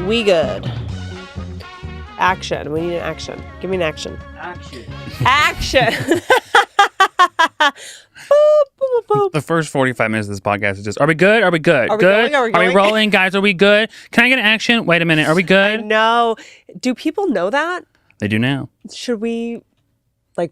We good. Action. We need an action. Give me an action. Action. Boop, boop, boop. The first 45 minutes of this podcast is just, are we good? Are we good? Are we good? going? Are we going? Are we rolling, guys? Are we good? Can I get an action? Wait a minute. Are we good? No. Do people know that? They do now. Should we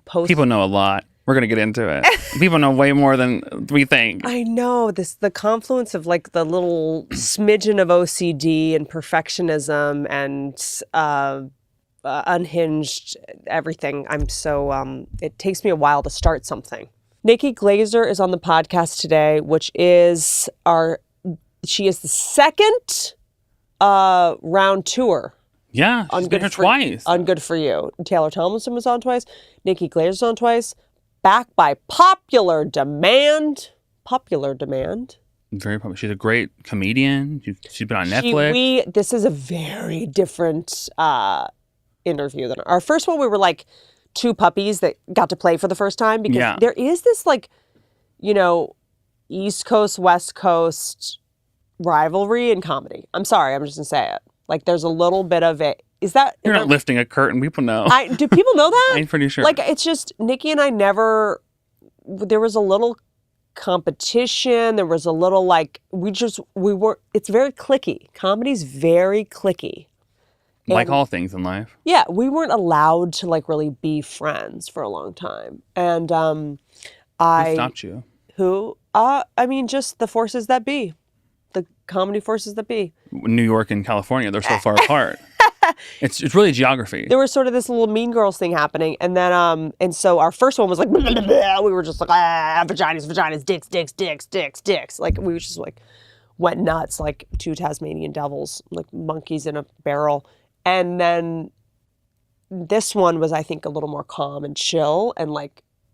post? People know a lot. We're going to get into it. People know way more than we think. I know the confluence of the little smidgen of OCD and perfectionism and unhinged everything. I'm so it takes me a while to start something. NIKKI GLASER is on the podcast today, which is she is the second round tour. Yeah, she's been here twice. On Good For You. Taylor Tomlinson was on twice. NIKKI GLASER's on twice. Back by popular demand. Popular demand. Very popular. She's a great comedian. She's been on Netflix. This is a very different interview than our first one. We were like two puppies that got to play for the first time because there is this East Coast, West Coast rivalry in comedy. I'm sorry, I'm just gonna say it. There's a little bit of it. You're not lifting a curtain. People know. Do people know that? I'm pretty sure. It's just NIKKI and I never. There was a little competition. There was a little we were. It's very cliquey. Comedy's very cliquey. Like all things in life. Yeah, we weren't allowed to really be friends for a long time, and Who stopped you? Who? Just the forces that be, the comedy forces that be. New York and California, they're so far apart. It's really geography. There was sort of this little Mean Girls thing happening, and then and so our first one was blah, blah, blah. We were just vaginas, dicks. We just went nuts like two Tasmanian devils, like monkeys in a barrel. And then this one was, I think, a little more calm and chill, and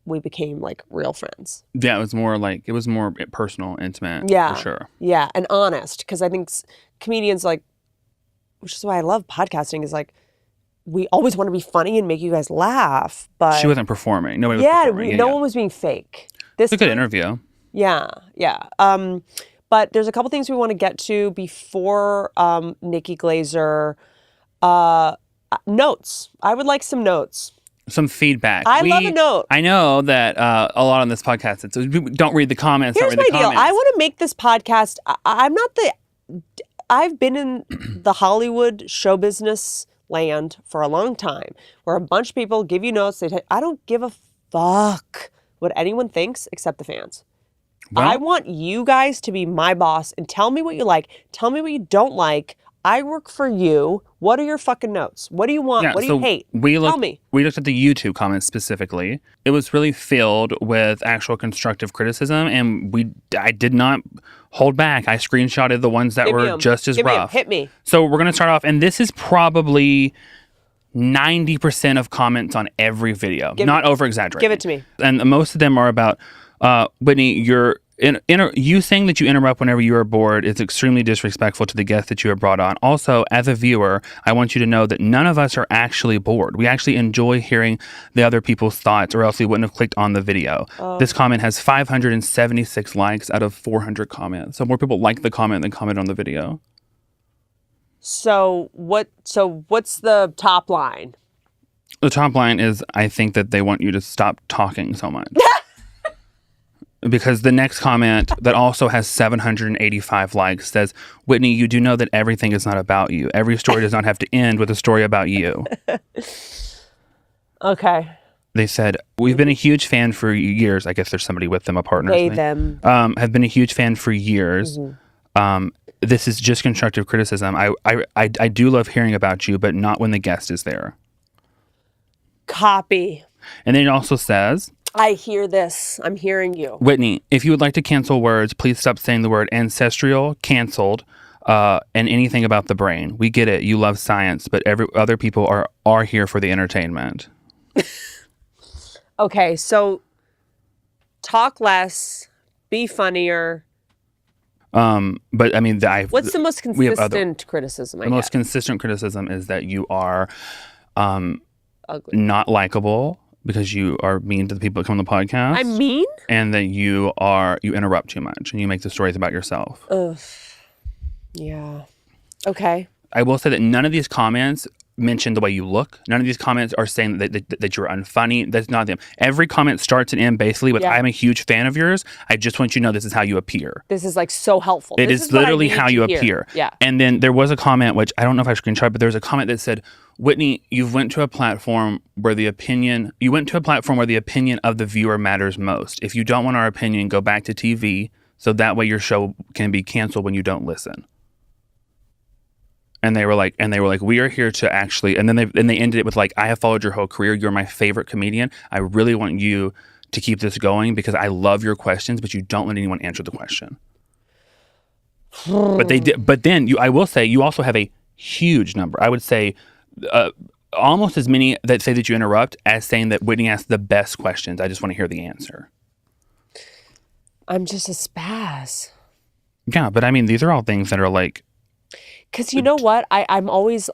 we became real friends. Yeah, it was more personal, intimate. Yeah, for sure. Yeah, and honest, because I think comedians which is why I love podcasting, is we always want to be funny and make you guys laugh, but she wasn't performing. Nobody was performing. No one was being fake. It's a good interview. Yeah. But there's a couple things we want to get to before NIKKI GLASER. Notes. I would like some notes. Some feedback. I love a note. I know that a lot on this podcast, it's don't read the comments. Here's my deal. I want to make this podcast. I've been in the Hollywood show business land for a long time, where a bunch of people give you notes. I don't give a fuck what anyone thinks except the fans. Well, I want you guys to be my boss and tell me what you like. Tell me what you don't like. I work for you. What are your fucking notes? What do you want? What do you hate? Tell me. We looked at the YouTube comments specifically. It was really filled with actual constructive criticism, and I did not hold back. I screenshotted the ones that were just as rough. Hit me. So we're going to start off, and this is probably 90% of comments on every video. Not over-exaggerating. Give it to me. And most of them are about, Whitney, you saying that you interrupt whenever you are bored is extremely disrespectful to the guest that you have brought on. Also, as a viewer, I want you to know that none of us are actually bored. We actually enjoy hearing the other people's thoughts, or else we wouldn't have clicked on the video. Oh. This comment has 576 likes out of 400 comments. So more people like the comment than comment on the video. So what's the top line? The top line is, I think that they want you to stop talking so much. Because the next comment that also has 785 likes says, Whitney, you do know that everything is not about you. Every story does not have to end with a story about you. Okay. They said, we've been a huge fan for years. I guess there's somebody with them, a partner. They, them. Have been a huge fan for years. Mm-hmm. This is just constructive criticism. I do love hearing about you, but not when the guest is there. Copy. And then it also says, I hear this. I'm hearing you. Whitney, if you would like to cancel words, please stop saying the word ancestral, canceled, and anything about the brain. We get it. You love science, but other people are here for the entertainment. Okay, so talk less, be funnier. But I mean, what's the most consistent criticism? The most consistent criticism is that you are ugly, not likable, because you are mean to the people that come on the podcast. I'm mean? And that you interrupt too much and you make the stories about yourself. Ugh. Yeah. Okay. I will say that none of these comments mention the way you look. None of these comments are saying that you're unfunny. That's not them. Every comment starts and ends basically with, I'm a huge fan of yours. I just want you to know this is how you appear. This is like so helpful. It is literally how you appear. Yeah. And then there was a comment, which I don't know if I screenshot, but there was a comment that said, Whitney, you went to a platform where the opinion of the viewer matters most. If you don't want our opinion, go back to TV so that way your show can be canceled when you don't listen. And they were like, we are here to actually, and then they ended it with like, I have followed your whole career. You're my favorite comedian. I really want you to keep this going because I love your questions, but you don't let anyone answer the question. But they did. But then I will say, you also have a huge number. I would say almost as many that say that you interrupt as saying that Whitney asked the best questions. I just want to hear the answer. I'm just a spaz. Yeah, but I mean, these are all things that are like. Because you know what? I'm always,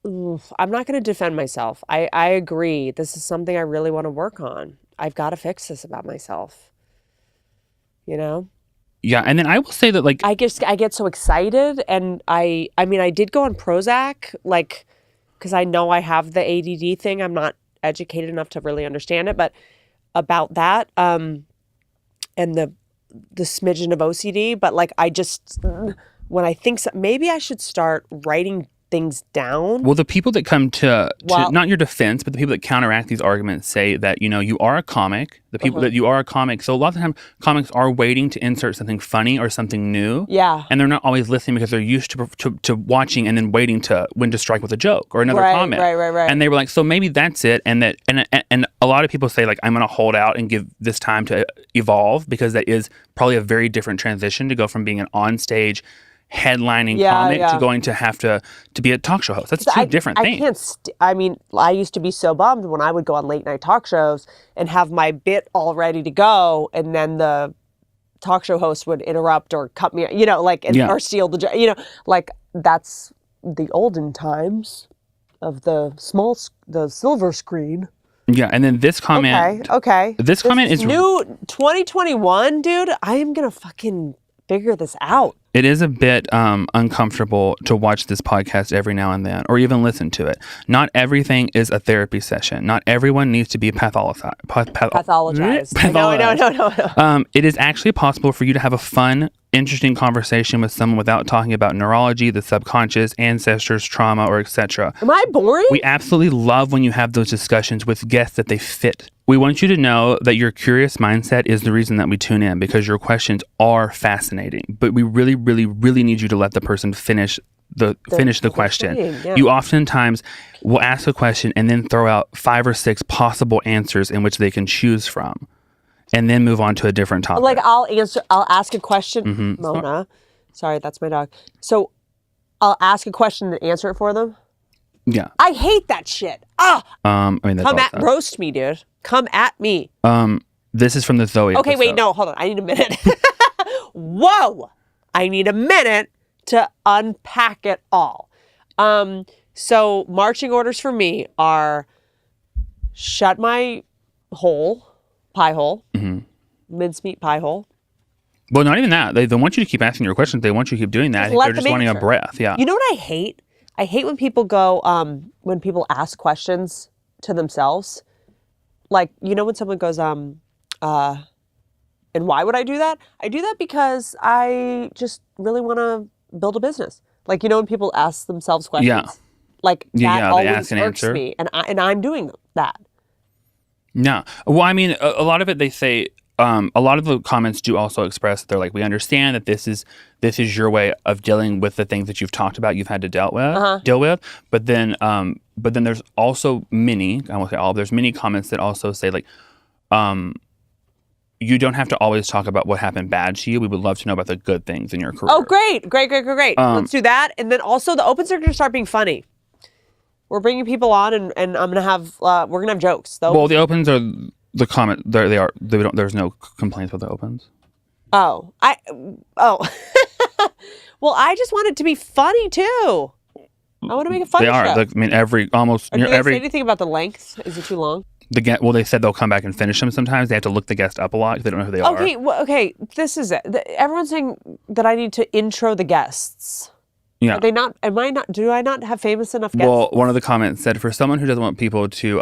I'm not going to defend myself. I agree. This is something I really want to work on. I've got to fix this about myself. You know? Yeah, and then I will say that like. I get so excited and I mean, I did go on Prozac, like, because I know I have the ADD thing. I'm not educated enough to really understand it, but about that and the smidgen of OCD, but like I just... When I think maybe I should start writing things down. Well, the people that come to not your defense, but the people that counteract these arguments say that, you know, you are a comic. The people that you are a comic. So a lot of the time, comics are waiting to insert something funny or something new. Yeah. And they're not always listening because they're used to watching and then waiting to when to strike with a joke or another comment. Right. And they were like, so maybe that's it. And a lot of people say like, I'm going to hold out and give this time to evolve because that is probably a very different transition to go from being an onstage headlining comic to going to have to be a talk show host. That's two different things. I mean, I used to be so bummed when I would go on late night talk shows and have my bit all ready to go, and then the talk show host would interrupt or cut me, you know, like, or steal the, you know, like that's the olden times of the silver screen. Yeah, and then this comment. Okay. This comment is new 2021, dude. I am gonna fucking figure this out. It is a bit uncomfortable to watch this podcast every now and then, or even listen to it. Not everything is a therapy session. Not everyone needs to be pathologized. No. It is actually possible for you to have a fun, interesting conversation with someone without talking about neurology, the subconscious, ancestors, trauma, or etc. Am I boring? We absolutely love when you have those discussions with guests that they fit. We want you to know that your curious mindset is the reason that we tune in because your questions are fascinating. But we really, really, really need you to let the person finish the question. Yeah. You oftentimes will ask a question and then throw out 5 or 6 possible answers in which they can choose from, and then move on to a different topic. Like I'll ask a question. Mona, sorry, that's my dog. So I'll ask a question and answer it for them. Yeah. I hate that shit. I mean, that's roast me, dude. Come at me. This is from the Zoe Okay, episode. wait, no, hold on. I need a minute. Whoa! I need a minute to unpack it all. So marching orders for me are shut my pie hole, mincemeat pie hole. Well, not even that. They want you to keep asking your questions. They want you to keep doing that. They're just wanting a breath. Yeah. You know what I hate? I hate when people go, when people ask questions to themselves. Like, you know when someone goes, and why would I do that? I do that because I just really want to build a business. Like, you know when people ask themselves questions? Yeah. Like, that always and irks answer. me. And I'm doing that. No. Well, I mean, a lot of it they say, a lot of the comments do also express that they're like, we understand that this is your way of dealing with the things that you've talked about, you've had to deal with. But then there's also many, I won't say all, there's many comments that also say like, you don't have to always talk about what happened bad to you. We would love to know about the good things in your career. Oh, great. Let's do that. And then also the opens are going to start being funny. We're bringing people on and I'm going to have, we're going to have jokes. Well, the opens are the comment. There's no complaints with the opens. Well, I just want it to be funny too. I want to make a funny show. They are. Like, I mean, Did they say anything about the length? Is it too long? They said they'll come back and finish them sometimes. They have to look the guest up a lot because they don't know who they are. Okay, this is it. Everyone's saying that I need to intro the guests. Yeah. Are they not? Am I not? Do I not have famous enough guests? Well, one of the comments said, for someone who doesn't want people to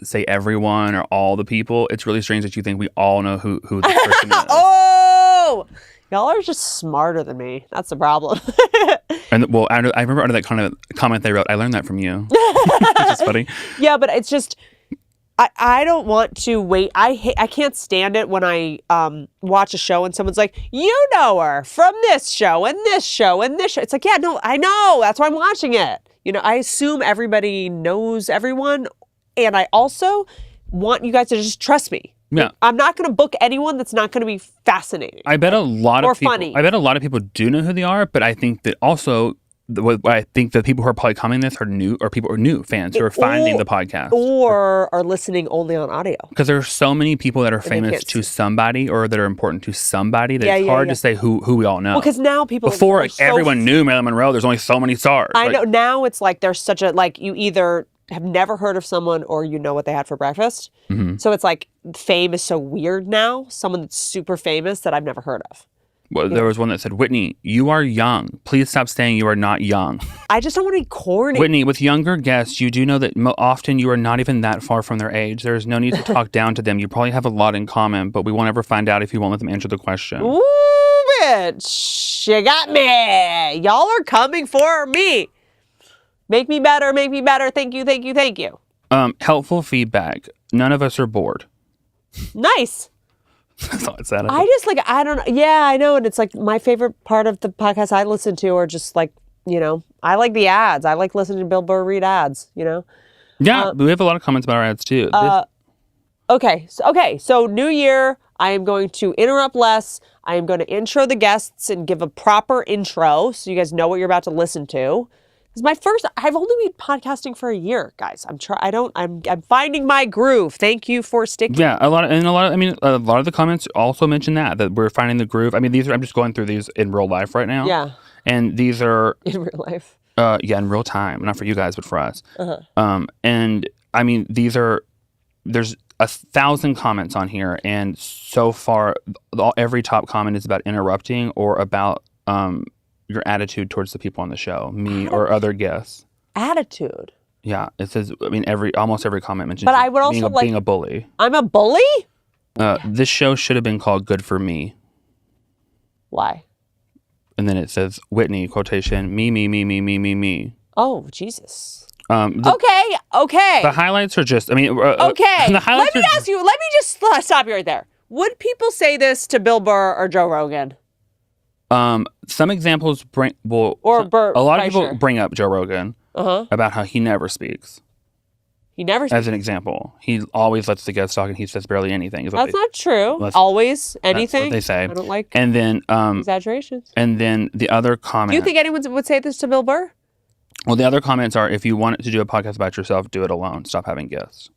say everyone or all the people, it's really strange that you think we all know who this person is. Oh, y'all are just smarter than me. That's the problem. And well, I remember under that kind of comment they wrote, I learned that from you. Which is funny. Yeah, but it's just I don't want to wait. I can't stand it when I watch a show and someone's like, you know her from this show and this show and this show. It's like, yeah, no, I know. That's why I'm watching it. You know, I assume everybody knows everyone, and I also want you guys to just trust me. Yeah. I'm not going to book anyone that's not going to be fascinating. I bet a lot or of people. funny. I bet a lot of people do know who they are, but I think that also. I think the people who are probably coming this are new, or people are new fans who are finding the podcast, or are listening only on audio. Because there are so many people that are famous to somebody, or that are important to somebody, that it's hard to say who we all know. Well, because now people before everyone knew Marilyn Monroe, there's only so many stars. I know now it's like there's such a you either have never heard of someone or you know what they had for breakfast. Mm-hmm. So it's like fame is so weird now. Someone that's super famous that I've never heard of. Well, there was one that said, Whitney, you are young. Please stop saying you are not young. I just don't want to be corny. Whitney, with younger guests, you do know that often you are not even that far from their age. There is no need to talk down to them. You probably have a lot in common, but we won't ever find out if you won't let them answer the question. Ooh, bitch. You got me. Y'all are coming for me. Make me better. Make me better. Thank you. Thank you. Thank you. Helpful feedback. None of us are bored. Nice. That's all it said. I just I don't know. Yeah, I know. And it's like my favorite part of the podcast I listen to are just I like the ads. I like listening to Bill Burr read ads, Yeah, we have a lot of comments about our ads too. Okay. So new year, I am going to interrupt less. I am going to intro the guests and give a proper intro so you guys know what you're about to listen to. I've only been podcasting for a year, guys. I'm finding my groove. Thank you for sticking. Yeah, a lot of the comments also mention that we're finding the groove. I mean, I'm just going through these in real life right now. Yeah. And these are in real life. Yeah, in real time. Not for you guys, but for us. Uh-huh. And I mean, there's 1,000 comments on here, and so far, every top comment is about interrupting or about your attitude towards the people on the show, me or other guests. Attitude. Yeah, it says. I mean, almost every comment mentions. But I would also being a bully. I'm a bully. This show should have been called "Good for Me." Why? And then it says Whitney quotation me. Oh Jesus. Okay. The highlights are just. I mean. Okay. The highlights. Let me just stop you right there. Would people say this to Bill Burr or Joe Rogan? Some examples a lot of people bring up Joe Rogan about how he never speaks. He never speaks. As an example, he always lets the guests talk, and he says barely anything. That's not true. Always anything. That's what they say. I don't like. And then exaggerations. And then the other comment. Do you think anyone would say this to Bill Burr? Well, the other comments are: if you want to do a podcast about yourself, do it alone. Stop having guests.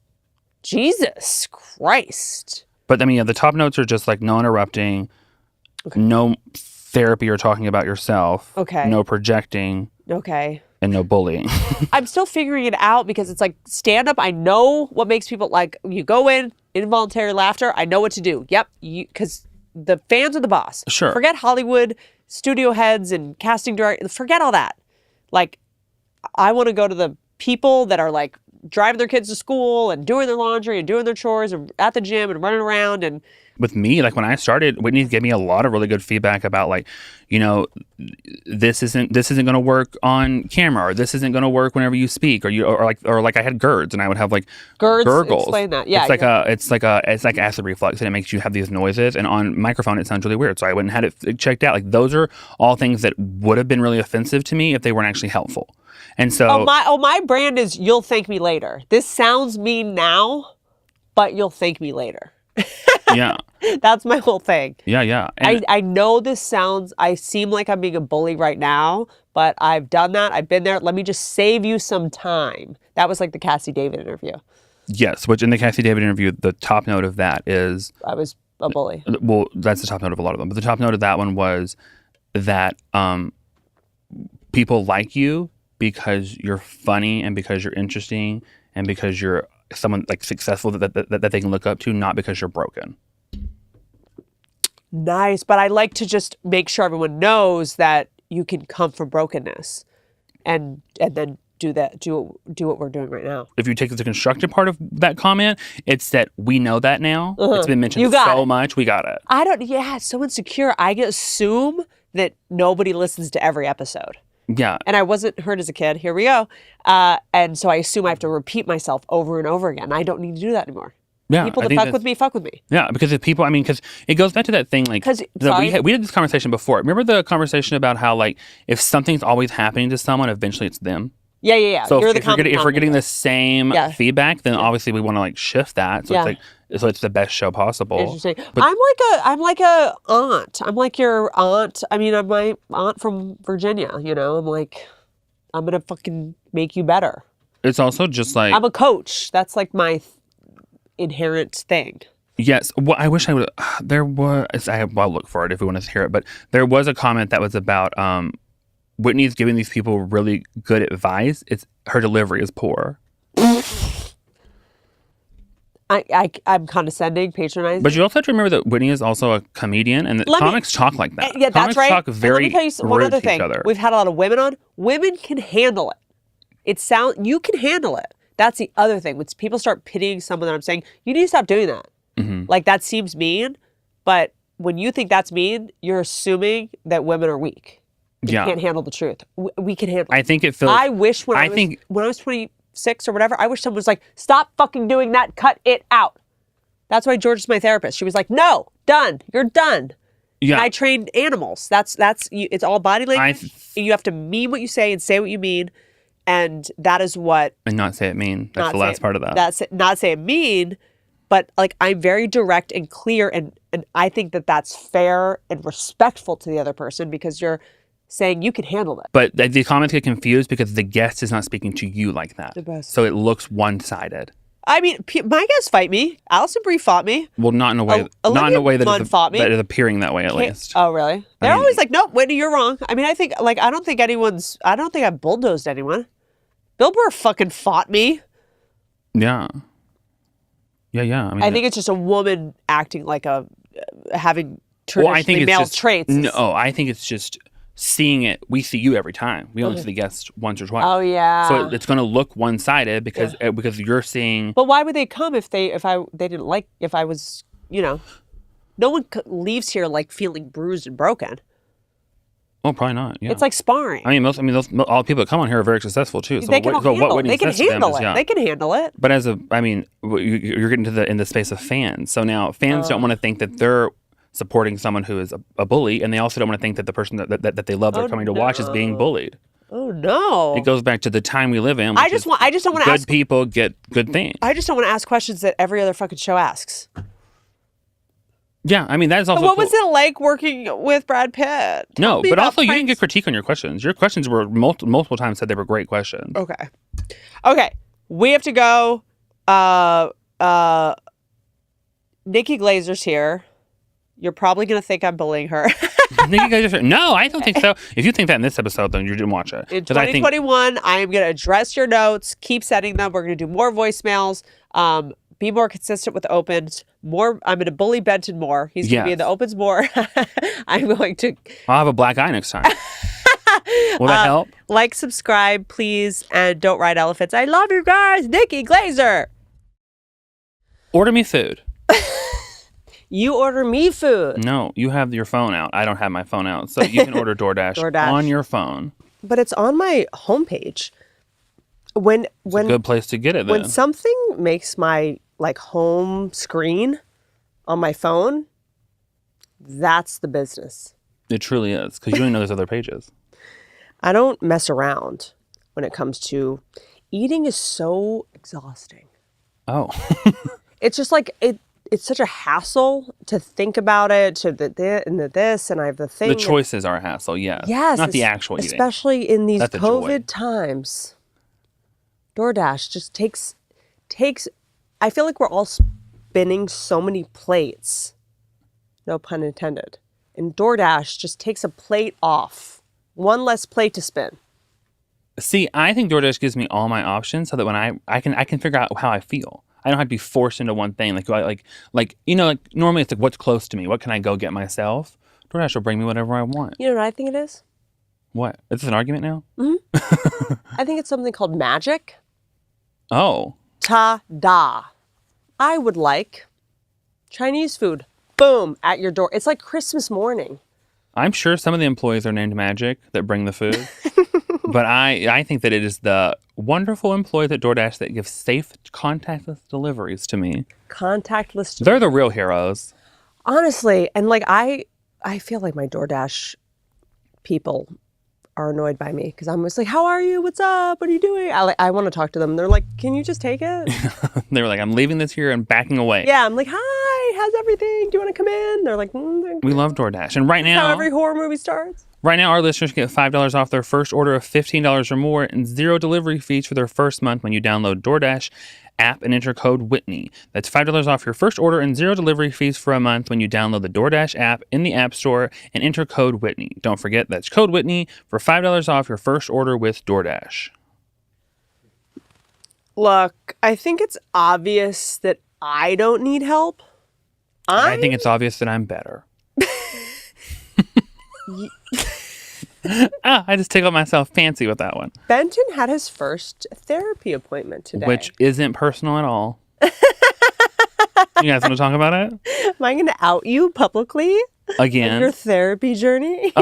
Jesus Christ. But I mean, the top notes are just like no interrupting, no therapy or talking about yourself, no projecting, and no bullying. I'm still figuring it out because it's like stand up. I know what makes people you go in involuntary laughter. I know what to do. Yep, because the fans are the boss. Sure. Forget Hollywood studio heads and casting directors. Forget all that. I want to go to the people that are driving their kids to school and doing their laundry and doing their chores and at the gym and running around. And with me, when I started, Whitney gave me a lot of really good feedback about this isn't going to work on camera, or this isn't going to work whenever you speak, or I had GERDs and I would have gurgles. Explain that. Yeah. It's like acid reflux, and it makes you have these noises, and on microphone it sounds really weird. So I went and had it checked out. Those are all things that would have been really offensive to me if they weren't actually helpful. And so my brand is you'll thank me later. This sounds mean now, but you'll thank me later. Yeah. That's my whole thing. Yeah. I know I seem like I'm being a bully right now, but I've done that. I've been there. Let me just save you some time. That was like the Cassie David interview. Yes, which in the Cassie David interview, the top note of that is... I was a bully. Well, that's the top note of a lot of them. But the top note of that one was that people like you because you're funny and because you're interesting and because you're someone successful that they can look up to, not because you're broken. Nice, but I like to just make sure everyone knows that you can come from brokenness and then do what we're doing right now. If you take the constructive part of that comment, it's that we know that now. It's been mentioned so much. We got it. It's so insecure. I assume that nobody listens to every episode. Yeah. And I wasn't heard as a kid. Here we go. And so I assume I have to repeat myself over and over again. I don't need to do that anymore. Yeah, people that fuck with me. Yeah, because if people, because it goes back to that thing, like, we had this conversation before. Remember the conversation about how, like, if something's always happening to someone, eventually it's them? Yeah. So if we're getting the same feedback, then obviously we want to, like, shift that. So it's the best show possible. Interesting. But I'm like a aunt. I'm like your aunt. I mean, I'm my aunt from Virginia, you know? I'm like, I'm going to fucking make you better. It's also just like... I'm a coach. That's like my inherent thing. Yes. Well, I wish I would... I'll look for it if we want to hear it. But there was a comment that was about Whitney's giving these people really good advice. Her delivery is poor. I'm condescending, patronizing. But you also have to remember that Whitney is also a comedian, and comics talk like that. Yeah, that's right. Comics talk very let me tell you one other thing. Other. We've had a lot of women on. Women can handle it. You can handle it. That's the other thing. When people start pitying someone that I'm saying, you need to stop doing that. Mm-hmm. Like, that seems mean, but when you think that's mean, you're assuming that women are weak. They can't handle the truth. We can handle it. I think it feels... I wish when I was 26 or whatever, I wish someone was like, stop fucking doing that, cut it out. That's why George is my therapist. She was like, no, done. You're done. Yeah. And I trained animals. It's all body language. You have to mean what you say and say what you mean. And that is what... And not say it mean. That's the last part of that. That's it. Not say it mean, but like, I'm very direct and clear. And I think that that's fair and respectful to the other person, because you're saying you can handle it. But the comments get confused because the guest is not speaking to you like that. So it looks one-sided. I mean, my guests fight me. Alison Brie fought me. Well, not in a way that is appearing that way, at least. Oh, really? They're always like, nope, Whitney, you're wrong. I mean, I don't think I've bulldozed anyone. Bill Burr fucking fought me. Yeah. Yeah. I mean, I think it's just a woman acting like having traditionally male traits. No, I think it's just seeing it. We see you every time. We only see the guest once or twice. Oh, yeah. So it's going to look one-sided because you're seeing... But why would they come if they didn't like, if I was, you know... No one leaves here like feeling bruised and broken. Oh, probably not. Yeah. It's like sparring. I mean, all the people that come on here are very successful too. So they can handle it. They can handle it. But you're getting in the space of fans. So now fans don't want to think that they're supporting someone who is a bully, and they also don't want to think that the person that they love they're coming to watch is being bullied. Oh no! It goes back to the time we live in. I just don't want to ask. Good people get good things. I just don't want to ask questions that every other fucking show asks. Yeah, I mean, that is also... What was it like working with Brad Pitt? No, but also you didn't get critique on your questions. Your questions were multiple times said they were great questions. Okay. We have to go. NIKKI GLASER's here. You're probably going to think I'm bullying her. NIKKI GLASER? No, I don't think so. If you think that in this episode, then you didn't watch it. In 2021, I am going to address your notes. Keep setting them. We're going to do more voicemails. Be more consistent with the opens. I'm going to bully Benton more. He's going to be in the opens more. I'm going to... I'll have a black eye next time. Will that help? Like, subscribe, please, and don't ride elephants. I love you guys. NIKKI GLASER. Order me food. You order me food. No, you have your phone out. I don't have my phone out. So you can order DoorDash on your phone. But it's on my homepage. It's a good place to get it then. When something makes my home screen on my phone, that's the business. It truly is, because you don't know there's other pages. I don't mess around when it comes to eating. Is so exhausting. Oh. It's just like it's such a hassle to think about it, to the this, and I have the thing. The choices are a hassle, yes. Yes. Not the actual eating. Especially in these COVID times. DoorDash just takes, I feel like we're all spinning so many plates, no pun intended. And DoorDash just takes a plate off. One less plate to spin. See, I think DoorDash gives me all my options so that when I can figure out how I feel. I don't have to be forced into one thing. Normally it's what's close to me. What can I go get myself? DoorDash will bring me whatever I want. You know what I think it is? What? Is this an argument now? I think it's something called magic. Oh. Ta-da. I would like Chinese food. Boom, at your door. It's like Christmas morning. I'm sure some of the employees are named Magic that bring the food. But I think that it is the wonderful employees at DoorDash that give safe, contactless deliveries to me. Contactless. They're the real heroes. Honestly, and like I feel like my DoorDash people are annoyed by me because I'm just like, how are you? What's up? What are you doing? I want to talk to them. They're like, can you just take it? They were like, I'm leaving this here and backing away. Yeah, I'm like, hi, how's everything? Do you want to come in? They're like, We love DoorDash. And right now, how every horror movie starts. Right now, our listeners get $5 off their first order of $15 or more and 0 delivery fees for their first month when you download DoorDash app and enter code Whitney. That's $5 off your first order and 0 delivery fees for a month when you download the DoorDash app in the App Store and enter code Whitney. Don't forget, that's code Whitney for $5 off your first order with DoorDash. Look, I think it's obvious that I don't need help. I think it's obvious that I'm better. I just tickled myself fancy with that one. Benton had his first therapy appointment today. Which isn't personal at all. You guys want to talk about it? Am I going to out you publicly? Again. Your therapy journey?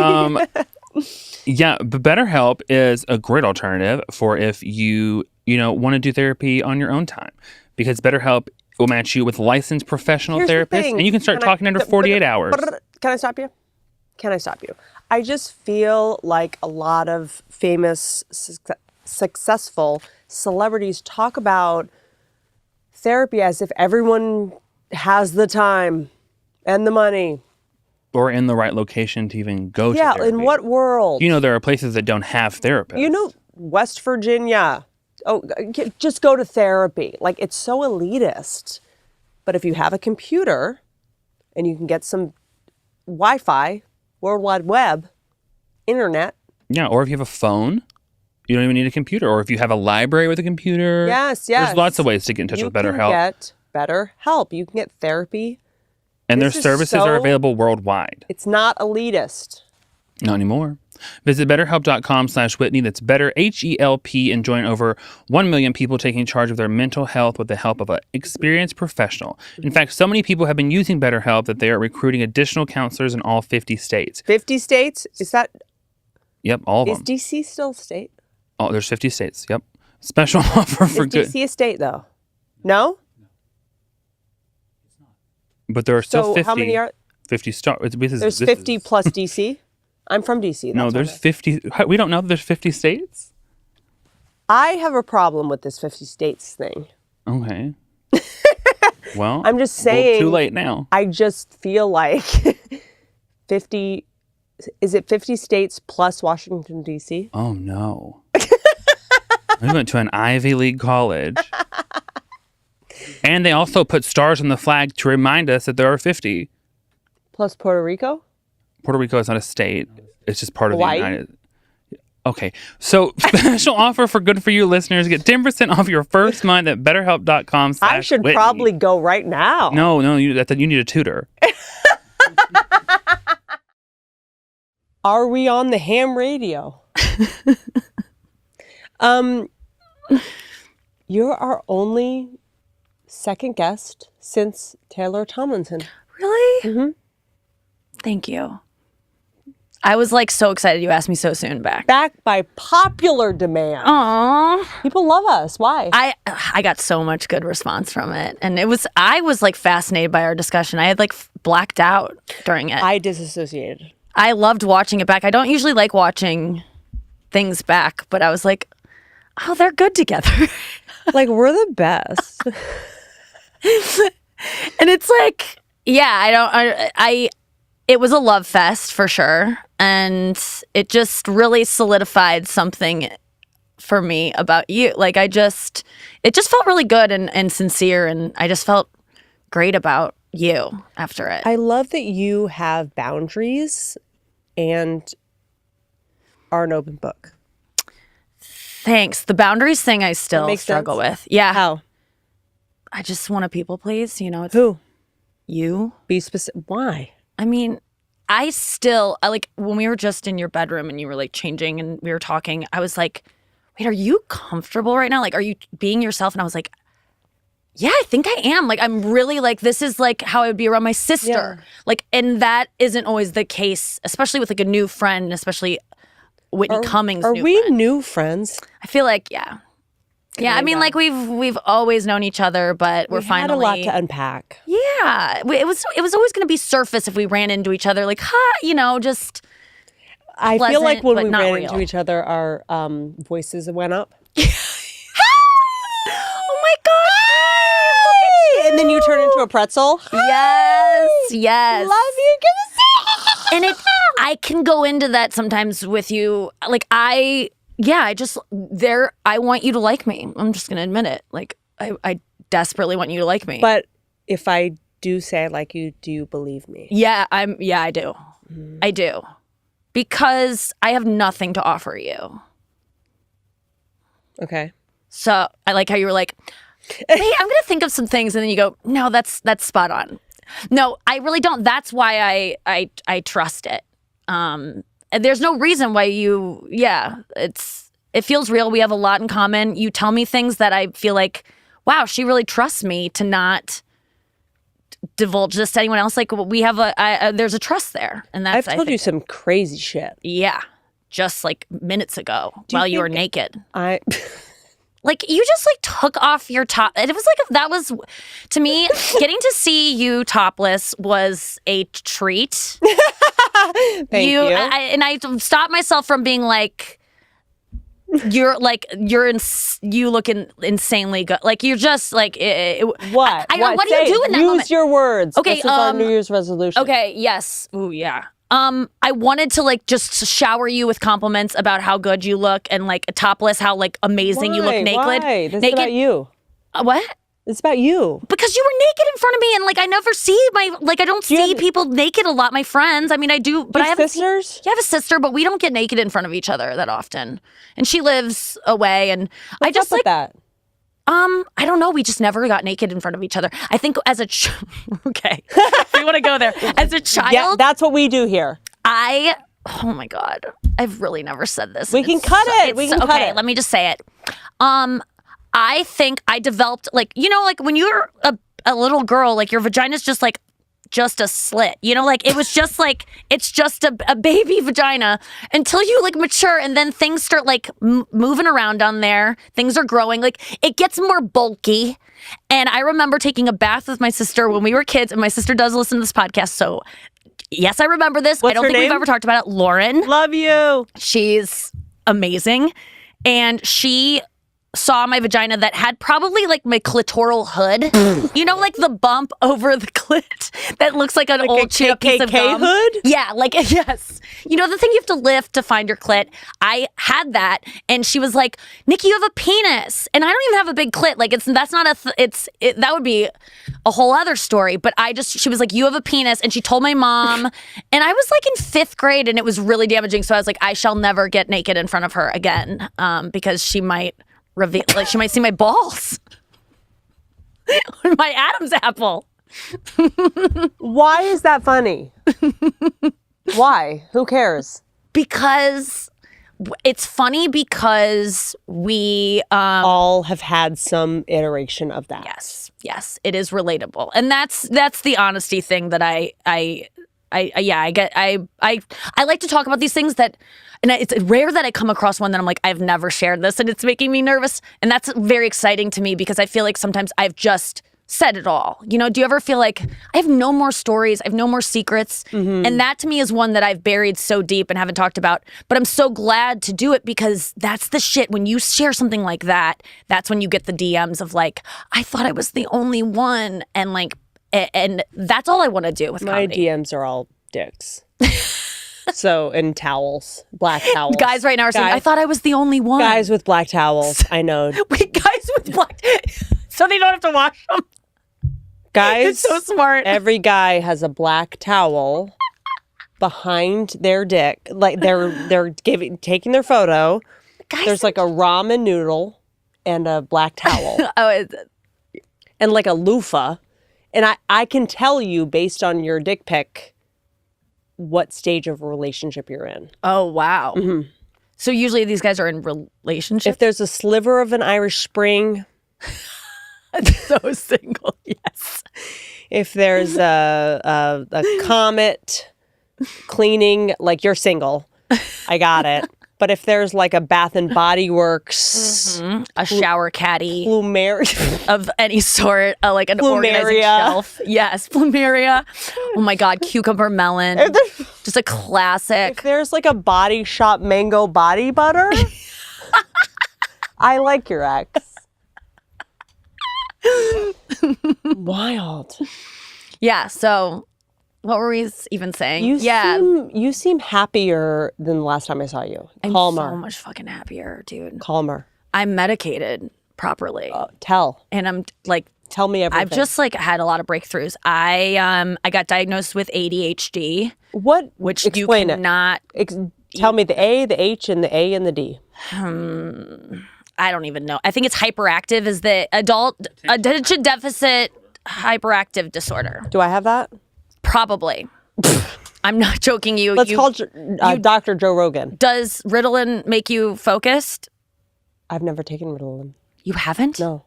Yeah, but BetterHelp is a great alternative for if you want to do therapy on your own time. Because BetterHelp will match you with licensed professional therapists, and you can start talking under 48 hours. Can I stop you? I just feel like a lot of famous, successful celebrities talk about therapy as if everyone has the time and the money. Or in the right location to even go to therapy. Yeah, in what world? There are places that don't have therapists. West Virginia. Oh, just go to therapy. Like, it's so elitist. But if you have a computer and you can get some Wi-Fi, World Wide Web, internet. Yeah, or if you have a phone, you don't even need a computer. Or if you have a library with a computer. Yes. There's lots of ways to get in touch with BetterHelp. You can get better help. You can get therapy. And their services are available worldwide. It's not elitist. Not anymore. Visit BetterHelp.com/Whitney. That's better, H-E-L-P, and join over 1 million people taking charge of their mental health with the help of an experienced professional. In fact, so many people have been using BetterHelp that they are recruiting additional counselors in all 50 states. 50 states? Is that? Yep, all of them. Is D.C. still a state? Oh, there's 50 states. Yep. Special offer for good. Is D.C. a state, though? No? But there are still 50. So how many are? 50 stars. There's 50 plus D.C.? I'm from D.C. No, there's 50. We don't know that there's 50 states? I have a problem with this 50 states thing. Okay. Well, I'm just saying. Too late now. I just feel like 50. Is it 50 states plus Washington, D.C.? Oh, no. We went to an Ivy League college. And they also put stars on the flag to remind us that there are 50. Plus Puerto Rico? Puerto Rico is not a state. It's just part of Hawaii? the United. Okay. So special offer for Good For You listeners. Get 10% off your first month at BetterHelp.com/Whitney. I should probably go right now. No, you need a tutor. Are we on the ham radio? You're our only second guest since Taylor Tomlinson. Really? Mm-hmm. Thank you. I was like so excited you asked me so soon back. Back by popular demand. Aww. People love us. Why? I got so much good response from it. And I was like fascinated by our discussion. I had like blacked out during it. I disassociated. I loved watching it back. I don't usually like watching things back, but I was like, oh, they're good together. Like, we're the best. And it's like, yeah, it was a love fest for sure. And it just really solidified something for me about you. Like, it just felt really good and sincere. And I just felt great about you after it. I love that you have boundaries and are an open book. Thanks. The boundaries thing I still struggle with. Yeah. How? I just want to people please. It's Who? you. Be specific. Why? I mean, I still, like, when we were just in your bedroom and you were like changing and we were talking, I was like, wait, are you comfortable right now? Like, are you being yourself? And I was like, yeah, I think I am. Like, I'm really like, this is like how I would be around my sister. Yeah. Like, and that isn't always the case, especially with like a new friend, especially Whitney Cummings. Are new we friend. new friends? I feel like, yeah. Yeah, I mean, like we've always known each other, but we're finally had a lot to unpack. Yeah, it was always going to be surface if we ran into each other, like, you know, just. I feel like when but we not ran real. into each other, our voices went up. Oh my god! And then you turn into a pretzel. Yes. Love you. And I can go into that sometimes with you. Like I want you to like me. I'm just gonna admit it. Like I desperately want you to like me. But if I do say I like you, do you believe me? Yeah, I do. I do. Because I have nothing to offer you. Okay. So I like how you were like, wait, I'm gonna think of some things, and then you go, no, that's spot on. No, I really don't. That's why I trust it. And there's no reason why it feels real. We have a lot in common. You tell me things that I feel like, wow, she really trusts me to not divulge this to anyone else. Like we have there's a trust there, and that's. I've told you some crazy shit. Yeah, just like minutes ago while you were naked. Like you just like took off your top. It was like that was to me getting to see you topless was a treat. Thank you. And I stopped myself from being like, you look insanely good. Like you're just like what? What do you do in that moment? Use your words. Okay, this is our New Year's resolution. Okay, yes. Ooh, yeah. I wanted to like just shower you with compliments about how good you look and like topless, how like amazing you look naked. Why? This is about you. What? It's about you. Because you were naked in front of me, and like I never see I don't see people naked a lot. My friends, I mean, I do, but I have sisters. You have a sister, but we don't get naked in front of each other that often. And she lives away, and I just like that. I don't know. We just never got naked in front of each other. I think as a okay, we want to go there. As a child, yeah, that's what we do here. Oh my god, I've really never said this. We can cut it. We can cut it. Okay, let me just say it. I think I developed like when you're a little girl, like your vagina's just a slit, like it was just like it's just a baby vagina until you like mature, and then things start like moving around on there. Things are growing, like it gets more bulky. And I remember taking a bath with my sister when we were kids, and my sister does listen to this podcast, so yes, I remember this. What's I don't her think name? we've ever talked about it. Lauren, Love you. she's amazing, and she saw my vagina that had probably like my clitoral hood, like the bump over the clit that looks like an old chewed up piece of gum. hood? Yeah, like yes. The thing you have to lift to find your clit. I had that, and she was like, "Nikki, you have a penis," and I don't even have a big clit. Like that would be a whole other story. But she was like, "You have a penis," and she told my mom, and I was like in 5th grade, and it was really damaging. So I was like, I shall never get naked in front of her again, because she might. She might see my balls or my Adam's apple. Why is that funny? Why? Who cares? Because it's funny because we all have had some iteration of that. Yes, it is relatable, and that's the honesty thing that I get. I like to talk about these things and it's rare that I come across one that I'm like, I've never shared this, and it's making me nervous. And that's very exciting to me because I feel like sometimes I've just said it all. Do you ever feel like I have no more stories, I have no more secrets? Mm-hmm. And that to me is one that I've buried so deep and haven't talked about. But I'm so glad to do it because that's the shit. When you share something like that, that's when you get the DMs of like, I thought I was the only one. And like, and that's all I want to do with my comedy. DMs are all dicks. So, and towels, black towels. Guys right now are saying, I thought I was the only one. Guys with black towels, I know. Wait, guys with black, so they don't have to wash them. Guys, it's so smart. Every guy has a black towel behind their dick, like they're taking their photo. Guys, there's like a ramen noodle and a black towel. And like a loofah. And I can tell you based on your dick pic what stage of relationship you're in. Oh, wow. So usually these guys are in relationships? If there's a sliver of an Irish Spring, So single, yes. if there's a Comet cleaning, like you're single, I got it. But if there's like a Bath and Body Works, A shower caddy plumeria, of any sort, like an organizing Plumeria. shelf. Yes, plumeria. Oh my God, cucumber melon. Just a classic. if there's like a Body Shop mango body butter, I like your ex. Wild. Yeah, so what were we even saying? You seem happier than the last time I saw you. I'm Calmer. so much fucking happier, dude. Calmer. I'm medicated properly. And I'm like, Tell me everything. I've just like had a lot of breakthroughs. I got diagnosed with ADHD. What? Which Explain you it. cannot. Tell me the A, the H, and the A and the D. I don't even know. I think it's hyperactive is the adult attention deficit hyperactive disorder. Do I have that? Probably. I'm not joking you. Let's call Dr. Joe Rogan. Does Ritalin make you focused? I've never taken Ritalin. You haven't? No.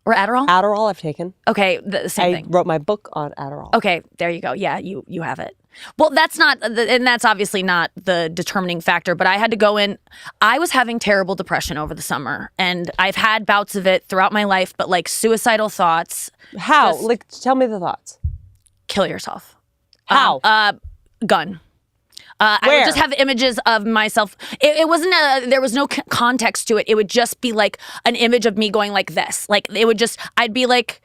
Or Adderall? Adderall I've taken. Okay, the same I thing. wrote my book on Adderall. Okay, there you go. Yeah, you have it. Well, that's not, and that's obviously not the determining factor, but I had to go in. I was having terrible depression over the summer, and I've had bouts of it throughout my life, but like suicidal thoughts. How? Like, tell me the thoughts. Kill yourself. How? Gun. I Where? would just have images of myself. It wasn't there was no context to it. It would just be like an image of me going like this. Like it would just, I'd be like,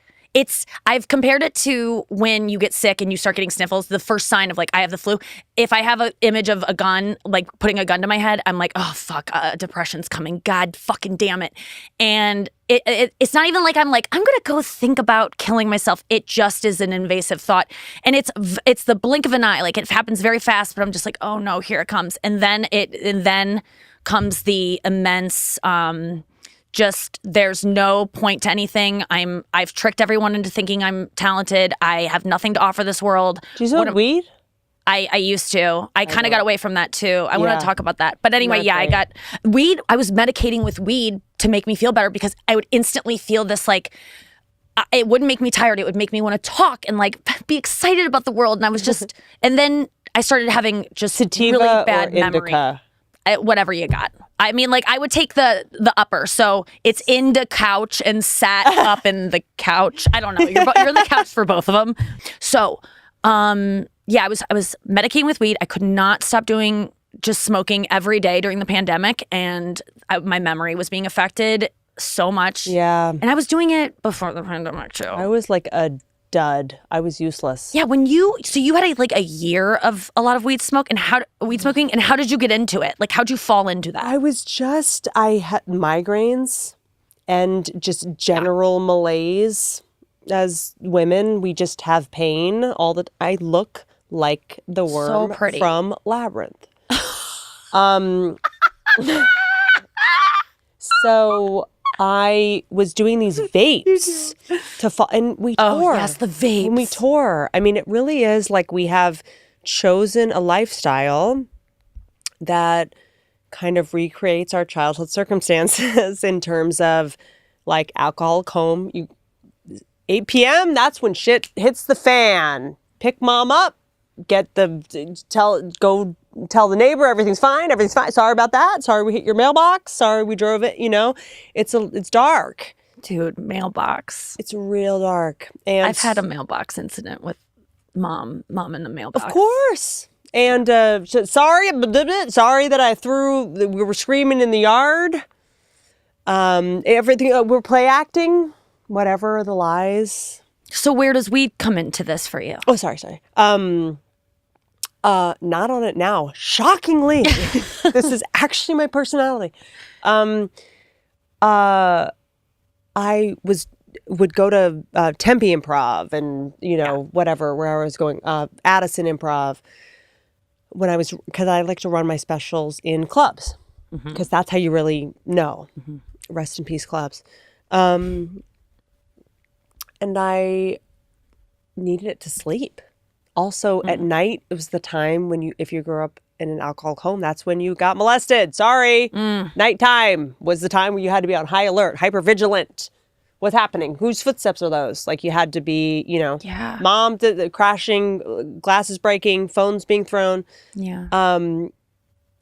I've compared it to when you get sick and you start getting sniffles, the first sign of like, I have the flu. If I have an image of a gun, like putting a gun to my head, I'm like, oh fuck, depression's coming. God fucking damn it. And it's not even like I'm going to go think about killing myself. It just is an invasive thought. And it's the blink of an eye. Like it happens very fast, but I'm just like, oh no, here it comes. And then comes the immense, just there's no point to anything. I've tricked everyone into thinking I'm talented. I have nothing to offer this world. Do you smoke weed? I used to. I kind of got away from that too. I want Yeah. to talk about that. But anyway, Not yeah, I great. got weed. I was medicating with weed to make me feel better because I would instantly feel this like, it wouldn't make me tired. It would make me want to talk and like be excited about the world. And I was just, and then I started having just Sativa really bad or memory. indica? Whatever you got. I mean, like I would take the upper, so it's in the couch and sat up in the couch. I don't know. You're in the couch for both of them. So, yeah, I was medicating with weed. I could not stop doing just smoking every day during the pandemic, and my memory was being affected so much. Yeah. And I was doing it before the pandemic too. I was like a dud. I was useless. Yeah, so you had like a year of a lot of weed smoking, and how did you get into it? Like, how'd you fall into that? I had migraines and just general malaise. As women, we just have pain I look like the worm pretty. from Labyrinth. So I was doing these vapes to fall, and we tore. Oh, yes, the vapes. And we tore. I mean, it really is like we have chosen a lifestyle that kind of recreates our childhood circumstances in terms of like alcoholic home. 8 p.m., that's when shit hits the fan. Pick mom up, go tell the neighbor everything's fine. Sorry about that. Sorry we hit your mailbox. Sorry we drove it, It's dark. Dude, mailbox. It's real dark. And I've had a mailbox incident with mom in the mailbox. Of course. And sorry that we were screaming in the yard. Everything, we're play acting, whatever the lies. So where does weed come into this for you? Oh, sorry. Not on it now. Shockingly, this is actually my personality. I would go to Tempe Improv and whatever where I was going, Addison Improv because I like to run my specials in clubs because that's how you really know. Rest in peace, clubs. And I needed it to sleep. Also, at night, it was the time when if you grew up in an alcoholic home, that's when you got molested. Sorry. Nighttime was the time where you had to be on high alert, hyper vigilant. What's happening? Whose footsteps are those? Like you had to be, mom crashing, glasses breaking, phones being thrown. Yeah.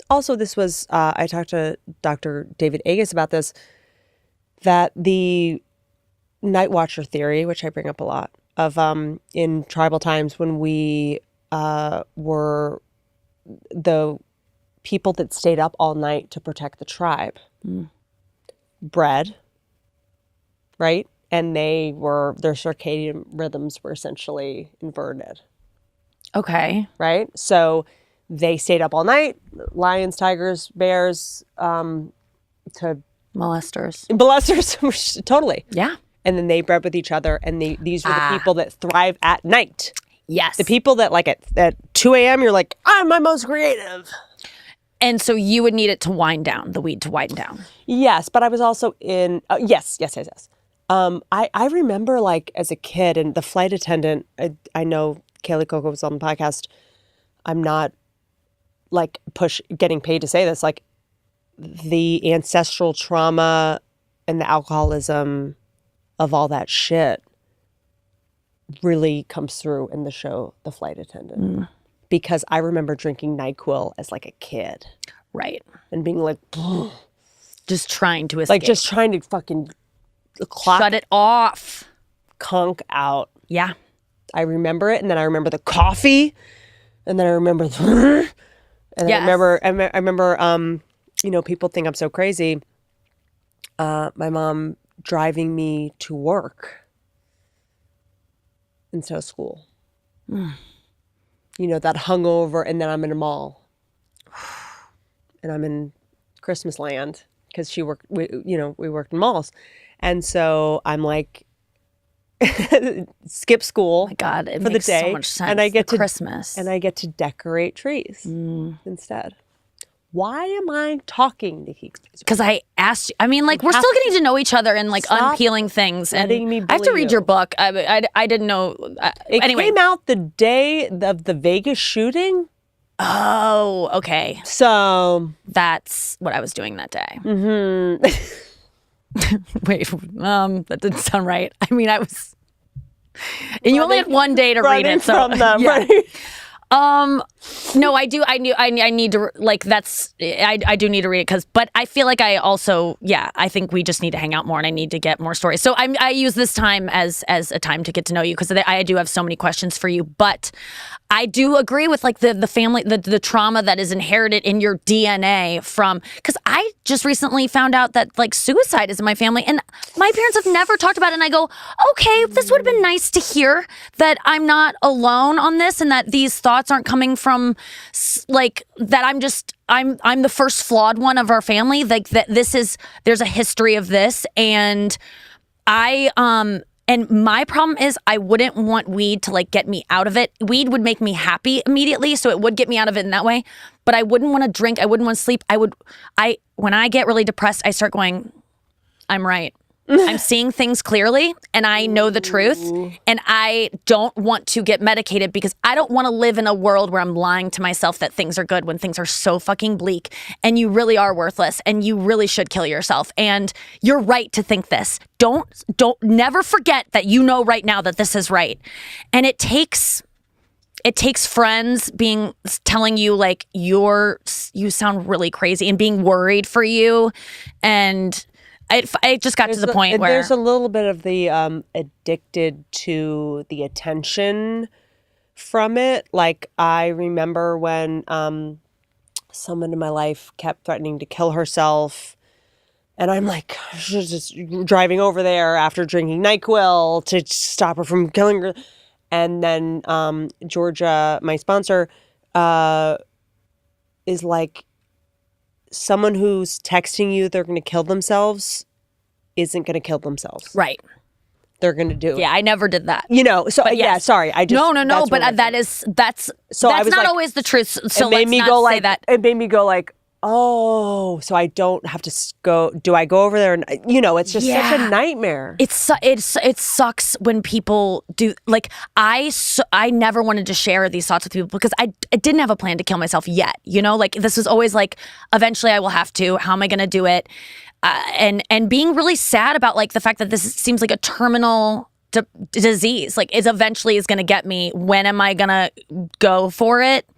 Also, this was, I talked to Dr. David Agus about this, that the night watcher theory, which I bring up a lot, of in tribal times when we were the people that stayed up all night to protect the tribe, bred, right? And their circadian rhythms were essentially inverted. Okay. Right? So they stayed up all night, lions, tigers, bears, to molesters, totally. Yeah. And then they bred with each other, and these were the people that thrive at night. Yes. The people that like at 2 a.m. you're like, I'm my most creative. And so you would need it to wind down, the weed to wind down. Yes, but I was also in, yes. I remember like as a kid, and the flight attendant, I know Kaylee Coco was on the podcast. I'm not like getting paid to say this, like the ancestral trauma and the alcoholism of all that shit really comes through in the show The Flight Attendant. Because I remember drinking NyQuil as like a kid. Right. And being like, just trying to escape. like just trying to fucking shut it off. Conk out. Yeah. I remember it, and then I remember the coffee, and then I remember and yes. I remember people think I'm so crazy. My mom driving me to work instead of school. That hungover, and then I'm in a mall, and I'm in Christmas land because we worked in malls, and so I'm like, skip school. Oh my God, it for makes the day, so much sense. and I get to Christmas, and I get to decorate trees instead. Why am I talking, Nikki? Because I asked you. I mean, like, we're still getting to know each other and like unpeeling things. And letting me I have to bully read you. your book. I didn't know. Anyway. Came out the day of the Vegas shooting. Oh, okay. So that's what I was doing that day. Mm-hmm. Wait, that didn't sound right. I mean, I was. And you only had one day to read it, so from them. yeah. Right? No, I do. I need to like. I do need to read it but I feel like I also, I think we just need to hang out more, and I need to get more stories. So I use this time as a time to get to know you, because I do have so many questions for you. But I do agree with like the family, the trauma that is inherited in your DNA because I just recently found out that like suicide is in my family, and my parents have never talked about it. And I go, okay, this would have been nice to hear that I'm not alone on this, and that these thoughts aren't coming from like that. I'm the first flawed one of our family. Like that there's a history of this, and and my problem is I wouldn't want weed to like get me out of it. Weed would make me happy immediately, so it would get me out of it in that way. But I wouldn't want to drink. I wouldn't want to sleep. When I get really depressed, I start going, I'm right. I'm seeing things clearly, and I know the truth, and I don't want to get medicated because I don't want to live in a world where I'm lying to myself that things are good when things are so fucking bleak, and you really are worthless, and you really should kill yourself, and you're right to think this. Don't never forget that you know right now that this is right. And it takes friends telling you like you sound really crazy, and being worried for you, and it just got to the point where there's a little bit of the addicted to the attention from it. Like I remember when someone in my life kept threatening to kill herself, and I'm like just driving over there after drinking NyQuil to stop her from killing her. And then Georgia, my sponsor, is like, someone who's texting you they're going to kill themselves isn't going to kill themselves. Right. They're going to do it. Yeah, I never did that. So yes. Sorry. I just No, but that's so I was not like, always the truth. So it made let's me not go say like that. It made me go like, so I don't have to go. Do I go over there? And it's just such a nightmare. It sucks when people do, like, I never wanted to share these thoughts with people because I didn't have a plan to kill myself yet. Like, this was always like, eventually I will have to. How am I going to do it? And being really sad about like the fact that this seems like a terminal disease. Like, it eventually is going to get me. When am I going to go for it?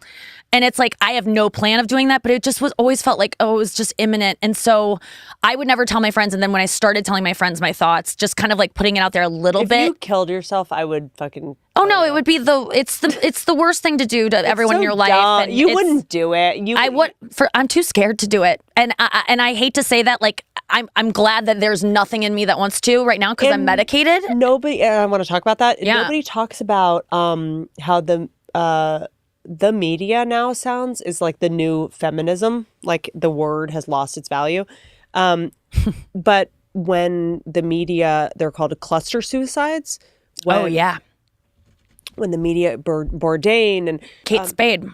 And it's like, I have no plan of doing that, but it just always felt like, it was just imminent. And so I would never tell my friends. And then when I started telling my friends my thoughts, just kind of like putting it out there a little bit. If you killed yourself, I would fucking. Oh no, it would be it's the worst thing to do to everyone in your life. And you wouldn't do it. I'm too scared to do it. And I hate to say that, like, I'm glad that there's nothing in me that wants to right now because I'm medicated. Nobody, I want to talk about that. Yeah. Nobody talks about how the media now is like the new feminism. Like, the word has lost its value. But when the media, they're called cluster suicides. Oh yeah. When the media, Bourdain and Kate Spade.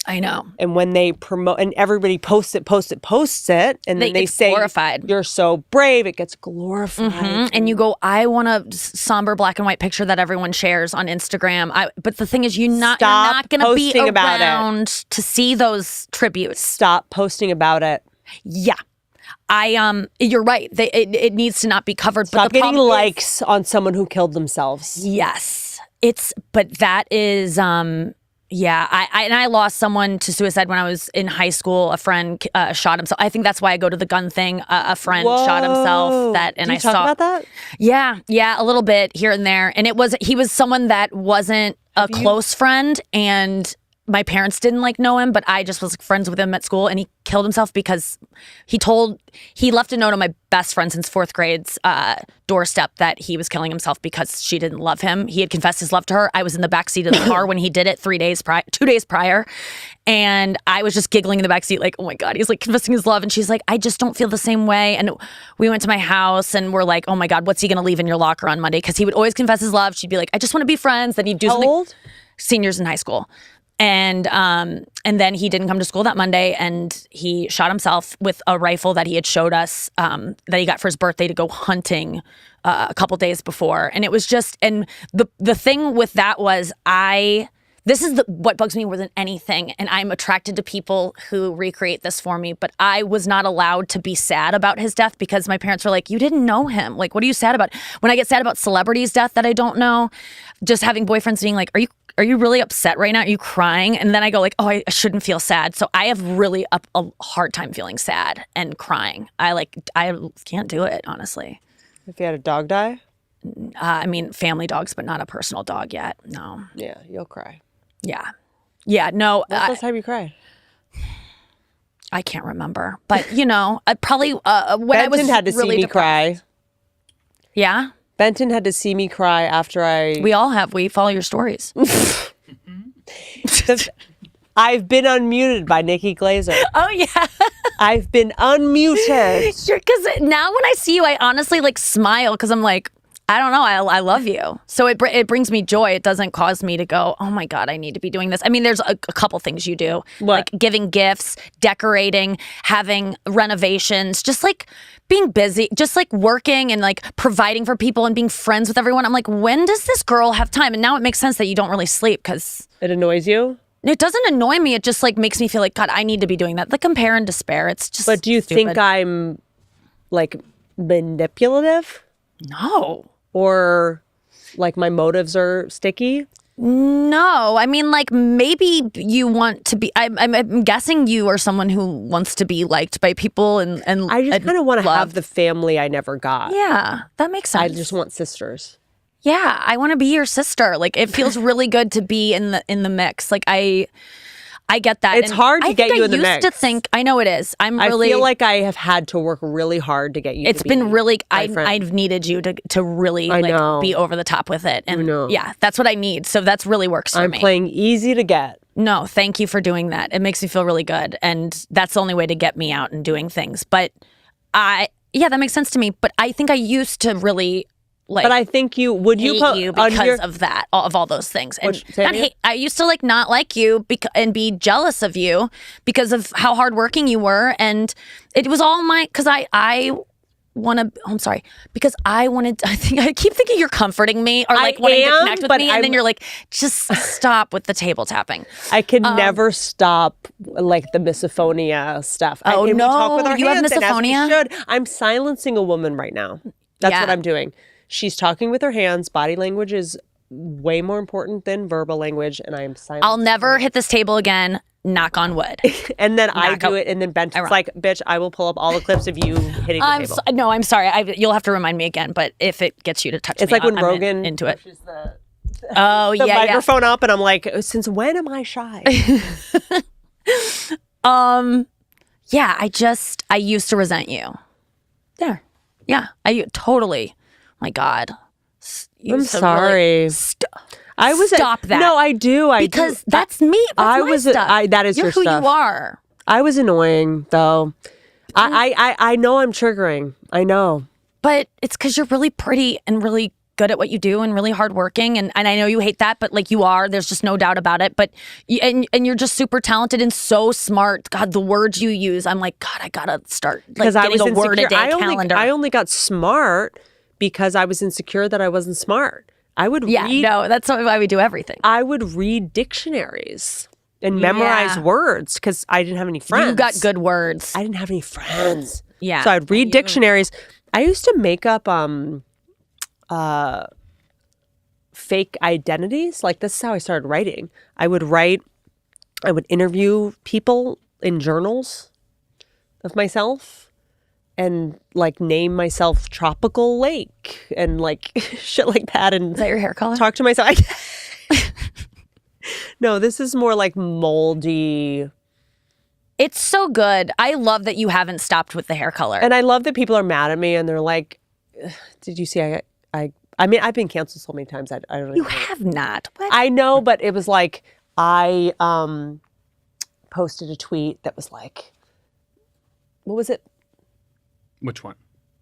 I know. And when they promote, and everybody posts it, and then they say, glorified. You're so brave, it gets glorified. Mm-hmm. And you go, I want a somber black and white picture that everyone shares on Instagram. But the thing is, you're not going to be around to see those tributes. Stop posting about it. Yeah. You're right. It needs to not be covered. Stop but the getting likes on someone who killed themselves. Yes. But that is, yeah, I lost someone to suicide when I was in high school. A friend shot himself. I think that's why I go to the gun thing. A friend shot himself. Did you talk about that? Yeah, a little bit here and there. And he was someone that wasn't a close friend, and my parents didn't know him, but I just was friends with him at school, and he killed himself because he left a note on my best friend since fourth grade's doorstep that he was killing himself because she didn't love him. He had confessed his love to her. I was in the backseat of the car when he did it 2 days prior. And I was just giggling in the backseat like, oh my God, he's confessing his love. And she's like, I just don't feel the same way. And we went to my house and we're like, oh my God, what's he going to leave in your locker on Monday? Because he would always confess his love. She'd be like, I just want to be friends. Then he'd do something. How old? Seniors in high school. And then he didn't come to school that Monday, and he shot himself with a rifle that he had showed us that he got for his birthday to go hunting a couple days before. And it was just, and the thing with that was this is what bugs me more than anything, and I'm attracted to people who recreate this for me, but I was not allowed to be sad about his death because my parents were like, you didn't know him. Like, what are you sad about? When I get sad about celebrities' death that I don't know, just having boyfriends being like, are you really upset right now? Are you crying? And then I go like, oh, I shouldn't feel sad. So I have really a hard time feeling sad and crying. I can't do it, honestly. If you had a dog die? I mean, family dogs, but not a personal dog yet. No. Yeah, you'll cry. Yeah, no. When's the last time you cried? I can't remember. But, I probably, when I was Benton had to really see me depressed. cry. Yeah? Benton had to see me cry after We all have. We follow your stories. I've been unmuted by NIKKI GLASER. Oh, yeah. I've been unmuted. Because now when I see you, I honestly smile because I'm like, I don't know. I love you. So it brings me joy. It doesn't cause me to go, oh my God, I need to be doing this. I mean, there's a couple things you do. What? Like giving gifts, decorating, having renovations, just being busy, just working and providing for people and being friends with everyone. I'm like, when does this girl have time? And now it makes sense that you don't really sleep because... It annoys you? It doesn't annoy me. It just makes me feel like, God, I need to be doing that. The compare and despair. It's just But do you think I'm manipulative? No. Or my motives are sticky? No, I mean, maybe you want to be. I'm guessing you are someone who wants to be liked by people, and I just kind of want to have the family I never got. Yeah, that makes sense. I just want sisters. Yeah, I want to be your sister. It feels really good to be in the mix. I get that. It's hard to get you in the mix. I used to think, I know it is. I feel like I have had to work really hard to get you. It's been really. I've needed you to really be over the top with it, and yeah, that's what I need. So that's really works for me. I'm playing easy to get. No, thank you for doing that. It makes me feel really good, and that's the only way to get me out and doing things. But that makes sense to me. But I think I used to really like. But I think you would you hate put you on because your, of that, of all those things. And say not it hate, I used to like not like you and be jealous of you because of how hardworking you were, and it was all because I want to. I'm sorry, because I wanted. I keep thinking you're comforting me or like wanting to connect with me, and then you're like, just stop with the table tapping. I can never stop like the misophonia stuff. Oh, We talk with no, our you have hands, and as we misophonia? should. I'm silencing a woman right now. That's what Yeah. I'm doing. She's talking with her hands. Body language is way more important than verbal language, and I am silencing. I'll never hit this table again. Knock on wood. And then I Knock do out- it, and then Ben's like, "Bitch, I will pull up all the clips of you hitting the table." No, I'm sorry. You'll have to remind me again. But if it gets you to touch me, It's like when I'm Rogan into it. pushes Oh the yeah, microphone up, and I'm like, "Since when am I shy?" yeah. I used to resent you. There. Yeah. I totally. My God. I'm sorry. I was Stop that. No, I do. Because that's me. That's I my was. stuff. That is You're your who stuff. you are. I was annoying though. I know I'm triggering. I know. But it's because you're really pretty and really good at what you do and really hardworking. And I know you hate that, but like you are. There's just no doubt about it. But and you're just super talented and so smart. God, the words you use. I'm like, God, I gotta start like I was getting a word a insecure. day calendar. I only got smart because I was insecure that I wasn't smart. I would read. No, that's why we do everything. I would read dictionaries and memorize words because I didn't have any friends. You got good words. I didn't have any friends. Yeah. So I'd read dictionaries. I used to make up fake identities. Like this is how I started writing. I would interview people in journals of myself and like name myself Tropical Lake and like shit like that. And Is that your hair color? talk to myself. No, this is more like moldy. It's so good. I love that you haven't stopped with the hair color. And I love that people are mad at me and they're like, did you see I mean, I've been canceled so many times. I don't you know. have not. What? I know, but it was like I posted a tweet that was like, what was it? Which one?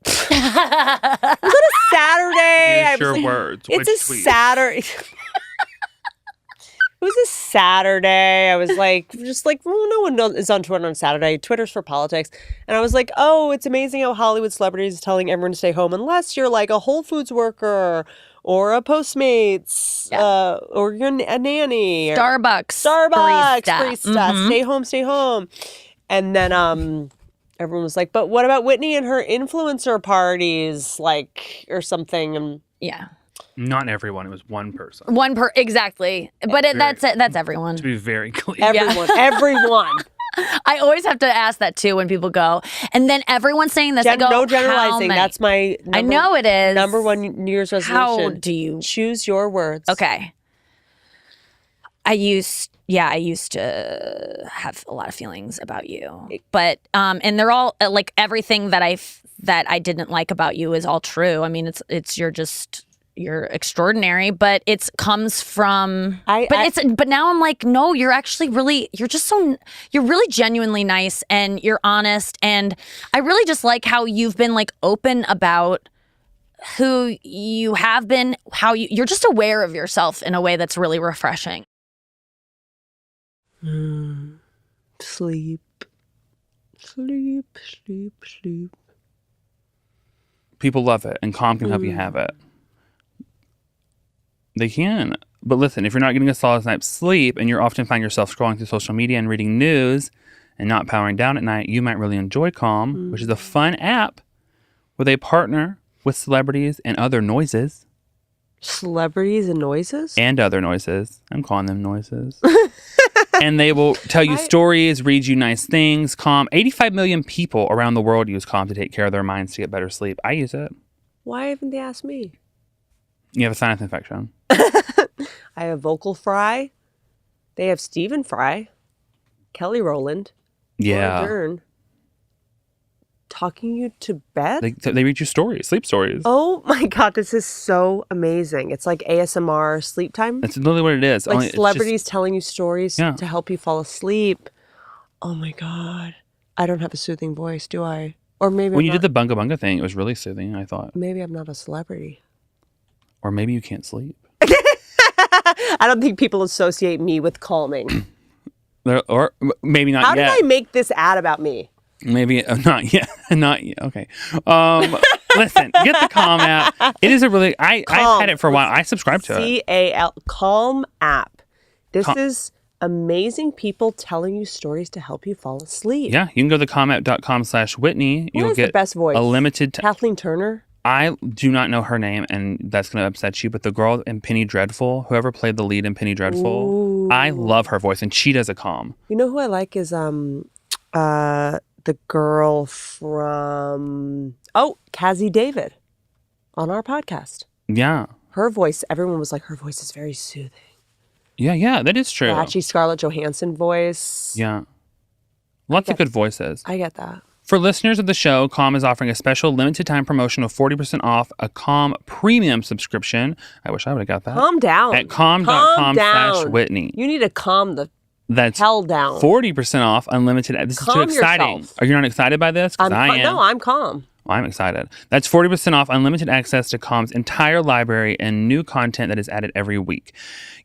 Was it a Saturday? I Use was your like, words. It's Which a tweet? Saturday. It was a Saturday. I was like, just like, well, no one is on Twitter on Saturday. Twitter's for politics. And I was like, oh, it's amazing how Hollywood celebrities is telling everyone to stay home unless you're like a Whole Foods worker or a Postmates or you're a nanny. Starbucks. Starbucks. Barista. Barista. Stay home, stay home. And then everyone was like, but what about Whitney and her influencer parties, like, or something? And Yeah. Not everyone. It was one person. Exactly. But that's everyone. To be very clear. everyone. I always have to ask that too when people go. And then everyone's saying this. I go, no how generalizing. many? That's my I know it is. number one New Year's resolution. How do you choose your words? Okay. I used to have a lot of feelings about you. But and they're all like everything that I didn't like about you is all true. I mean, you're extraordinary, but it comes from but now I'm like, no, you're actually you're really genuinely nice and you're honest, and I really just like how you've been like open about who you have been, how you're just aware of yourself in a way that's really refreshing. Sleep. People love it, and Calm can help you have it. They can. But listen, if you're not getting a solid night's sleep and you often find yourself scrolling through social media and reading news and not powering down at night, you might really enjoy Calm, which is a fun app where they partner with celebrities and other noises. Celebrities and noises? And other noises. I'm calling them noises. And they will tell you stories, read you nice things. Calm. 85 million people around the world use Calm to take care of their minds to get better sleep. I use it. Why haven't they asked me? You have a sinus infection. I have vocal fry. They have Stephen Fry, Kelly Rowland, Yeah. Laura Dern, talking you to bed. They read you stories, sleep stories. Oh my God, this is so amazing. It's like ASMR sleep time. That's literally what it is. Like Only it's celebrities telling you stories Yeah. to help you fall asleep. Oh my God. I don't have a soothing voice, do I? Or maybe When I'm you not, did the bunga bunga thing, it was really soothing, I thought. maybe I'm not a celebrity. Or maybe you can't sleep. I don't think people associate me with calming. Or maybe not How yet. did I make this ad about me? Maybe not yet. Not yet. Okay. Listen, get the Calm app. It is a really, I've had it for a while. I subscribe to it. CAL, Calm app. This is amazing people telling you stories to help you fall asleep. Yeah, you can go to calmapp.com/Whitney. Who has the best voice? A limited Kathleen Turner? I do not know her name, and that's going to upset you, but the girl in Penny Dreadful, whoever played the lead in Penny Dreadful, I love her voice, and she does a calm. You know who I like is the girl from Kazi David on our podcast. Yeah. Her voice, everyone was like, her voice is very soothing. Yeah, that is true. Actually, Scarlett Johansson voice. Yeah. Lots of good voices. I get that. For listeners of the show, Calm is offering a special limited time promotion of 40% off a Calm premium subscription. I wish I would have got that. Calm down. At calm.com/Whitney. You need to calm the That's hell down. 40% off unlimited. This Calm is too exciting. yourself. Are you not excited by this? Because I am. No, I'm calm. Well, I'm excited. That's 40% off unlimited access to Calm's entire library and new content that is added every week.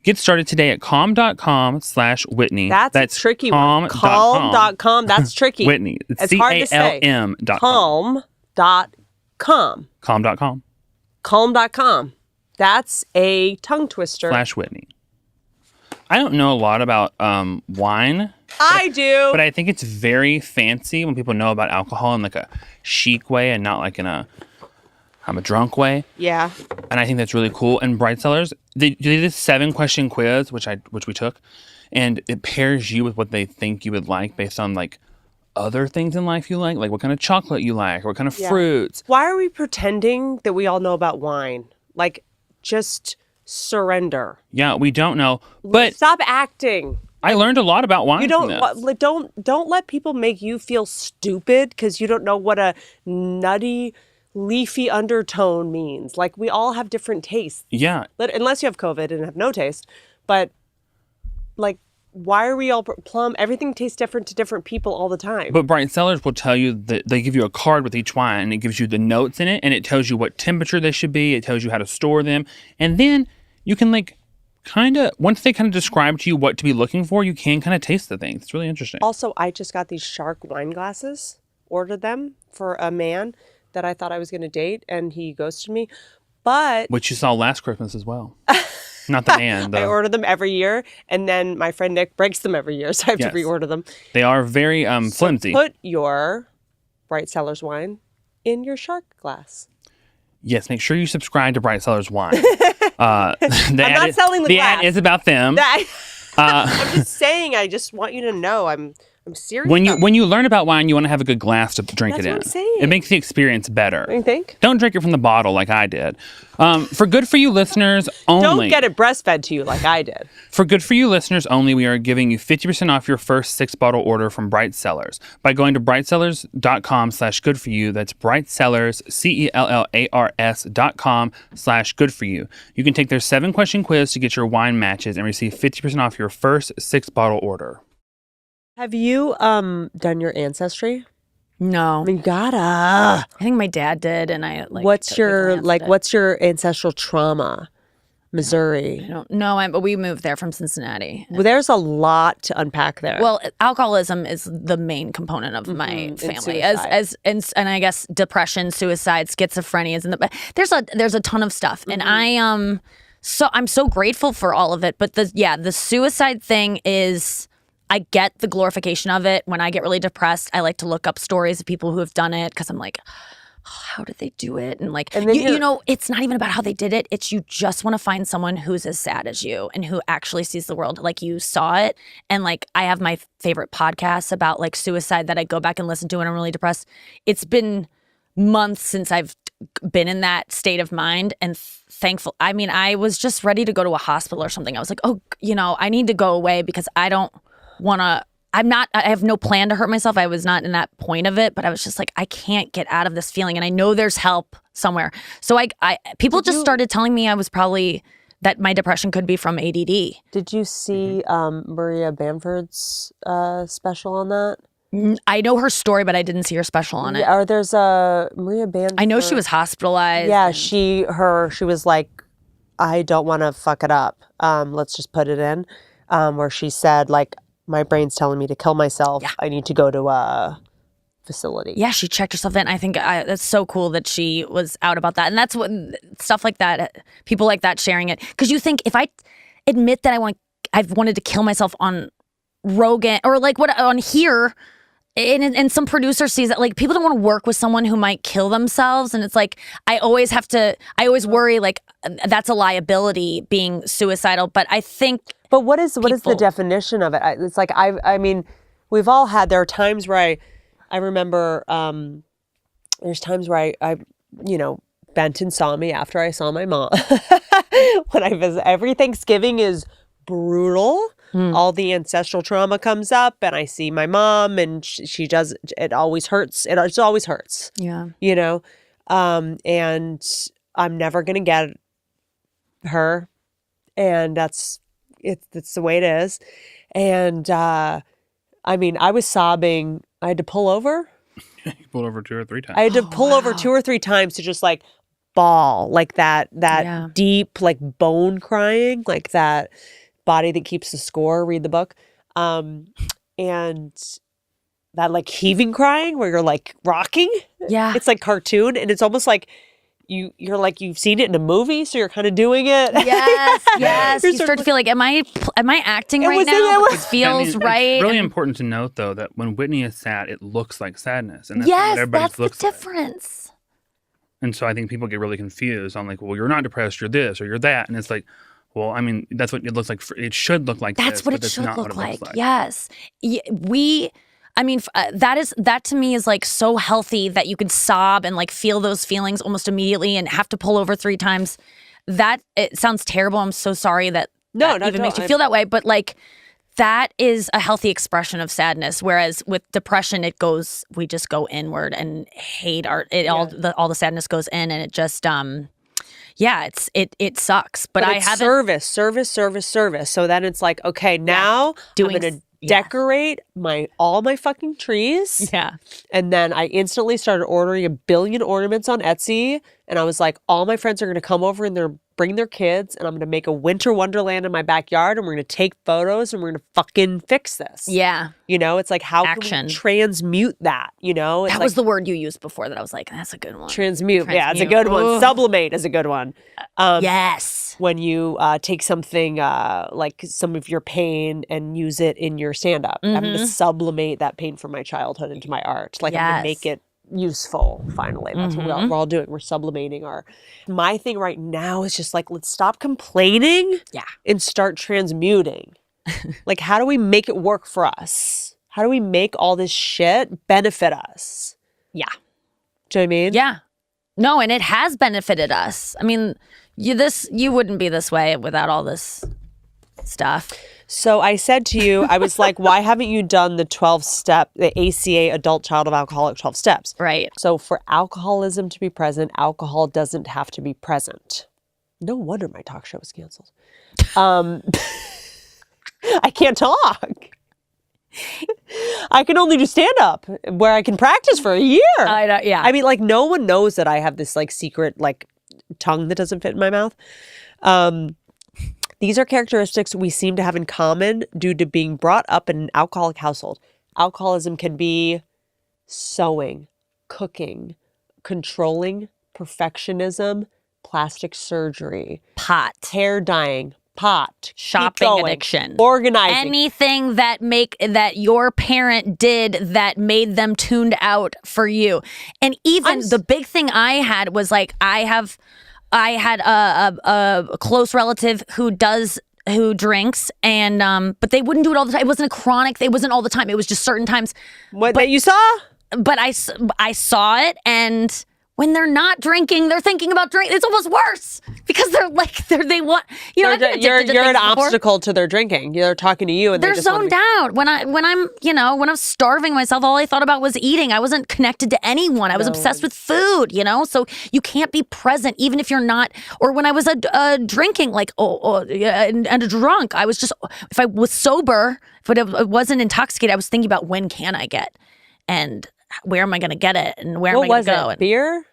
Get started today at calm.com/Whitney. That's a tricky one. Calm.com. That's tricky. Whitney. It's hard to say. CALM.com. Calm.com. Calm.com. Calm.com. That's a tongue twister. /Whitney. I don't know a lot about wine. I do. But I think it's very fancy when people know about alcohol in like a chic way and not like in a I'm a drunk way. Yeah. And I think that's really cool. And Bright Cellars, they did this 7-question quiz, which we took, and it pairs you with what they think you would like based on like other things in life you like what kind of chocolate you like, or what kind of fruits. Why are we pretending that we all know about wine? Like, just surrender. Yeah, we don't know. But stop acting. I learned a lot about wine. You don't let people make you feel stupid because you don't know what a nutty, leafy undertone means. Like, we all have different tastes. Yeah. Unless you have COVID and have no taste. But, like, why are we all plum? Everything tastes different to different people all the time. But Bright Cellars will tell you that they give you a card with each wine, and it gives you the notes in it, and it tells you what temperature they should be. It tells you how to store them. And then you can once they kind of describe to you what to be looking for, you can kind of taste the things. It's really interesting. Also, I just got these shark wine glasses, ordered them for a man that I thought I was going to date, and he ghosted me. But which you saw last Christmas as well. Not the man, though. I order them every year, and then my friend Nick breaks them every year, so I have to reorder them. They are very flimsy. Put your Bright Cellars wine in your shark glass. Yes, make sure you subscribe to Bright Cellars Wine. I'm not selling the glass. Ad is about them. I'm just saying. I just want you to know I'm serious. When you learn about wine, you want to have a good glass to drink it in. That's what I'm saying. It makes the experience better. You think? Don't drink it from the bottle like I did. For good for you listeners only. Don't get it breastfed to you like I did. For good for you listeners only, we are giving you 50% off your first 6-bottle order from Bright Cellars by going to brightcellars.com/goodforyou. That's Bright Cellars, CELLARS.com/goodforyou. You can take their 7-question quiz to get your wine matches and receive 50% off your first 6-bottle order. Have you done your ancestry? No. I mean, gotta. I think my dad did, and I What's your ancestral trauma? Missouri. I don't know, but we moved there from Cincinnati. Well, there's a lot to unpack there. Well, alcoholism is the main component of my family, and I guess depression, suicide, schizophrenia is in the. There's a ton of stuff, and I'm so grateful for all of it. But the suicide thing is. I get the glorification of it. When I get really depressed, I like to look up stories of people who have done it because I'm like, oh, how did they do it? And it's not even about how they did it. It's you just want to find someone who's as sad as you and who actually sees the world like you saw it. And I have my favorite podcasts about suicide that I go back and listen to when I'm really depressed. It's been months since I've been in that state of mind and thankful. I mean, I was just ready to go to a hospital or something. I was like, I need to go away because I have no plan to hurt myself. I was not in that point of it, but I was just like, I can't get out of this feeling. And I know there's help somewhere. So people just started telling me that my depression could be from ADD. Did you see Maria Bamford's special on that? I know her story, but I didn't see her special on it. Or there's a Maria Bamford. I know she was hospitalized. Yeah, she was I don't want to fuck it up. Let's just put it in. Where she said, like, my brain's telling me to kill myself. Yeah. I need to go to a facility. Yeah, she checked herself in. I think that's so cool that she was out about that. And that's what stuff like that, people like that sharing it. Because you think if I admit that I've wanted to kill myself on Rogan or like what on here, and some producer sees that, like, people don't want to work with someone who might kill themselves. And it's like, I always worry, like, that's a liability being suicidal. But I think. But what is the definition of it? It's like, I mean, we've all had, there are times where I remember there's times where I Benton saw me after I saw my mom. When I visit, every Thanksgiving is brutal. All the ancestral trauma comes up, and I see my mom, and she does, it always hurts. It always hurts. Yeah. And I'm never going to get her. And that's the way it is. And I mean, I was sobbing. I had to pull over. You pulled over 2 or 3 times. I had to pull over 2 or 3 times to just like bawl, like that deep, like bone crying, like that body that keeps the score, read the book. And that like heaving crying where you're like rocking. Yeah. It's like cartoon, and it's almost like you're like, you've seen it in a movie, so you're kind of doing it. Yes. You start to feel like, am I acting right now? This feels right. It's really important to note, though, that when Whitney is sad, it looks like sadness. And that's the difference. Like. And so I think people get really confused on like, well, you're not depressed, you're this or you're that. And it's like, well, I mean, that's what it looks like. It should look like that's this, what but it should not look what it like. looks like. Yes. I mean, that to me is like so healthy that you can sob and like feel those feelings almost immediately and have to pull over 3 times. That, it sounds terrible. I'm so sorry that even makes you feel that way. But like, that is a healthy expression of sadness. Whereas with depression, we just go inward and hate all the sadness goes in, and it just it sucks. But I haven't service. So then it's like, okay, now I'm gonna decorate all my fucking trees. Yeah. And then I instantly started ordering 1 billion ornaments on Etsy. And I was like, all my friends are going to come over and bring their kids, and I'm going to make a winter wonderland in my backyard, and we're going to take photos, and we're going to fucking fix this. Yeah. It's like, how can we transmute that? It's that was the word you used before that I was like, that's a good one. Transmute. Yeah, it's a good one. Sublimate is a good one. Yes. When you take something like some of your pain and use it in your stand-up. I'm going to sublimate that pain from my childhood into my art. Like, I'm going to make it useful, finally. That's what we're all doing. We're sublimating my thing right now is just like, let's stop complaining and start transmuting. Like, how do we make it work for us? How do we make all this shit benefit us? Yeah. Do you know what I mean? Yeah. No, and it has benefited us. I mean, you wouldn't be this way without all this stuff. So I said to you, I was like, why haven't you done the ACA, Adult Child of Alcoholic 12 Steps? Right. So for alcoholism to be present, alcohol doesn't have to be present. No wonder my talk show was canceled. I can't talk. I can only do stand-up where I can practice for a year. I know, yeah. I mean, like, no one knows that I have this like secret like tongue that doesn't fit in my mouth. These are characteristics we seem to have in common due to being brought up in an alcoholic household. Alcoholism can be sewing, cooking, controlling, perfectionism, plastic surgery, pot, hair dyeing, pot, shopping addiction, organizing, anything that your parent did that made them tuned out for you. And even the big thing I had was like, I had a close relative who drinks, and but they wouldn't do it all the time. It wasn't a chronic. It wasn't all the time. It was just certain times. That you saw? But I saw it, and when they're not drinking, they're thinking about drinking. It's almost worse because they want. You're an obstacle to their drinking. They're talking to you, and they're zoned out. When I'm starving myself, all I thought about was eating. I wasn't connected to anyone. I was obsessed with food. So you can't be present even if you're not. Or when I was drinking, and a drunk, I was just. If I was sober, but I wasn't intoxicated, I was thinking about when can I get, and where am I going to get it, and where am I going to go? Beer?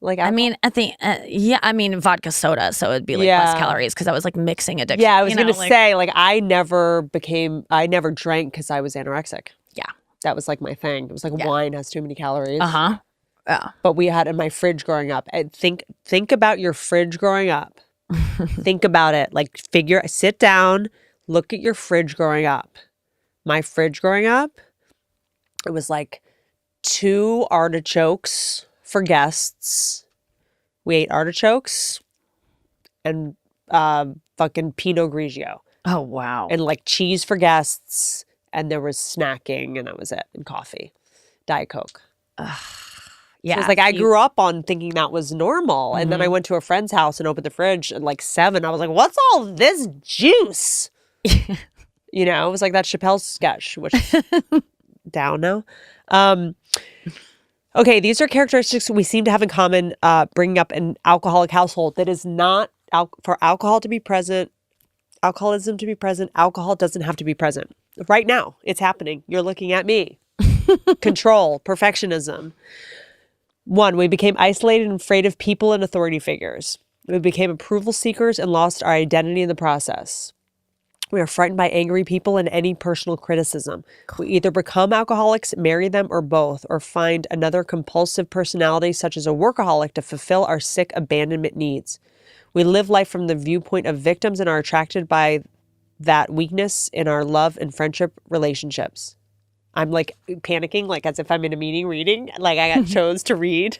Like I alcohol? mean, I mean, vodka soda, so it'd be like less Yeah. calories because I was like mixing addiction. Yeah, I was gonna like, say, like, I never drank because I was anorexic. Yeah. That was like my thing. It was like wine has too many calories. Yeah. But we had in my fridge growing up. And think about your fridge growing up. Think about it. Like sit down, look at your fridge growing up. My fridge growing up, it was like 2 artichokes for guests. We ate artichokes and fucking Pinot Grigio. Oh, wow. And like cheese for guests. And there was snacking and that was it. And coffee. Diet Coke. Yeah. So it's like I grew up on thinking that was normal. And then I went to a friend's house and opened the fridge at like 7. I was like, what's all this juice? You know, it was like that Chappelle sketch, which is down now. Okay, these are characteristics we seem to have in common bringing up an alcoholic household. That is not for alcohol to be present, alcoholism to be present. Alcohol doesn't have to be present. Right now, it's happening. You're looking at me. Control, perfectionism. 1, we became isolated and afraid of people and authority figures. We became approval seekers and lost our identity in the process. We are frightened by angry people and any personal criticism. We either become alcoholics, marry them, or both, or find another compulsive personality, such as a workaholic, to fulfill our sick abandonment needs. We live life from the viewpoint of victims and are attracted by that weakness in our love and friendship relationships. I'm like panicking, like as if I'm in a meeting reading, like I got chose to read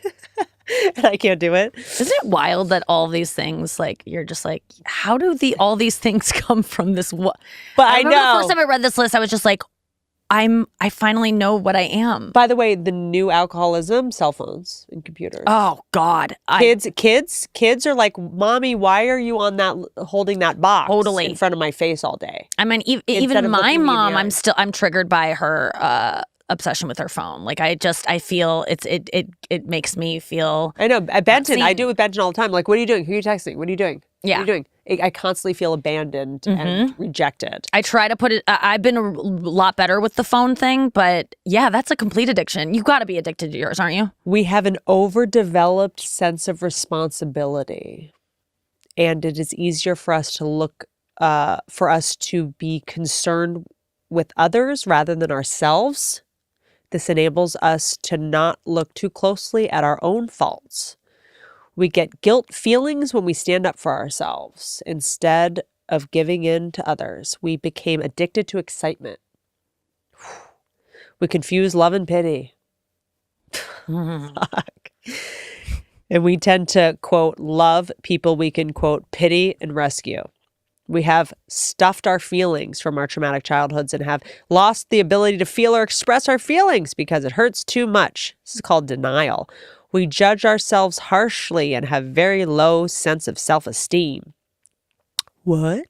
and I can't do it. Isn't it wild that all these things, like, you're just like, how do all these things come from this? But I I remember know. the first time I read this list, I was just like, I finally know what I am. By the way, the new alcoholism, cell phones and computers. Oh God. Kids are like, Mommy, why are you on that, holding that box Totally. in front of my face all day? I mean, Instead even of my looking me in the mom, eye. I'm triggered by her obsession with her phone. Like I feel it makes me feel. I know. At Benton, I seen. do it with Benton all the time. Like, what are you doing? Who are you texting? What are you doing? Yeah. What are you doing? I constantly feel abandoned and rejected. I try to put it. I've been a lot better with the phone thing, but yeah, that's a complete addiction. You got to be addicted to yours, aren't you? We have an overdeveloped sense of responsibility, and it is easier for us to be concerned with others rather than ourselves. This enables us to not look too closely at our own faults. We get guilt feelings when we stand up for ourselves instead of giving in to others. We became addicted to excitement. We confuse love and pity. Fuck. And we tend to, quote, love people we can, quote, pity and rescue. We have stuffed our feelings from our traumatic childhoods and have lost the ability to feel or express our feelings because it hurts too much. This is called denial. We judge ourselves harshly and have very low sense of self-esteem. What?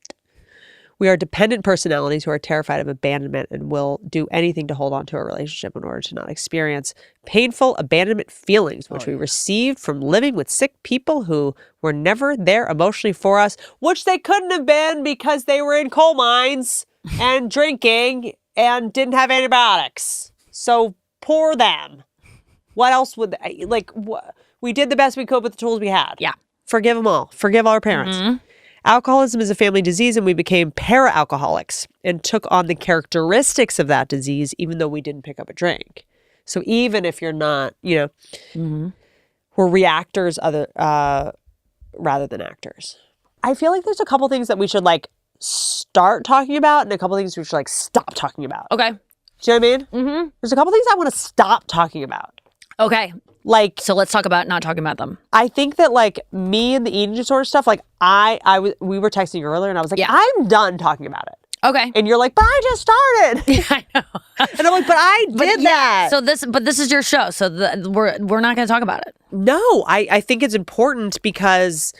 We are dependent personalities who are terrified of abandonment and will do anything to hold on to a relationship in order to not experience painful abandonment feelings, which we received from living with sick people who were never there emotionally for us, which they couldn't have been because they were in coal mines and drinking and didn't have antibiotics. So poor them. What else would we did the best we could with the tools we had. Yeah. Forgive them all. Forgive all our parents. Alcoholism is a family disease, and we became para-alcoholics and took on the characteristics of that disease, even though we didn't pick up a drink. So even if you're not, we're reactors rather than actors. I feel like there's a couple things that we should start talking about and a couple things we should stop talking about. Okay. Do you know what I mean? Mm-hmm. There's a couple things I want to stop talking about. Okay. So let's talk about not talking about them. I think that me and the eating disorder stuff, we were texting earlier and I was like, I'm done talking about it. Okay. And you're like, but I just started. Yeah, I know. And I'm like, but I did that. So this is your show. So we're not going to talk about it. No, I think it's important because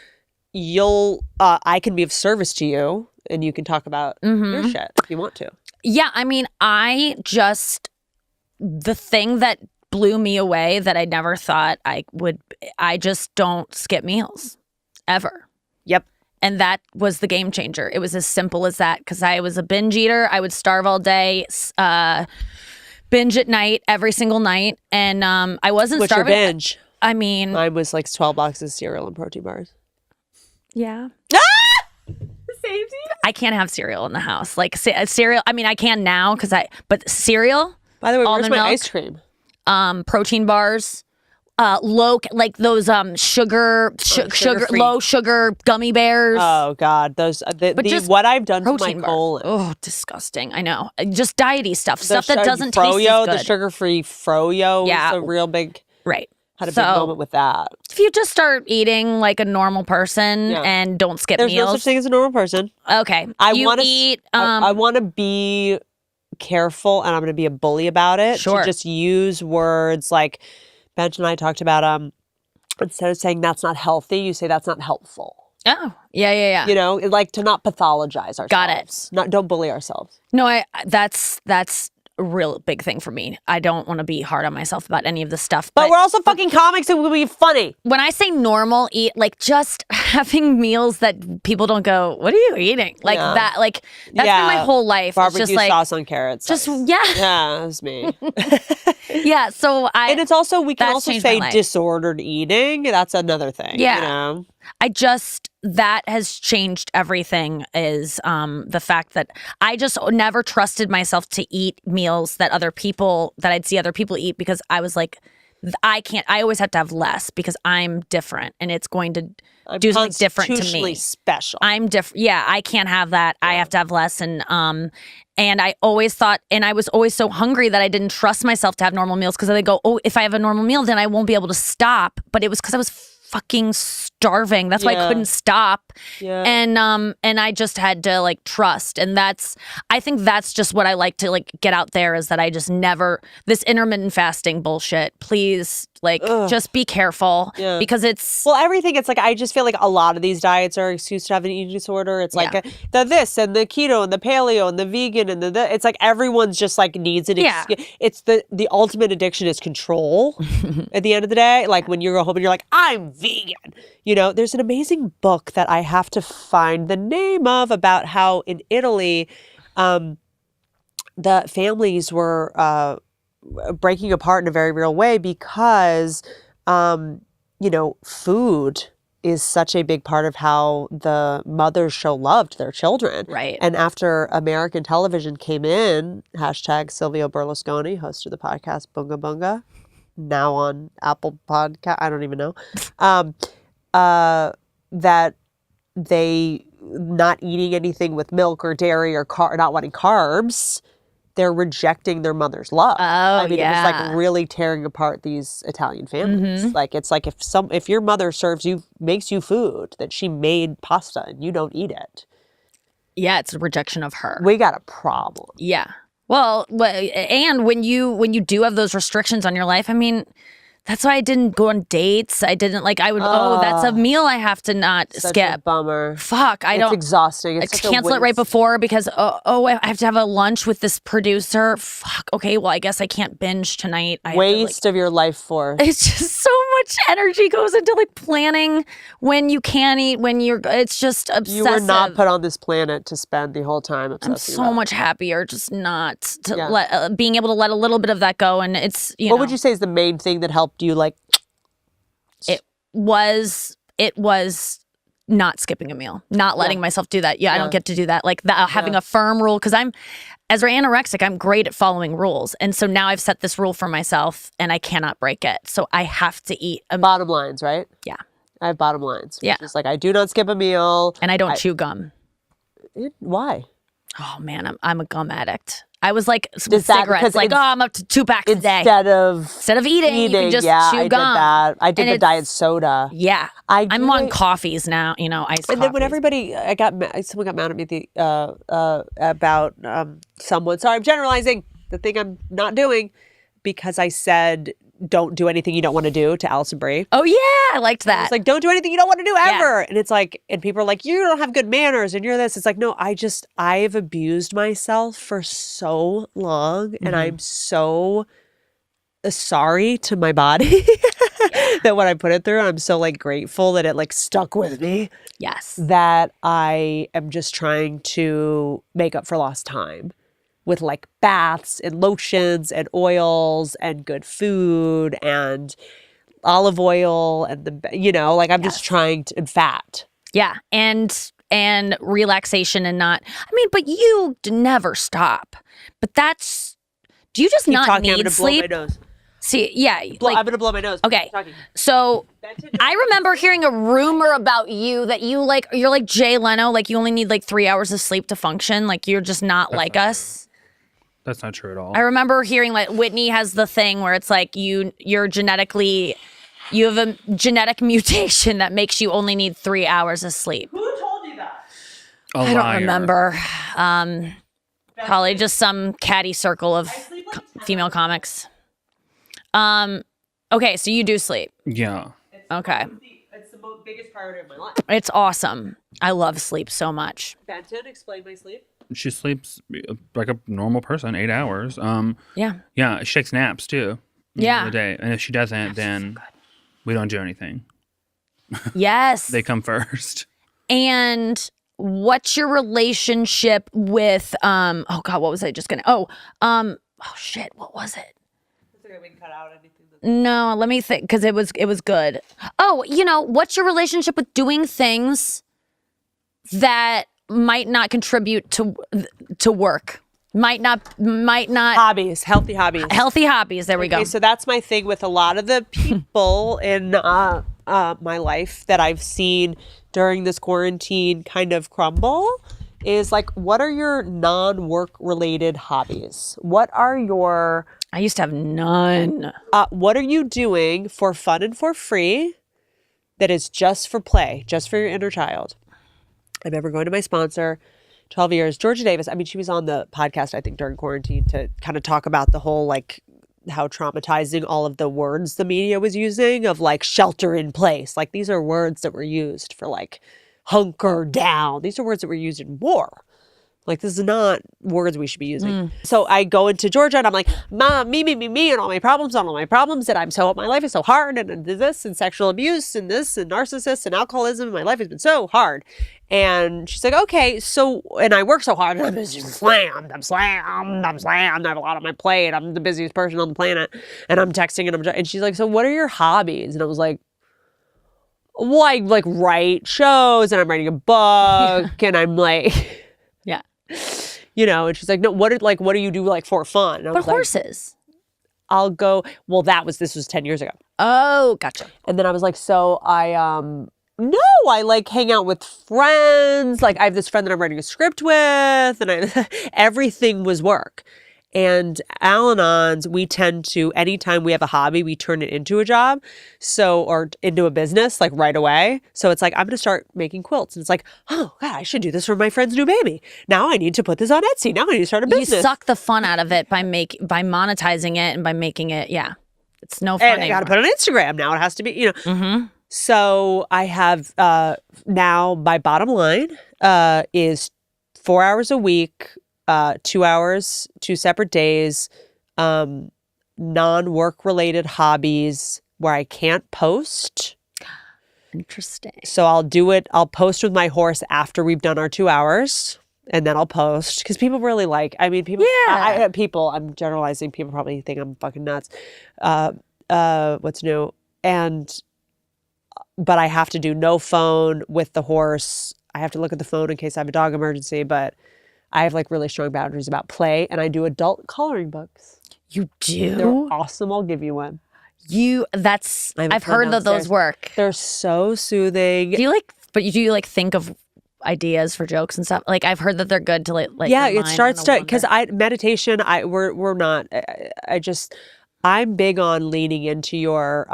I can be of service to you and you can talk about your shit if you want to. Yeah. I mean, the thing that blew me away that I never thought I just don't skip meals ever. Yep. And that was the game changer. It was as simple as that because I was a binge eater. I would starve all day, binge at night, every single night. And I wasn't What's starving. your binge? I mean, Mine was like 12 boxes of cereal and protein bars. yeah. Same I can't have cereal in the house. Like cereal. I mean, I can now but cereal, By the way, where's almond my milk, ice cream? protein bars, like those Sugar-free. low sugar gummy bears. Oh God, those just what I've done to my protein bars. colon. Oh, disgusting. I know. Just diety stuff. The Stuff that doesn't Froyo, taste as good. the sugar-free Froyo. Yeah. was a real big. Right. Had a big moment with that. If you just start eating like a normal person and don't skip There's meals. no such thing as a normal person. Okay. I you want to eat. I want to be careful, and I'm going to be a bully about it. Sure. To just use words like Benj and I talked about. Instead of saying that's not healthy, you say that's not helpful. Oh, yeah. You know, like to not pathologize ourselves. Got it. Don't bully ourselves. No, that's a real big thing for me. I don't want to be hard on myself about any of this stuff. But we're also fucking comics, and we'll be funny. When I say normal, eat like just having meals that people don't go, "What are you eating?" Like that. Like that's been my whole life. Barbecue it's just like sauce on carrots. just Yeah, that's me. yeah. So And it's also we can that's also changed my say life. disordered eating. That's another thing. Yeah. You know? That has changed everything is the fact that I just never trusted myself to eat meals that I'd see other people eat because I was like, I always have to have less because I'm different and it's going to do something different to constitutionally me. special. I'm different. Yeah, I can't have that. I have to have less. And I always thought, and I was always so hungry that I didn't trust myself to have normal meals because I go, oh, if I have a normal meal, then I won't be able to stop. But it was because I was fucking starving. That's why I couldn't stop. Yeah. And I just had to like trust. And I think that's just what I like to like get out there is that I just never, this intermittent fasting bullshit, please, like just be careful because it's. Well, everything, it's like, I just feel like a lot of these diets are an excuse to have an eating disorder. It's like the this and the keto and the paleo and the vegan and it's like everyone's just like needs an excuse. It's the ultimate addiction is control at the end of the day. Like when you go home and you're like, I'm vegan. You know, there's an amazing book that I have to find the name of about how in Italy, the families were breaking apart in a very real way because, you know, food is such a big part of how the mothers show love to their children. Right. And after American television came in, hashtag Silvio Berlusconi, host of the podcast Bunga Bunga, now on Apple Podcast, I don't even know, that they not eating anything with milk or dairy or not wanting carbs, they're rejecting their mother's love. Oh, I mean, it was like really tearing apart these Italian families. Like it's like if your mother makes you food that she made pasta and you don't eat it. Yeah, it's a rejection of her. We got a problem. Yeah. Well, and when you do have those restrictions on your life, I mean, that's why I didn't go on dates. I didn't that's a meal I have to not Such skip. a bummer. Fuck, It's exhausting. I cancel it right before because I have to have a lunch with this producer. Fuck. Okay, well I guess I can't binge tonight. Waste of your life force. It's just so much energy goes into like planning when you can't eat. It's just obsessive. You were not put on this planet to spend the whole time obsessing. I'm so much happier just not to being able to let a little bit of that go. And it's what would you say is the main thing that helped you like? It was not skipping a meal, not letting myself do that. I don't get to do that. Like having a firm rule because as an anorexic, I'm great at following rules. And so now I've set this rule for myself and I cannot break it. So I have to eat bottom lines, right? Yeah. I have bottom lines. Yeah. It's like I do not skip a meal. And I don't chew gum. Why? Oh man, I'm a gum addict. I was like with Is that cigarettes, because like I'm up to 2 packs a day. Instead of eating, you can just chew I gum. did that. I did And the it's- diet soda. Yeah, I'm on coffees now. You know, iced And then when coffees. everybody, someone got mad at me about someone. Sorry, I'm generalizing. The thing I'm not doing because I said don't do anything you don't want to do to Alison Brie. Oh yeah, I liked that. It's like don't do anything you don't want to do ever. And it's like, and people are like, you don't have good manners and you're this. It's like, no, I've abused myself for so long, and I'm so sorry to my body that what I put it through. And I'm so like grateful that it like stuck with me. Yes. That I am just trying to make up for lost time with like baths and lotions and oils and good food and olive oil and like I'm just trying to, and fat. Yeah. And relaxation and not, but you never stop. But do you just Keep not talking, I'm need gonna sleep? blow my nose. See, yeah. I'm gonna blow my nose. Okay. Keep talking. So I remember hearing a rumor about you that you're like Jay Leno, like you only need like 3 hours of sleep to function. Like you're just not like us. That's not true at all. I remember hearing like Whitney has the thing where it's like you have a genetic mutation that makes you only need 3 hours of sleep. Who told you that? I don't remember. Probably just some catty circle of female comics. Okay, so you do sleep. Yeah. Okay. It's the biggest priority of my life. It's awesome. I love sleep so much. Benton, explain my sleep. She sleeps like a normal person, 8 hours. Yeah. Yeah, she takes naps too. Yeah. The day, and if she doesn't, then we don't do anything. Yes. They come first. And what's your relationship with oh god, what was I just gonna oh shit, what was it? It's okay, we can cut out anything. No, let me think, because it was good. Oh, what's your relationship with doing things that might not contribute to work? Might not Hobbies, healthy hobbies. Healthy hobbies. There we go. Okay, so that's my thing with a lot of the people in my life that I've seen during this quarantine kind of crumble is like, what are your non-work related hobbies? What are your... I used to have none. What are you doing for fun and for free that is just for play, just for your inner child? I remember going to my sponsor, 12 years, Georgia Davis. I mean, she was on the podcast, I think, during quarantine to kind of talk about the whole, like, how traumatizing all of the words the media was using of, like, shelter in place. Like, these are words that were used for, like, hunker down. These are words that were used in war. Like, this is not words we should be using. So I go into Georgia and I'm like, Mom, me, and all my problems, that my life is so hard, and this, and sexual abuse, and this, and narcissists, and alcoholism. My life has been so hard. And she's like, okay, so, and I work so hard, and I'm just slammed. I'm slammed. I have a lot on my plate. I'm the busiest person on the planet. And I'm texting, and she's like, so what are your hobbies? And I was like, well, I like write shows, and I'm writing a book, and I'm like... Yeah. And she's like, no, what do you do like for fun? And I But was like, horses. I'll go. Well, this was 10 years ago. Oh, gotcha. And then I was like, so I like hang out with friends. Like I have this friend that I'm writing a script with, and everything was work. And Al-Anons, we tend to, anytime we have a hobby, we turn it into a job. Or into a business, like right away. So it's like, I'm going to start making quilts. And it's like, oh God, I should do this for my friend's new baby. Now I need to put this on Etsy. Now I need to start a business. You suck the fun out of it by monetizing it and by making it, it's no fun And I got to put it on Instagram. Now it has to be, Mm-hmm. So I have, now my bottom line is 4 hours a week, 2 hours, 2 separate days, non-work related hobbies where I can't post. Interesting. So I'll post with my horse after we've done our 2 hours, and then I'll post because people really like, I'm generalizing, people probably think I'm fucking nuts. What's new? But I have to do no phone with the horse. I have to look at the phone in case I have a dog emergency, but I have like really strong boundaries about play, and I do adult coloring books. You do? They're awesome. I'll give you one. I've heard that those work. They're so soothing. Do you think of ideas for jokes and stuff? Like I've heard that they're good to like yeah, it starts to, because meditation, we're not, I'm big on leaning into your,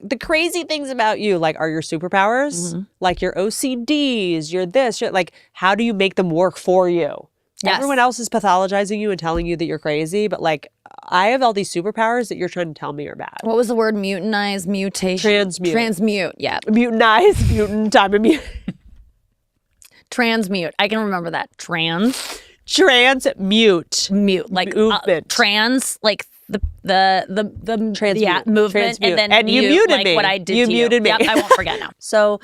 the crazy things about you, like, are your superpowers, like your OCDs, your this, like, how do you make them work for you? Yes. Everyone else is pathologizing you and telling you that you're crazy, but like, I have all these superpowers that you're trying to tell me are bad. What was the word? Mutinize, mutation? Transmute, yeah. Mutinize, mutant, I'm a mute. Transmute. I can remember that. Transmute. Mute. Like movement. Trans, like the Transmute. Yeah, movement. Transmute. And then you muted like me. What I did you to muted you. me. Yep, I won't forget now. So,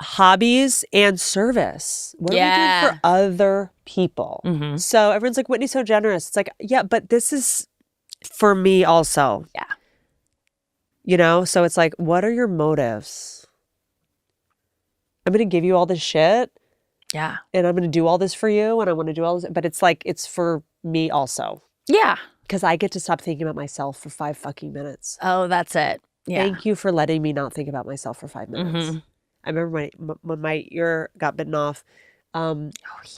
hobbies and service. What are we doing for other people? So everyone's like, Whitney's so generous. It's like, yeah, but this is for me also. Yeah. You know? So it's like, what are your motives? I'm going to give you all this shit Yeah. and I'm going to do all this for you and I want to do all this. But it's like, it's for me also. Yeah. Because I get to stop thinking about myself for 5 fucking minutes. Oh, that's it. Yeah. Thank you for letting me not think about myself for 5 minutes. I remember when my ear got bitten off. Oh,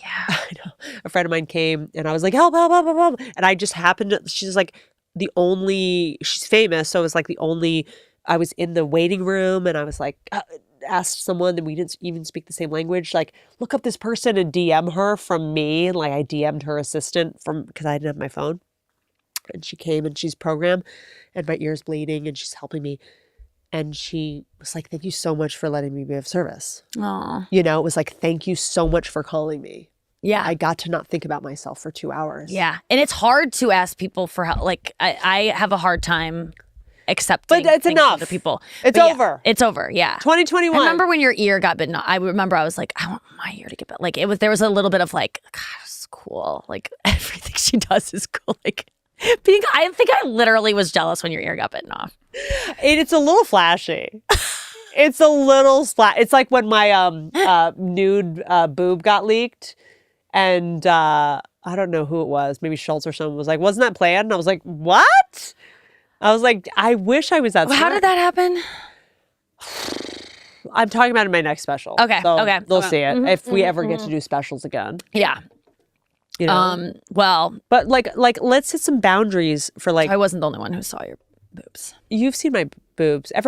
yeah. I know. A friend of mine came and I was like, help, help, help, help, help. And I just happened to, she's like she's famous. So it was like I was in the waiting room and I was like, asked someone and we didn't even speak the same language. Like, look up this person and DM her from me. And like I DM'd her assistant because I didn't have my phone. And she came and she's programmed and my ear's bleeding and she's helping me. And she was like, thank you so much for letting me be of service. Oh. You know, it was like, thank you so much for calling me. Yeah. I got to not think about myself for 2 hours. Yeah. And it's hard to ask people for help. Like, I have a hard time accepting. But it's things from enough. other people. It's But over. It's over. Yeah. 2021. I remember when your ear got bitten. I remember I was like, I want my ear to get bitten. Like, there was a little bit of like, God, this is cool. Like, everything she does is cool. Like, I think I literally was jealous when your ear got bitten off. It's a little flashy. It's a little splat. It's like when my nude boob got leaked, and I don't know who it was. Maybe Schultz or someone was like, "Wasn't that planned?" And I was like, "What?" I was like, "I wish I was that." How smart. did that happen? I'm talking about in my next special. Okay, So okay. They'll Okay. see it if we ever get to do specials again. Yeah. You know. Well, But like, let's set some boundaries for like. I wasn't the only one who saw your boobs. You've seen my boobs. I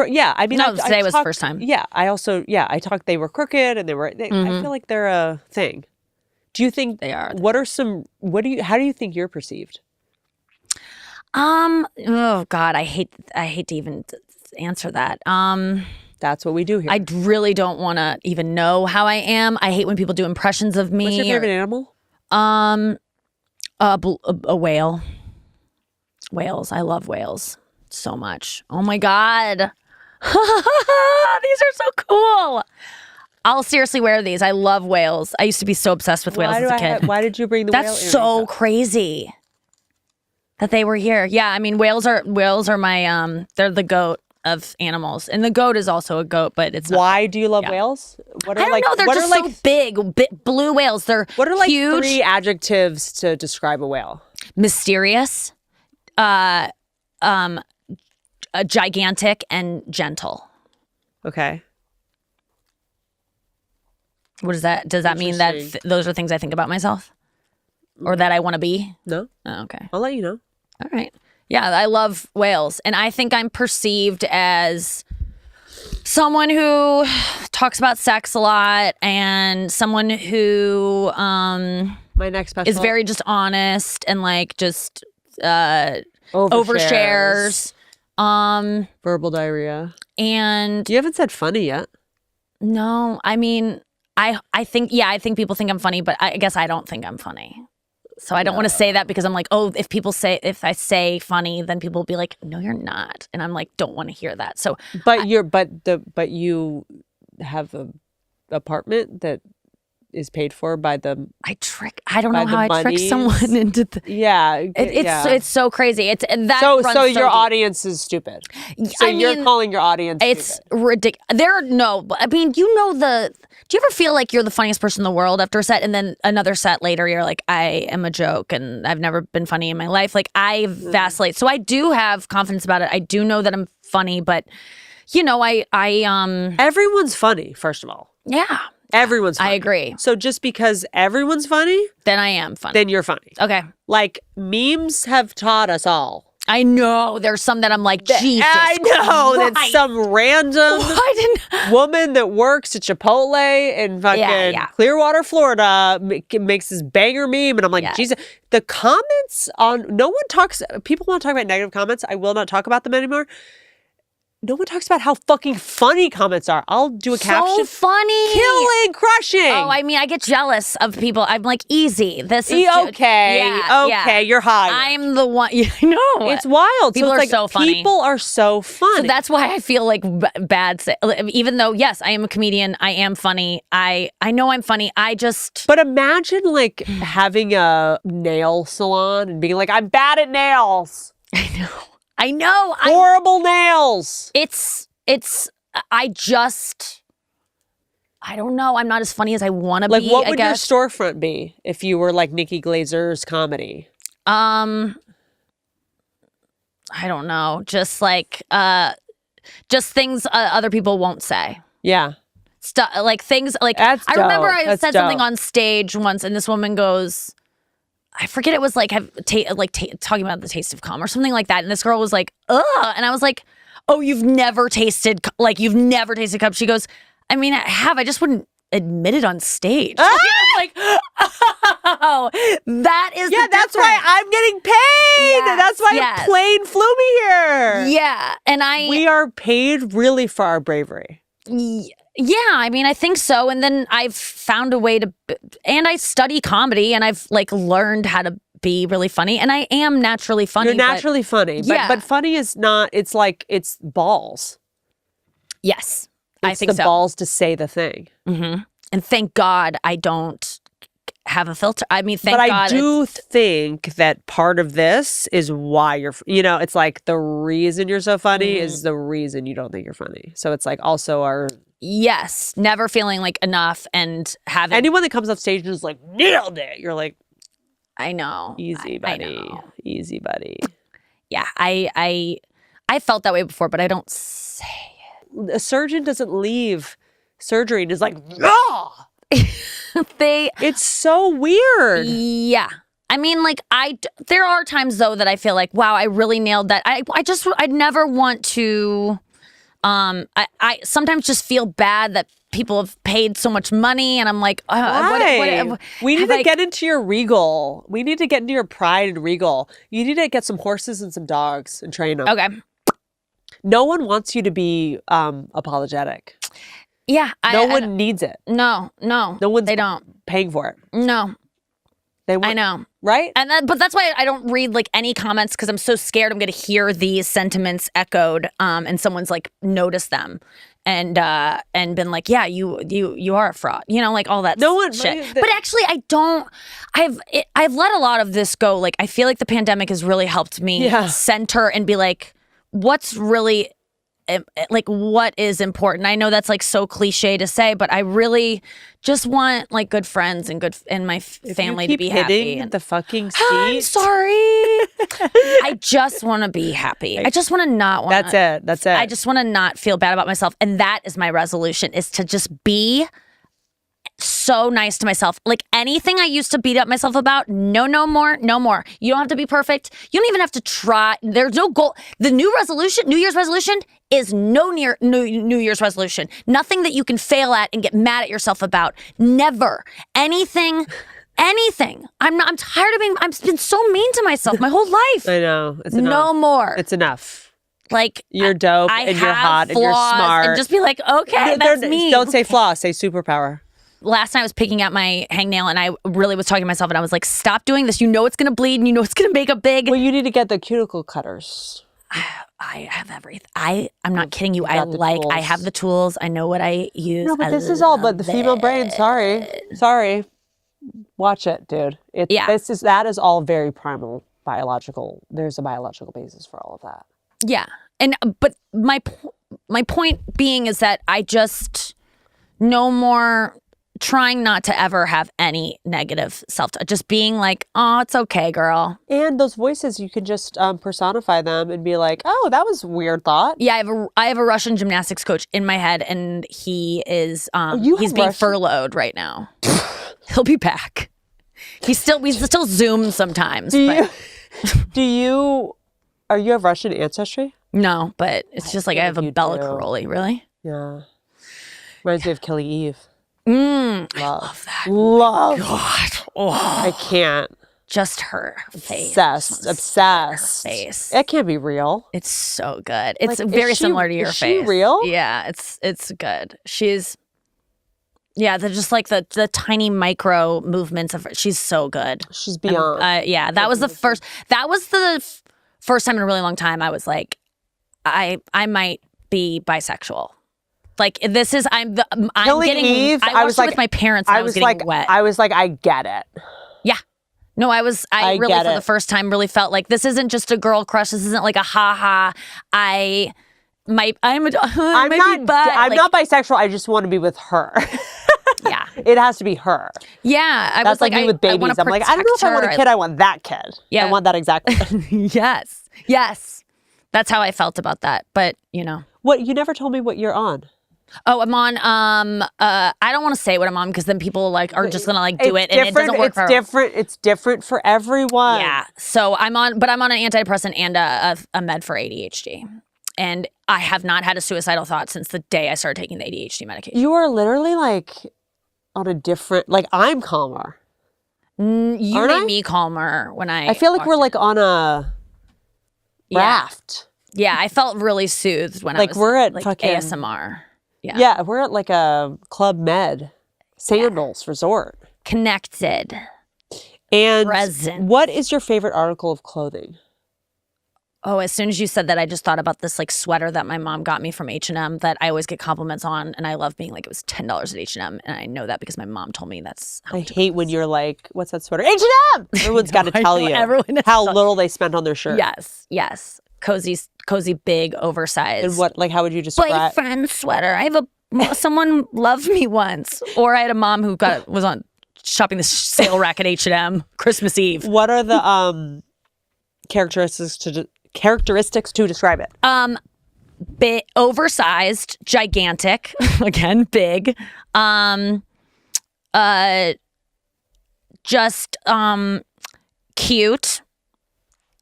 mean, No, today was the first time. Yeah, I talked. They were crooked, and I feel like they're a thing. Do you think They are. How do you think you're perceived? Oh God, I hate to even answer that. That's what we do here. I really don't want to even know how I am. I hate when people do impressions of me. What's your favorite animal? A whale. Whales. I love whales so much. Oh my God. These are so cool. I'll seriously wear these. I love whales. I used to be so obsessed with whales as a kid. Why did you bring the whale? That's so crazy that they were here. Yeah, I mean whales are my they're the goat of animals, and the goat is also a goat, but it's not. Why do you love whales? What are I don't know. They're just so big, blue whales. They're what are like huge, 3 adjectives to describe a whale? mysterious, gigantic, and gentle. Okay. What is that? Does that mean that those are things I think about myself, or that I want to be? No. Oh, okay. I'll let you know. All right. Yeah, I love whales, and I think I'm perceived as someone who talks about sex a lot, and someone who My next special is very just honest and like just overshares. overshares. Verbal diarrhea. And You haven't said funny yet. no, I mean, I think people think I'm funny, but I guess I don't think I'm funny. So I don't want to say that because I'm like, oh, if I say funny, then people will be like, no, you're not, and I'm like, don't want to hear that. So, But you have a apartment that is paid for by the I don't know how I trick monies. someone into the. It's so crazy. It's that. So runs your deep. audience is stupid. So you're calling your audience It's stupid. ridiculous. I mean, do you ever feel like you're the funniest person in the world after a set, and then another set later you're like, I am a joke and I've never been funny in my life? Like, I vacillate. So I do have confidence about it. I do know that I'm funny, but Everyone's funny, first of all. yeah. Everyone's funny. I agree. So just because everyone's funny, Then I am funny. then you're funny. Okay. Like, memes have taught us all. I know there's some that I'm like, Jesus I know Christ. that some random I didn't. woman that works at Chipotle in fucking Yeah. Clearwater, Florida, makes this banger meme, and I'm like, Yeah. Jesus. The comments people want to talk about negative comments. I will not talk about them anymore. No one talks about how fucking funny comments are. I'll do a caption. So funny. Killing, crushing. Oh, I mean, I get jealous of people. I'm like, easy. This is okay. Yeah. You're high. I'm the one. You know, It's wild. People it's are like, so funny. People are so funny. So that's why I feel like bad. Even though, yes, I am a comedian. I am funny. I know I'm funny. I just. But imagine like having a nail salon and being like, I'm bad at nails. I know. I know. Horrible nails. I don't know. I'm not as funny as I want to Like, be. what I would your guess. storefront be if you were like Nikki Glazer's comedy? I don't know. Just like, just things other people won't say. Yeah. Stuff like things like That's I remember dope. I That's said something dope. on stage once, and this woman goes, I forget, it was like talking about the taste of cum or something like that, and this girl was like, ugh, and I was like, oh, you've never tasted cum? She goes, I mean, I have. I just wouldn't admit it on stage. Ah! Like, oh, that is Yeah, the that's why difference. I'm getting paid. Yes, That's why yes. a plane flew me here. Yeah, and We are paid really for our bravery. Yeah, I mean, I think so. And then I've found a way to, and I study comedy, and I've like learned how to be really funny, and I am naturally funny. You're naturally funny, yeah. but funny is not. It's like it's balls. Yes, It's I think the so. balls to say the thing. Mm-hmm. And thank God I don't have a filter. I mean, thank But God. I do think that part of this is why you're. It's like the reason you're so funny is the reason you don't think you're funny. So it's like also our. Yes, never feeling like enough and having. Anyone that comes off stage and is like nailed it, you're like I know. easy, I buddy, know. easy, buddy. Yeah, I felt that way before, but I don't say A surgeon doesn't leave surgery and is like, ah! they. It's so weird. Yeah. I mean, like, there are times though that I feel like, wow, I really nailed that. I never want to. I sometimes just feel bad that people have paid so much money, and I'm like, Why? We need have to I- get into your regal. We need to get into your pride and regal. You need to get some horses and some dogs and train them. Okay. No one wants you to be apologetic. Yeah. No one needs it. No. No one's They don't. paying for it. No. They want, I know. right? But that's why I don't read like any comments, because I'm so scared I'm going to hear these sentiments echoed, and someone's like noticed them, and been like, yeah, you are a fraud, like all that. No one- shit. But actually, I don't. I've let a lot of this go. Like, I feel like the pandemic has really helped me center and be like, what's really. Like, what is important? I know that's like so cliche to say, but I really just want like good friends and my family to be happy. The fucking seat. I'm sorry. I just want to be happy. I just want to not want. That's it. That's it. I just want to not feel bad about myself, and that is my resolution: is to just be so nice to myself. Like, anything I used to beat up myself about, no more. You don't have to be perfect. You don't even have to try. There's no goal. The New Year's resolution is no New Year's resolution. Nothing that you can fail at and get mad at yourself about. Never. Anything. I'm tired of being, I've been so mean to myself my whole life. I know. It's enough. No more. It's enough. Like, You're dope I and you're have hot and you're flaws, smart. and just be like, okay, that's me. Don't say flaw. Say superpower. Last night I was picking out my hangnail, and I really was talking to myself, and I was like, stop doing this. You know it's going to bleed, and you know it's going to make a big. Well, you need to get the cuticle cutters. I have everything. I'm not kidding you. I got the tools. have the tools. I know what I use. No, but I this is all but the love female it. brain. Sorry. Watch it, dude. Yeah. That is all very primal biological. There's a biological basis for all of that. Yeah. And, but my point being is that I just no more trying not to ever have any negative self-talk. Just being like, oh, it's okay, girl. And those voices, you can just personify them and be like, oh, that was a weird thought. Yeah, I have a Russian gymnastics coach in my head, and he is you he's have being Russian? furloughed right now. He'll be back. We still Zoom sometimes. Do but you have Russian ancestry? no, but it's just like I have a you Bella do. Caroli, really. Yeah. Reminds me of Kelly Eve. Love that. Love. God. Oh, I can't. just her face. Obsessed. Face. It can't be real. It's so good. It's Like, very is she- similar to your is she face. real? Yeah, it's good. They're just like the tiny micro movements of her. She's so good. She's beyond. Yeah, that was the first. That was the first time in a really long time I was like, I might be bisexual. Like, this is I'm Killing getting. Eve, I I watched was it like- with my parents. And I was getting like, wet. I was like, I get it. Yeah. No, I really get for it. the first time really felt like this isn't just a girl crush. This isn't like a ha. I'm not bisexual. I just want to be with her. Yeah. It has to be her. Yeah. I That's was like me with babies. I'm like, I don't know if I want a kid. I want that kid. Yeah. I want that exactly. Yes. That's how I felt about that. But, What, you never told me what you're on. Oh, I'm on. I don't want to say what I'm on because then people are just gonna do it, and it doesn't work. It's different for everyone. Yeah. So I'm on an antidepressant and a med for ADHD, and I have not had a suicidal thought since the day I started taking the ADHD medication. You are literally on a different. I'm calmer. You made me calmer when I feel like we're on a raft. Yeah, I felt really soothed when I was we're at fucking ASMR. Yeah, we're at a Club Med Sandals resort. Connected. And present. What is your favorite article of clothing? Oh, as soon as you said that, I just thought about this sweater that my mom got me from H&M that I always get compliments on, and I love being it was $10 at H&M, and I know that because my mom told me that's how I much hate when you're like, what's that sweater? H&M! Everyone's got to tell you how little they spent on their shirt. Yes. Cozy, big, oversized. And what, how would you describe? Boyfriend sweater. I have someone loved me once. Or I had a mom who was on shopping the sale rack at H&M Christmas Eve. What are the characteristics to describe it? Big, oversized, gigantic, again, big. Just cute,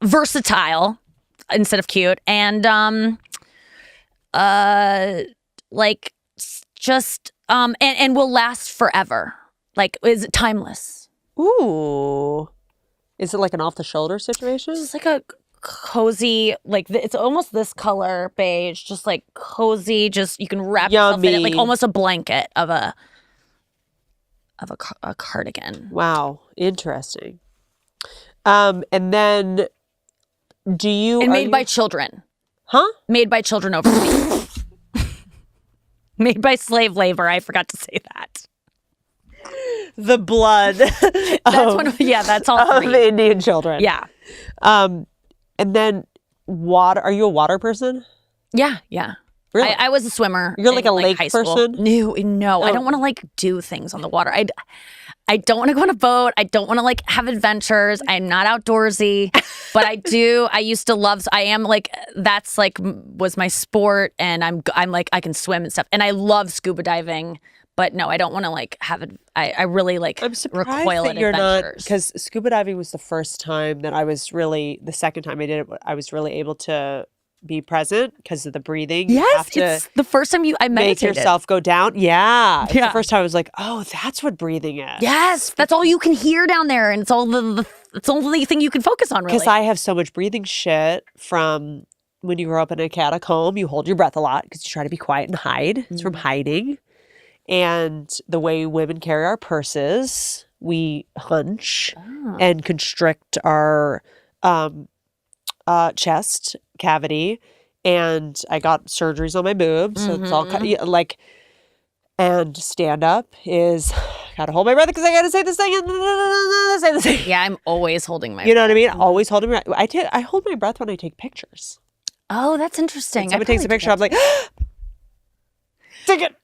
versatile instead of cute, and and will last forever. Is timeless. Ooh. Is it an off-the-shoulder situation? It's a cozy, it's almost this color, beige, just cozy, just you can wrap yourself in it, almost a blanket of a cardigan. Wow, interesting. And then made by children. Huh? Made by children overseas. Made by slave labor. I forgot to say that. The blood. That's all of the Indian children. Yeah. And then water. Are you a water person? Yeah. Really? I was a swimmer. You're a lake person? No. I don't want to do things on the water. I don't want to go on a boat. I don't want to have adventures. I'm not outdoorsy, but I do. I used to love. I am that's was my sport, and I'm I can swim and stuff, and I love scuba diving. But no, I don't want to have it. I really I'm surprised recoil that at you're adventures. because scuba diving was the first time that I was really. The second time I did it, I was really able to be present because of the breathing. Yes, it's the first time I meditated. Make yourself go down. Yeah. It's the first time I was like, oh, that's what breathing is. Yes, that's all you can hear down there, and it's all it's the only thing you can focus on, really. Because I have so much breathing shit from when you grow up in a catacomb. You hold your breath a lot because you try to be quiet and hide. It's from hiding. And the way women carry our purses, we hunch and constrict our chest cavity, and I got surgeries on my boobs, so it's all and stand up is gotta hold my breath because I gotta say this thing and say this thing. Yeah, I'm always holding my You know what I mean? Always holding my breath. I hold my breath when I take pictures. Oh, that's interesting. When someone takes a picture, I'm like, take it.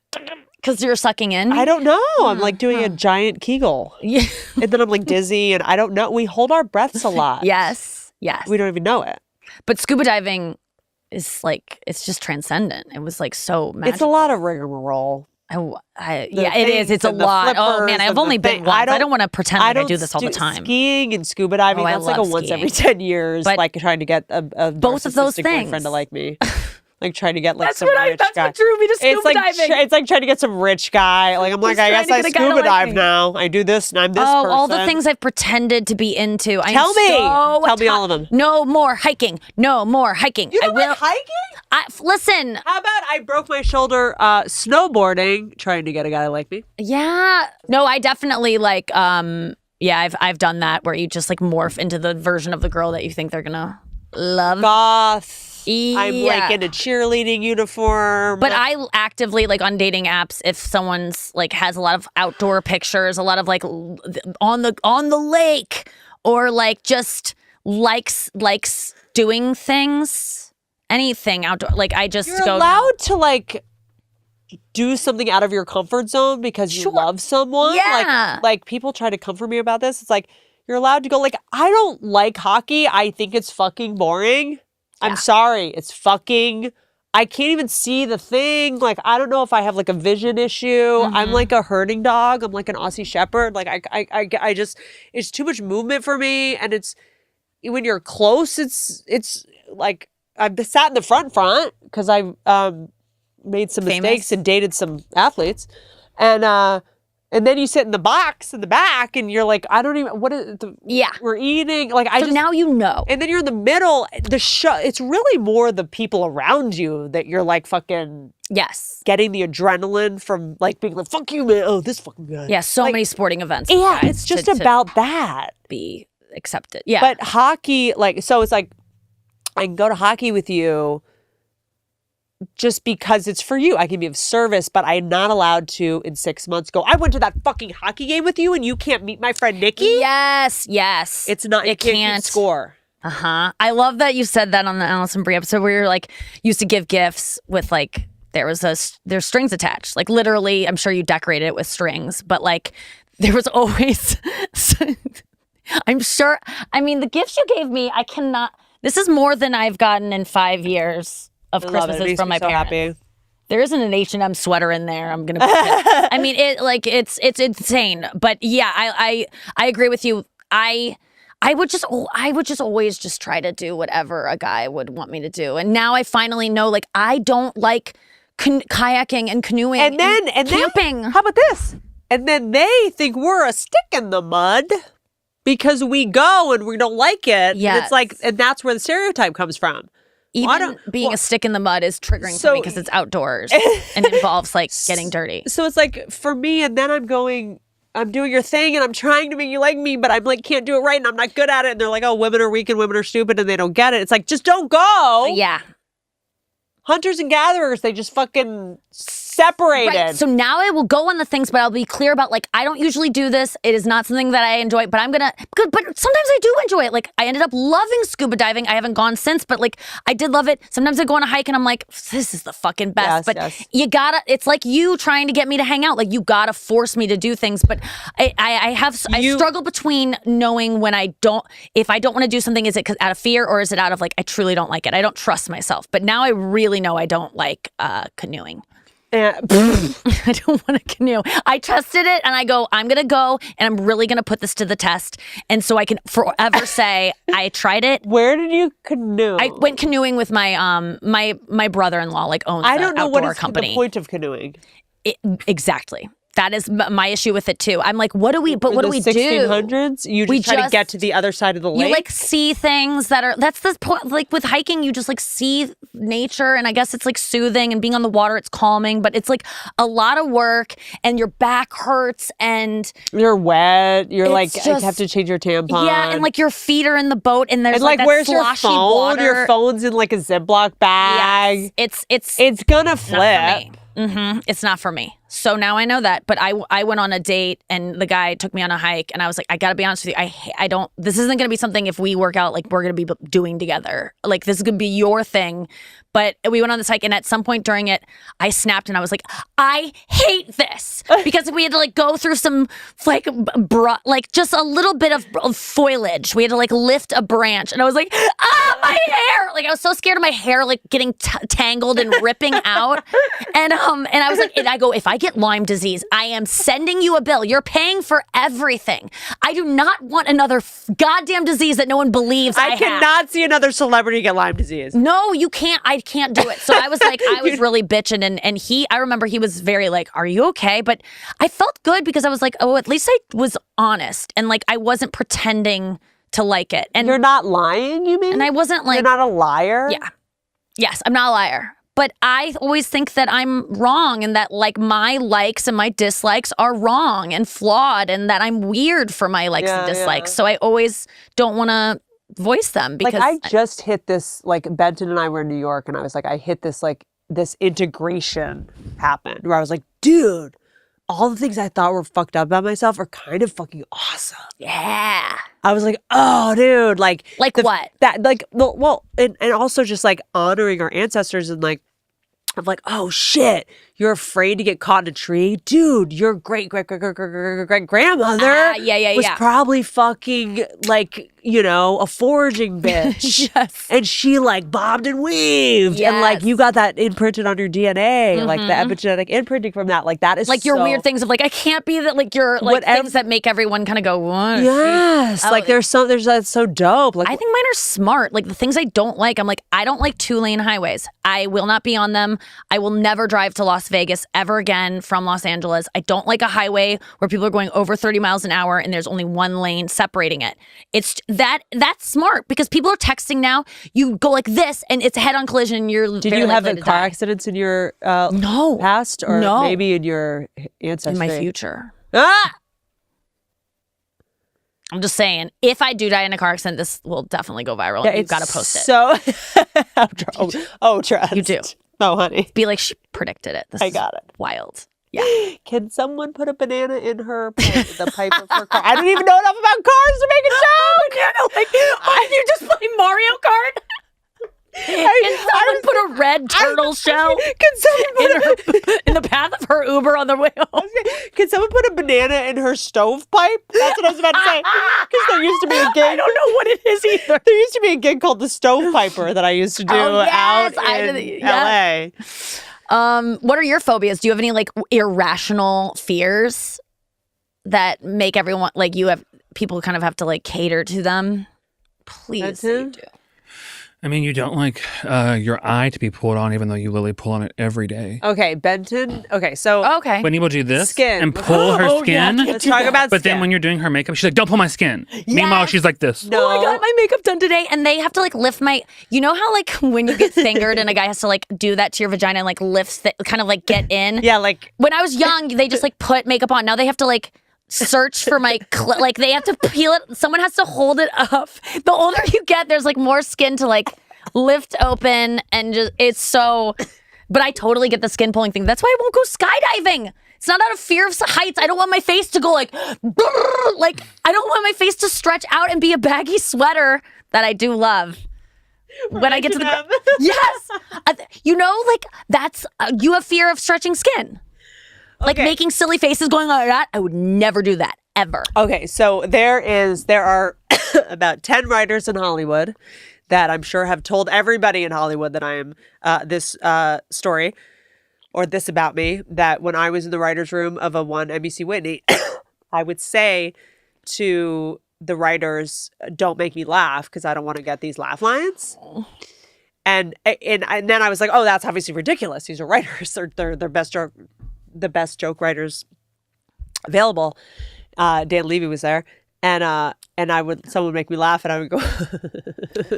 Because you're sucking in? I don't know. I'm doing a giant Kegel. Yeah. And then I'm dizzy, and I don't know. We hold our breaths a lot. Yes. We don't even know it. But scuba diving is it's just transcendent. It was so magical. It's a lot of rigmarole. It is. It's a lot. Oh man, I've only been once. I don't want to pretend I do this all the time. Skiing and scuba diving, that's a once every 10 years, but trying to get a both of those things. boyfriend to like me. Trying to get that's some rich guy. That's what drew me to scuba diving. It's trying to get some rich guy. I guess I scuba dive now. I do this and I'm this person. All the things I've pretended to be into. Tell me all of them. No more hiking. No more hiking. You don't like hiking? Listen. How about I broke my shoulder snowboarding trying to get a guy like me? Yeah. No, I definitely I've done that where you just morph into the version of the girl that you think they're gonna love. Goth. I'm in a cheerleading uniform. But I actively on dating apps, if someone's has a lot of outdoor pictures, a lot of on the lake or like just likes doing things, anything outdoor. Like I just You're go allowed to like do something out of your comfort zone because you love someone. Yeah. Like people try to comfort me about this. It's like you're allowed to go like, I don't like hockey. I think it's fucking boring. I'm sorry. It's fucking, I can't even see the thing. Like, I don't know if I have like a vision issue. I'm like a herding dog. I'm like an Aussie Shepherd. Like I just, it's too much movement for me. And it's, when you're close, it's like, I've sat in the front because I made some mistakes and dated some athletes. And then you sit in the box in the back and you're like, I don't even, what is the, we're eating. Like, so now you know. And then you're in the middle. It's really more the people around you that you're like fucking getting the adrenaline from like being like, fuck you, man. Oh, this fucking guy. Yeah, so many sporting events. Yeah, it's just about that. Be accepted. Yeah. But hockey, like, so it's like, I can go to hockey with you just because it's for you. I can be of service, but I'm not allowed to in 6 months go, I went to that fucking hockey game with you and you can't meet my friend NIKKI? Yes. It's not, you can't score. I love that you said that on the Allison Brie episode where you're like, used to give gifts with like, there's strings attached. Like literally, I'm sure you decorated it with strings, but like there was always, I'm sure, I mean, the gifts you gave me, I cannot, this is more than I've gotten in 5 years of Christmases from my parents. Happy. There isn't an H&M sweater in there. I'm gonna. I mean, it's insane. But yeah, I agree with you. I would just always just try to do whatever a guy would want me to do. And now I finally know, like, I don't like kayaking and canoeing and camping. How about this? And then they think we're a stick in the mud because we go and we don't like it. Yeah, it's like, and that's where the stereotype comes from. Even being a stick in the mud is triggering for me because it's outdoors and involves like getting dirty. So it's like for me, and then I'm doing your thing and I'm trying to make you like me, but I'm like, can't do it right and I'm not good at it. And they're like, oh, women are weak and women are stupid and they don't get it. It's like, just don't go. Yeah. Hunters and gatherers, they just fucking separated. Right. So now I will go on the things, but I'll be clear about like, I don't usually do this. It is not something that I enjoy, but but sometimes I do enjoy it. Like I ended up loving scuba diving. I haven't gone since, but like I did love it. Sometimes I go on a hike and I'm like, this is the fucking best. You gotta, it's like you trying to get me to hang out. Like you gotta force me to do things. But I struggle between knowing when if I don't want to do something, is it out of fear or is it out of like, I truly don't like it. I don't trust myself. But now I really know I don't like canoeing. I don't want to canoe. I tested it and I go, I'm going to go and I'm really going to put this to the test. And so I can forever say I tried it. Where did you canoe? I went canoeing with my my brother-in-law like owns an outdoor company. I don't know what is the point of canoeing. Exactly. That is my issue with it too. I'm like, what do we do? 1600s? You just try to get to the other side of the lake? You like see things that's the point. Like with hiking, you just like see nature and I guess it's like soothing and being on the water, it's calming, but it's like a lot of work and your back hurts and you're wet. You're like, you have to change your tampon. Yeah, and like your feet are in the boat and there's and like that where's your sloshy phone? water. Your phone's in like a Ziploc bag. Yes. It's gonna flip. It's not for me. So now I know that. But I went on a date and the guy took me on a hike and I was like, I gotta be honest with you, I don't, this isn't gonna be something if we work out like we're gonna be doing together. Like this is gonna be your thing. But we went on this hike and at some point during it, I snapped and I was like, I hate this. Because we had to like go through some like just a little bit of foliage. We had to like lift a branch and I was like, my hair. Like I was so scared of my hair like getting tangled and ripping out. And I was like, and I go, if I get Lyme disease, I am sending you a bill. You're paying for everything. I do not want another goddamn disease that no one believes I have. cannot see another celebrity get Lyme disease. No, you can't. I can't do it. So I was like, I was really bitching. And I remember he was very like, are you okay? But I felt good because I was like, oh, at least I was honest. And like, I wasn't pretending to like it. And you're not lying, you mean? And I wasn't like. You're not a liar? Yeah. Yes, I'm not a liar. But I always think that I'm wrong and that like my likes and my dislikes are wrong and flawed and that I'm weird for my likes and dislikes. So I always don't want to voice them because like I just hit this, like Benton and I were in New York and I was like, I hit this like this integration happened where I was like, dude, all the things I thought were fucked up about myself are kind of fucking awesome. Yeah. I was like, oh, dude, like What? that, like, well, and also just like honoring our ancestors and like, I'm like, oh shit, you're afraid to get caught in a tree, dude. Your great grandmother was probably fucking like, you know, a foraging bitch. Yes. And she like bobbed and weaved. And like you got that imprinted on your DNA, like the epigenetic imprinting from that. Like that is like your weird things of like, I can't be that, like your like things that make everyone kind of go, what? Yes. Like there's that's so dope. Like I think mine are smart. Like the things I don't like, I'm like, I don't like 2-lane highways. I will not be on them. I will never drive to Las Vegas ever again from Los Angeles. I don't like a highway where people are going over 30 miles an hour and there's only one lane separating it. It's that's smart because people are texting now. You go like this and it's a head-on collision and you're Did you have car accidents in your no past or maybe in your ancestry? In my future. Ah! I'm just saying, if I do die in a car accident, this will definitely go viral. Yeah, You've got to post it. So, trust. You do. Oh, honey. Be like, she predicted it. This I got it. Wild. Yeah. Can someone put a banana in her the pipe of her car? I don't even know enough about cars to make a joke. Like, you just play Mario Kart? Can someone put a red turtle shell Can someone put in the path of her Uber on the way home? Can someone put a banana in her stovepipe? That's what I was about to say. Because there used to be a gig. I don't know what it is either. There used to be a gig called the Stovepiper that I used to do out in LA. What are your phobias? Do you have any like irrational fears that make everyone like you have people kind of have to like cater to them? Please, you do. I mean, you don't like your eye to be pulled on, even though you literally pull on it every day. Okay, Benton. Okay, so Whitney will do this skin and pull her skin. Yeah, let's talk about But skin. then when you're doing her makeup, she's like, "Don't pull my skin." Yes. Meanwhile, she's like this. No. Oh, I got my makeup done today, and they have to like lift my. You know how like when you get fingered and a guy has to like do that to your vagina and like lift, kind of like get in. Yeah, like when I was young, they just like put makeup on. Now they have to like search for my like they have to peel it. Someone has to hold it up. The older you get, there's like more skin to like lift open and just it's so. But I totally get the skin pulling thing. That's why I won't go skydiving. It's not out of fear of heights. I don't want my face to go like I don't want my face to stretch out and be a baggy sweater that I do love. When I get to the yes, you know, like that's you have fear of stretching skin, like making silly faces going like that. I would never do that ever. Okay, so there are about 10 writers in Hollywood that I'm sure have told everybody in Hollywood that I am this story or this about me, that when I was in the writer's room of a one NBC Whitney, I would say to the writers, don't make me laugh because I don't want to get these laugh lines. And then I was like, oh, that's obviously ridiculous. These are writers. They're the best joke writers available. Dan Levy was there. And someone would make me laugh and I would go,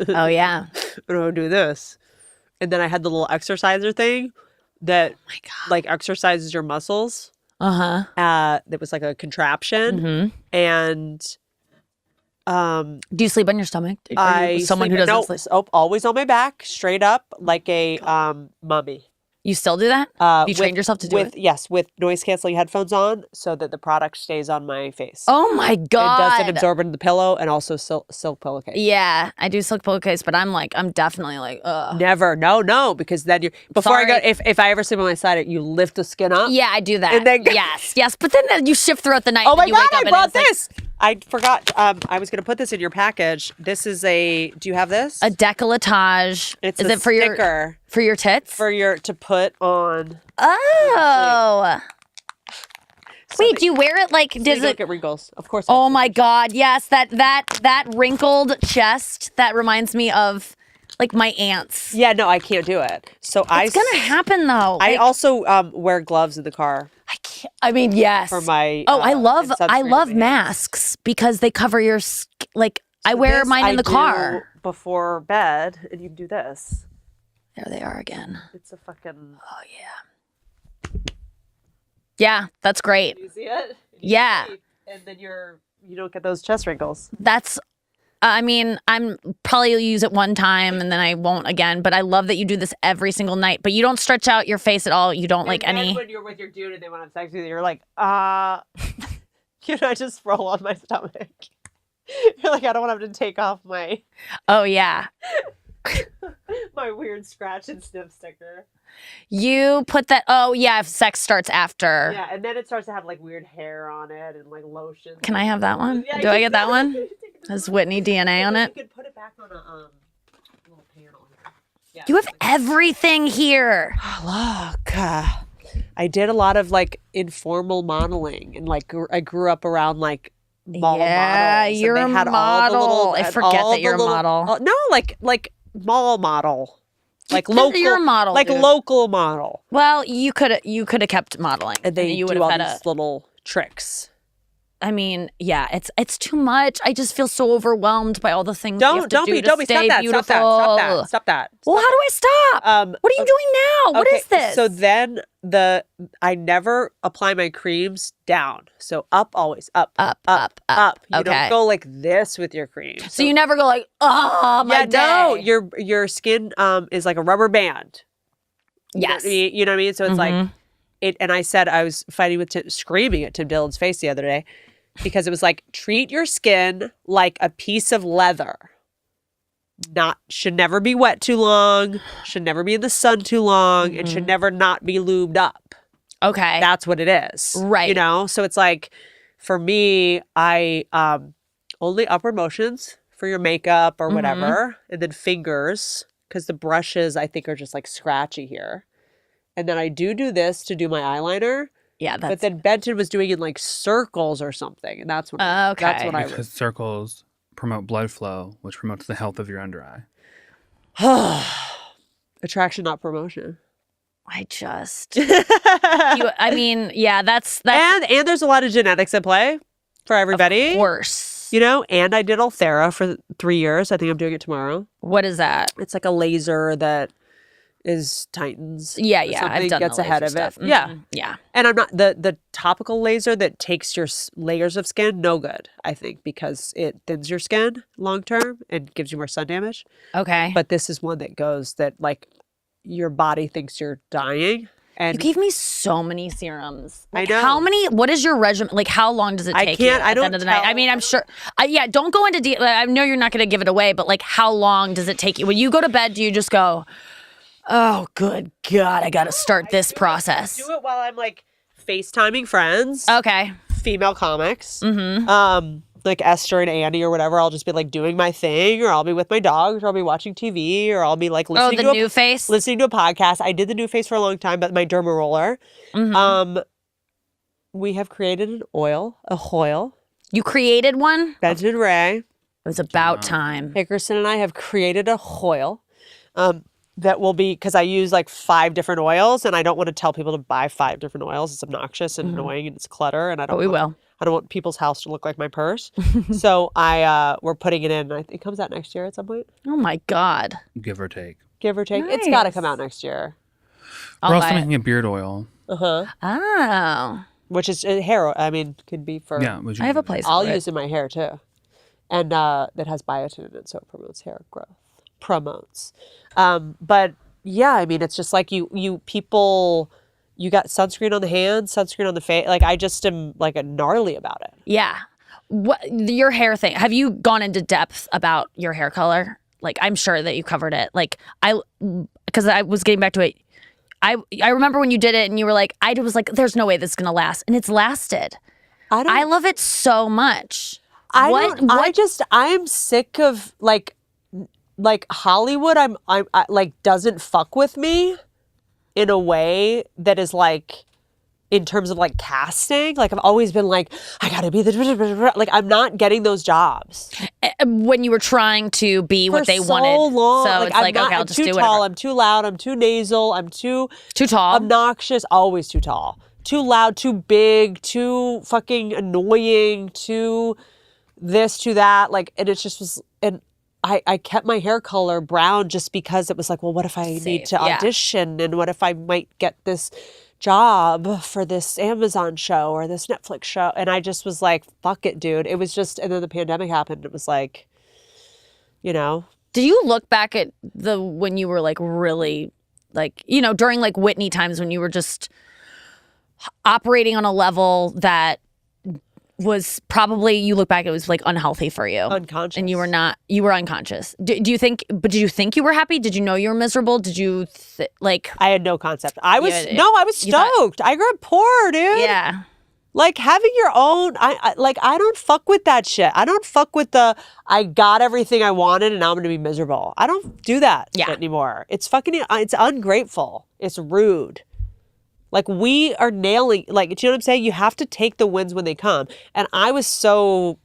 oh yeah. And I would do this. And then I had the little exerciser thing that like exercises your muscles. That was like a contraption. And do you sleep on your stomach? Someone who doesn't sleep. Always on my back, straight up, like a mummy. You still do that? You trained yourself to do it? Yes, with noise canceling headphones on so that the product stays on my face. Oh my God. It doesn't absorb into the pillow, and also silk pillowcase. Yeah, I do silk pillowcase, but I'm definitely like, ugh. Never. No, because then I go, if I ever sleep on my side, you lift the skin up. Yeah, I do that. And then yes. But then you shift throughout the night. Oh my you God, wake up I brought this. I forgot. I was going to put this in your package. This is do you have this? A décolletage. Is it for sticker your tits? To put on. Oh. Wait, do you wear it like? Does it look at wrinkles? Of course. Oh my God! Yes, that wrinkled chest. That reminds me of like my aunts. Yeah, no, I can't do it. So it's gonna happen though. I also wear gloves in the car. I can't. I mean, yes. For my. I love masks because they cover your like. I wear mine in the car before bed, and you do this. There they are again. It's a fucking. Oh yeah. Yeah, that's great. You see it? Yeah. And then you don't get those chest wrinkles. That's I mean, I'm probably use it one time and then I won't again. But I love that you do this every single night. But you don't stretch out your face at all. You don't like And then any. when you're with your dude and they want to have sex with you, you're like, I just roll on my stomach. You're like, I don't want to have to take off my Oh yeah. my weird scratch and sniff sticker. You put that. Oh yeah. If sex starts after. Yeah, and then it starts to have like weird hair on it and like lotion. Can I have that one? Yeah, Do I get that one? Has Whitney DNA on it? You could put it back on a little panel here. Yeah, You have everything here. look. I did a lot of like informal modeling, and like I grew up around like mall Yeah, models. you're and they a had all the model. little, I had forget all that the you're a little- model. no, like mall model, like local. You're a model, like dude. local model, Well, you could have kept modeling, and they you do would all have had these little tricks. I mean, yeah, it's too much. I just feel so overwhelmed by all the things. you have to Don't do be to stay stop that, beautiful. stop that. Well, how do I stop? What are you doing now? What Okay, is this? So then I never apply my creams down. So up always, up. Up. You Okay. don't go like this with your cream. So you never go like, oh my no, day. your skin is like a rubber band. Yes. You know what I mean? So it's like Mhm. it. And I said I was fighting with screaming at Tim Dillon's face the other day because it was like, treat your skin like a piece of leather. Should never be wet too long. Should never be in the sun too long. It should never not be lubed up. Okay. That's what it is. Right. You know? So it's like, for me, I only upward motions for your makeup or whatever, and then fingers, because the brushes I think are just like scratchy here. And then I do this to do my eyeliner, yeah, but that's then Benton was doing it in like circles or something, and that's what that's Okay. what I Because circles promote blood flow, which promotes the health of your under eye. was. Attraction, not promotion. I just I mean, yeah, that's And there's a lot of genetics at play for everybody. of course. You know, and I did Ulthera for 3 years. I think I'm doing it tomorrow. What is that? It's like a laser that is tightens. Yeah, or yeah, something, I've done gets the ahead laser of it. stuff. Yeah. Mhm. Yeah. And I'm not the topical laser that takes your layers of skin, no good, I think, because it thins your skin long term and gives you more sun damage. Okay. But this is one that goes that like your body thinks you're dying. you And gave me so many serums. I Like, know. How many? What is your regimen? Like, how long does it I take? can't- You I at the don't end of the night. I tell- mean, I'm sure. Yeah, don't go into I know you're not going to give it away, but like, how long does it take you when you go to bed? Do you just go, "Oh, good God, I got to start this process"? do it while I'm like FaceTiming friends, Okay. female comics. Like Esther and Annie or whatever. I'll just be like doing my thing, or I'll be with my dogs, or I'll be watching TV, or I'll be like Oh, listening the to new face. listening to a podcast. I did the new face for a long time, but my derma roller. We have created an oil, a hoil. You created one. Benjamin Ray, It was about time. Hickerson, and I have created a hoil. That will be, because I use like 5 different oils, and I don't want to tell people to buy 5 different oils. It's obnoxious and annoying, and it's clutter, and I don't. But we want- will. I don't want people's house to look like my purse. So we're putting it in. It comes out next year at some point, Oh my God. Give or take. give or take. It's got to Nice. come out next year. I'll We're also buy it. making a beard oil. Oh, Which is hair. I mean, could be for. Yeah. Would you I have a place. I'll for it. use in my hair too, and that has biotin in it, so it promotes hair growth. But yeah, I mean, it's just like you people. You got sunscreen on the hands, sunscreen on the face. Like I just am like a gnarly about it. Yeah. What your hair thing? Have you gone into depth about your hair color? Like I'm sure that you covered it. Like because I was getting back to it. I remember when you did it and you were like, I was like, there's no way this is gonna last, and it's lasted. I love it so much. I'm sick of like Hollywood. I like doesn't fuck with me in a way that is like, in terms of like casting. Like I've always been like, I gotta be the like I'm not getting those jobs When you were trying to be what for they so wanted, long. so it's I'm like, not, okay, I'll I'm just too do tall. whatever. I'm too loud. I'm too nasal. I'm too Too tall. obnoxious. Always too tall. Too loud. Too big. Too fucking annoying. Too this. Too that. Like, and it just was. And I kept my hair color brown just because it was like, well, what if I need to yeah. audition, and what if I might get this job for this Amazon show or this Netflix show? And I just was like, fuck it, dude. It was just, and then the pandemic happened. It was like, you know? Do you look back at when you were like really like, you know, during like Whitney times when you were just operating on a level that was probably, you look back, it was like unhealthy for you. Unconscious. And you were unconscious. Did you think you were happy? Did you know you were miserable? Did you like? I had no concept. I was You thought- stoked. I grew up poor, dude. Yeah. Like having your own, I don't fuck with that shit. I don't fuck with I got everything I wanted and now I'm gonna be miserable. I don't do that shit anymore. It's it's ungrateful. It's rude. Like we are nailing, like, do you know what I'm saying? You have to take the wins when they come. And I was so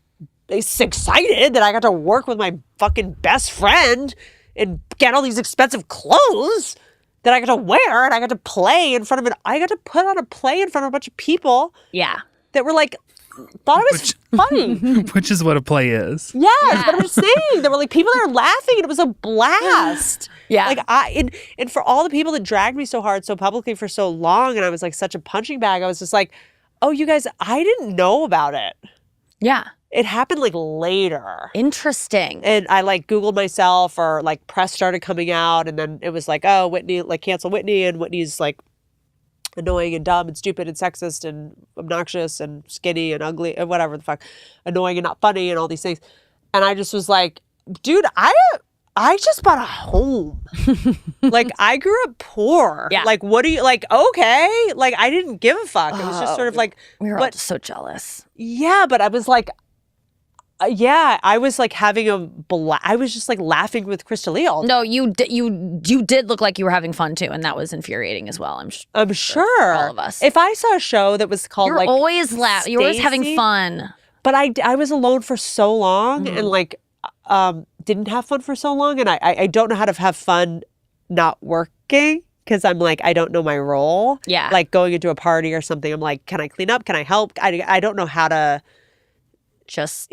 excited that I got to work with my fucking best friend and get all these expensive clothes that I got to wear, and I got to play in front of I got to put on a play in front of a bunch of people. Yeah. That were like, thought it was funny. Which is what a play is. Yes, but I'm just saying, there were like people that were laughing, and it was a blast. Yeah. Like and for all the people that dragged me so hard, so publicly for so long, and I was like such a punching bag, I was just like, oh, you guys, I didn't know about it. Yeah. It happened like later. Interesting. And I like Googled myself, or like press started coming out, and then it was like, oh, Whitney, like cancel Whitney, and Whitney's like annoying and dumb and stupid and sexist and obnoxious and skinny and ugly and whatever the fuck, annoying and not funny and all these things. And I just was like, dude, I just bought a home. Like I grew up poor. Yeah. Like what do you like? Okay. Like I didn't give a fuck. It was just sort of like, we were all just so jealous. yeah, but I was like, yeah, I was like having I was just like laughing with Crystalia all day. No, you did look like you were having fun too, and that was infuriating as well. I'm sure. All of us. If I saw a show that was called You're like always You're always having Stacy, fun. but I was alone for so long and like didn't have fun for so long, and I don't know how to have fun not working because I'm like I don't know my role. Yeah. Like going into a party or something, I'm like, can I clean up? Can I help? I don't know how to Just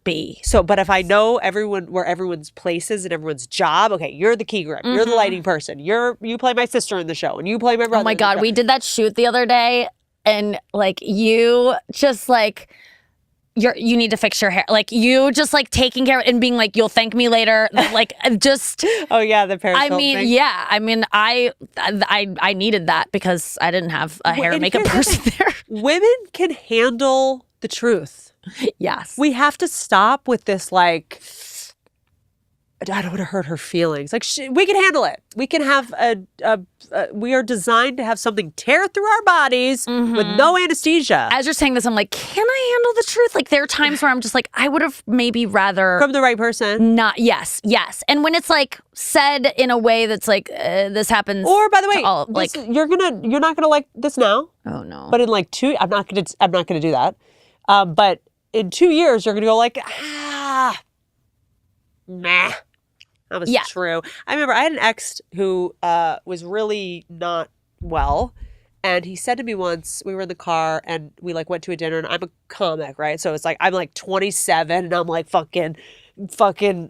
be. So, but if I know where everyone's place is and everyone's job, okay, you're the key grip, you're the lighting person, you play my sister in the show, and you play my brother. Oh my in the God, show. we did that shoot the other day, and like you just like you need to fix your hair, like you just like taking care of it and being like, you'll thank me later, like just. Oh yeah, the Paris Hilton thing. Yeah, I mean, I needed that because I didn't have a hair and makeup person there. Women can handle the truth. Yes. We have to stop with this, like, I don't want to hurt her feelings. Like, we can handle it. We can have we are designed to have something tear through our bodies with no anesthesia. As you're saying this, I'm like, can I handle the truth? Like, there are times where I'm just like, I would have maybe rather. From the right person. Not, yes. And when it's like said in a way that's like, this happens. Or, by the way, like, you're not gonna like this now. Oh no. But in like I'm not gonna do that. But in 2 years, you're gonna go like, nah. That was true. I remember I had an ex who was really not well. And he said to me once, we were in the car and we like went to a dinner, and I'm a comic, right? So it's like, I'm like 27 and I'm like fucking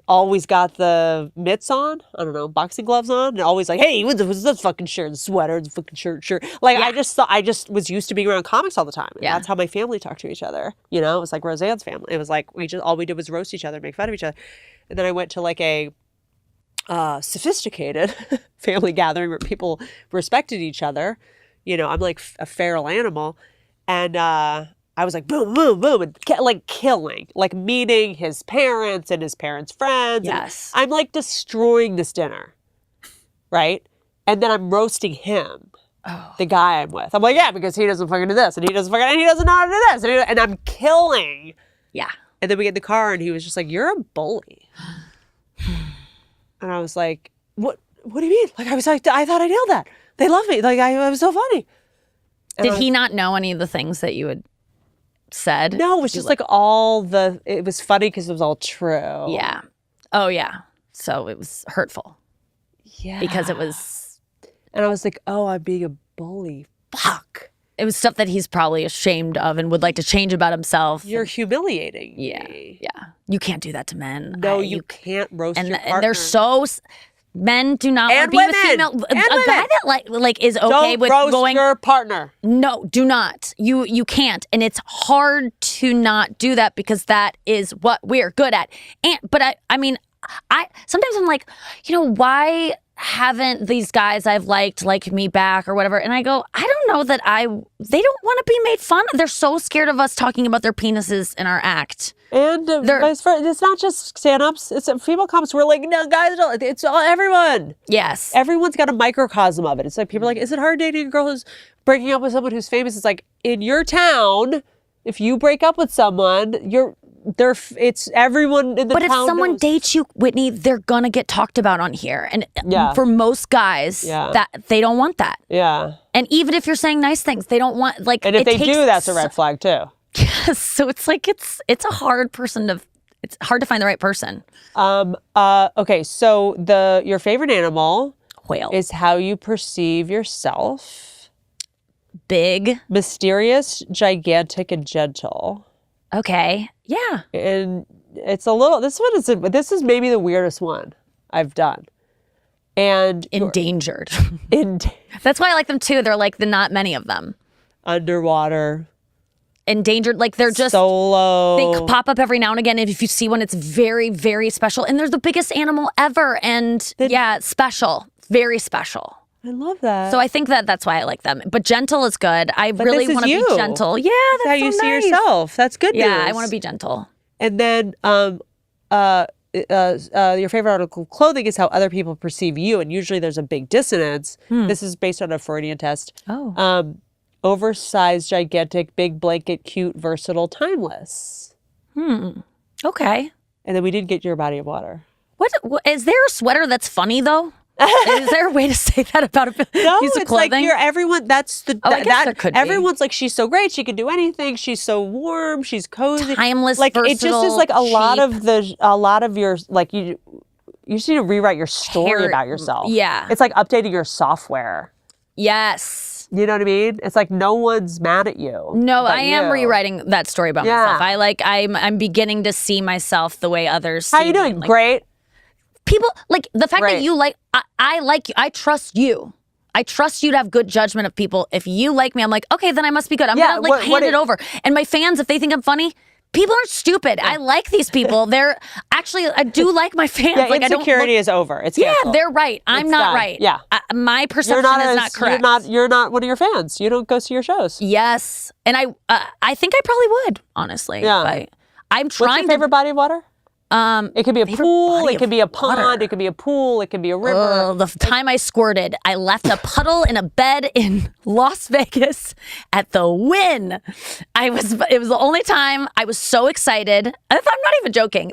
always got the mitts on. I don't know, boxing gloves on. And always like, hey, what's this fucking shirt and sweater and fucking shirt. Like I just was used to being around comics all the time. And that's how my family talked to each other. You know, it was like Roseanne's family. It was like, all we did was roast each other, make fun of each other. And then I went to like a sophisticated family gathering where people respected each other. You know, I'm like a feral animal. And I was like, boom, boom, boom, and like killing, like meeting his parents and his parents' friends. Yes. I'm like destroying this dinner, right? And then I'm roasting him, the guy I'm with. I'm like, yeah, because he doesn't fucking do this, and he doesn't know how to do this, and I'm killing. Yeah. And then we get in the car, and he was just like, you're a bully. And I was like, what do you mean? Like, I was like, I thought I nailed that. They love me. Like, I was so funny. Did he not know any of the things that you had said? No, it was just like it was funny because it was all true. Yeah. Oh, yeah. So it was hurtful. Yeah. Because it was. And I was like, oh, I'm being a bully. Fuck. It was stuff that he's probably ashamed of and would like to change about himself. You're humiliating Yeah. me. Yeah. You can't do that to men. No, you can't roast your partner. And they're so. Men do not And want to be women. with female. And a guy women. that like is okay Don't with roast going. your partner. No, do not. You can't, and it's hard to not do that because that is what we're good at. But I mean, sometimes I'm like, why haven't these guys I've liked me back or whatever? And I go, I don't know that they don't want to be made fun of. They're so scared of us talking about their penises in our act. And vice versa. It's not just stand-ups. It's female comics. We're like, no, guys, it's all everyone. Yes. Everyone's got a microcosm of it. It's like people are like, is it hard dating a girl who's breaking up with someone who's famous? It's like, in your town, if you break up with someone, it's everyone in the but town. But if someone knows. dates you, Whitney, they're gonna get talked about on here. And for most guys, that they don't want that. Yeah. And even if you're saying nice things, they don't want And if they do, that's a red flag too. Yes. So it's like it's a hard it's hard to find the right person. Okay, so your favorite animal whale is how you perceive yourself. Big, mysterious, gigantic, and gentle. Okay. Yeah. And it's a little. This is maybe the weirdest one I've done. And endangered. That's why I like them too. They're like the not many of them. Underwater. Endangered, like they're just solo. They pop up every now and again. If you see one, it's very, very special, and they're the biggest animal ever. And special, very special. I love that. So I think that's why I like them. But gentle is good. I really want to be gentle. Yeah, that's how you see yourself. That's good news. Yeah, I want to be gentle. And then, your favorite article of clothing is how other people perceive you, and usually there's a big dissonance. This is based on a Freudian test. Oh. Oversized, gigantic, big blanket, cute, versatile, timeless. Okay. And then we did get your body of water. What is there a sweater that's funny though? Is there a way to say that about a piece of clothing? It's like everyone. That's the there could be. Everyone's like, she's so great. She can do anything. She's so warm. She's cozy, timeless, like versatile, it just is like a lot of your like you just need to rewrite your story about yourself. Yeah, it's like updating your software. Yes. You know what I mean? It's like no one's mad at you. No, I am rewriting that story about myself. I'm beginning to see myself the way others see me. How you doing? Like, great. People like the fact that you like. I like you. I trust you. I trust you to have good judgment of people. If you like me, I'm like, okay, then I must be good. I'm gonna hand it over. And my fans, if they think I'm funny, people aren't stupid. I like these people. They're actually, I do like my fans. Yeah, like insecurity is over. It's canceled. they're right. I'm not right. Yeah, my perception is not correct. You're not one of your fans. You don't go see your shows. Yes, and I think I probably would honestly. Yeah, I'm trying. What's your favorite body of water? It could be a pool, it could be a pond, it could be a pool, it could be a river. The time I squirted, I left a puddle in a bed in Las Vegas at the Wynn. It was the only time I was so excited. I'm not even joking.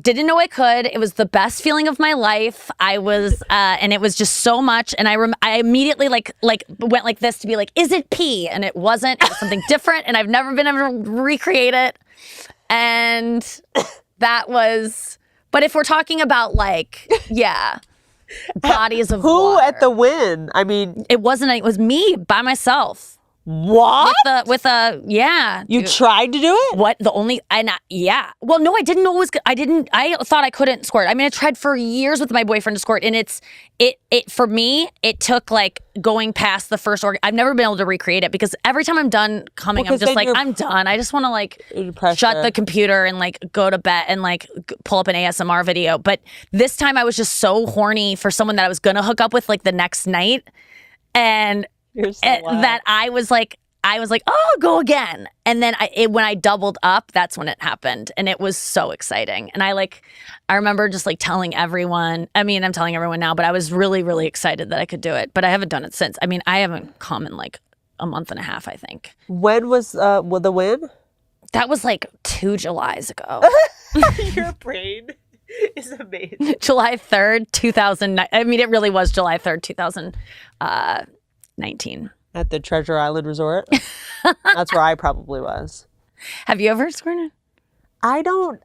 Didn't know I could. It was the best feeling of my life. I was, and it was just so much. And I immediately like went like this to be like, is it pee? And it wasn't. It was something different. And I've never been able to recreate it. And that was, but if we're talking about bodies of who water. at the Wynn? I mean, it was me by myself. What? You tried to do it? What? Well, no, I didn't know it was good. I thought I couldn't squirt. I mean, I tried for years with my boyfriend to squirt, and for me, it took like going past the first organ. I've never been able to recreate it because every time I'm done coming, I'm just like, I'm done. I just want to like shut the computer and like go to bed and like pull up an ASMR video. But this time I was just so horny for someone that I was going to hook up with like the next night. And that I was like, oh, I'll go again. And then when I doubled up, that's when it happened. And it was so exciting. And I remember just like telling everyone, I mean, I'm telling everyone now, but I was really, really excited that I could do it. But I haven't done it since. I mean, I haven't come in like a month and a half, I think. When was the Wynn? That was like 2 Julys ago. Your brain is amazing. July 3rd, 2009. I mean, it really was July 3rd, 2019. At the Treasure Island Resort? That's where I probably was. Have you ever squirted? You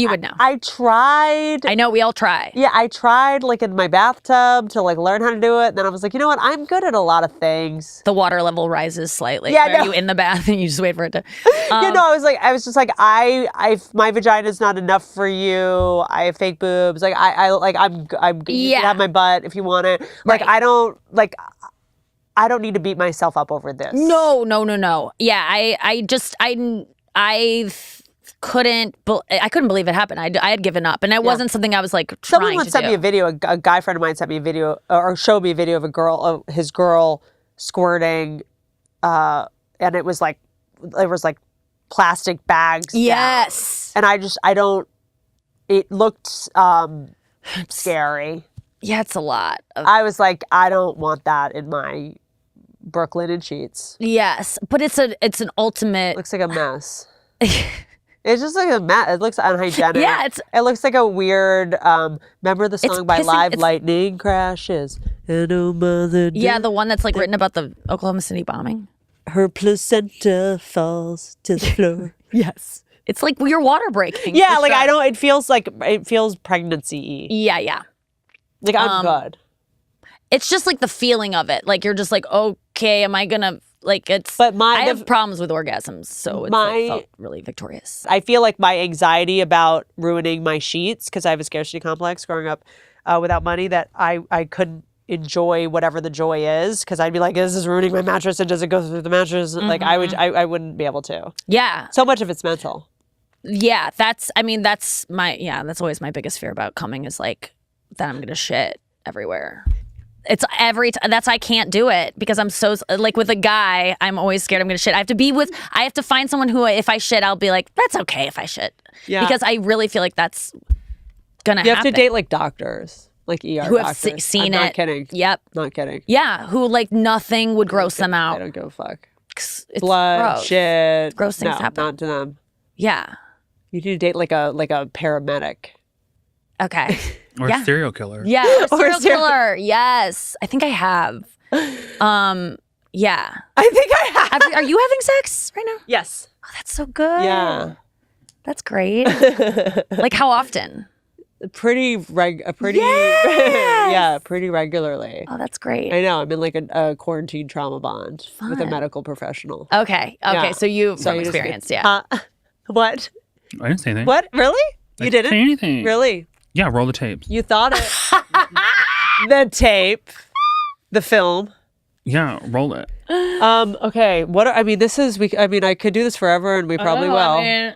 would know. I tried. I know, we all try. Yeah, I tried like in my bathtub to like learn how to do it. And then I was like, you know what? I'm good at a lot of things. The water level rises slightly. Yeah, Are you in the bath and you just wait for it to? I was just like, my vagina is not enough for you. I have fake boobs. Like I'm you can have my butt if you want it. Like right. I don't need to beat myself up over this. No. Yeah, I couldn't believe it happened. I had given up, and it wasn't something I was like Someone trying once to sent do. me a video. A guy friend of mine sent me a video, or showed me a video of his girl squirting, and it was like plastic bags. Yes. Down. And I don't. It looked scary. Yeah, it's a lot. I was like, I don't want that in my Brooklyn and sheets. Yes, but it's an ultimate. Looks like a mess. It's just like a mess. It looks unhygienic. Yeah, it looks like a weird. Remember the song by Live it's- Lightning crashes and oh mother. Yeah, the one that's like written about the Oklahoma City bombing. Her placenta falls to the floor. Yes, it's like you're water breaking. Yeah, for like sure. it feels pregnancy-y. Yeah. Like I'm good. It's just like the feeling of it. Like you're just like, okay, am I gonna like it's? But I have problems with orgasms, so it felt really victorious. I feel like my anxiety about ruining my sheets, because I have a scarcity complex growing up without money, that I couldn't enjoy whatever the joy is, because I'd be like, this is ruining my mattress, and does it go through the mattress? Like I wouldn't be able to. Yeah. So much of it's mental. Yeah, that's always my biggest fear about coming is like that I'm gonna shit everywhere. It's every time. That's I can't do it because I'm so like with a guy. I'm always scared I'm gonna shit. I have to find someone who if I shit, I'll be like, that's okay if I shit. Yeah. Because I really feel like that's gonna You happen. have to date like doctors, like ER who have doctors. seen I'm it. Not kidding. Yep. Not kidding. Yeah, who like nothing would gross them I out. don't give a fuck. It's Blood, gross. shit. Gross things no, happen. not to them. Yeah. You need to date like a paramedic. Okay. Or Yeah. a serial killer. Yeah, Or serial a serial- killer. Yes, I think I have. Yeah. I think I have. Are you having sex right now? Yes. Oh, that's so good. Yeah. That's great. Like how often? Pretty Yes! yeah, pretty regularly. Oh, that's great. I know. I'm in like a quarantine trauma bond with a medical professional. Okay. Yeah. So you've So some you just experience, get- yeah. I What? didn't say anything. What? Really? I You didn't say didn't? anything. Really? Yeah, roll the tapes. You thought it. The tape. The film. Yeah, roll it. Okay. I could do this forever and we probably will.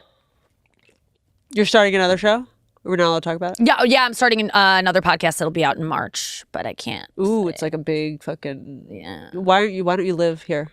You're starting another show? We're not allowed to talk about it? Yeah. I'm starting another podcast that'll be out in March, but I can't. Ooh, it's like a big fucking. Yeah. Why don't you live here?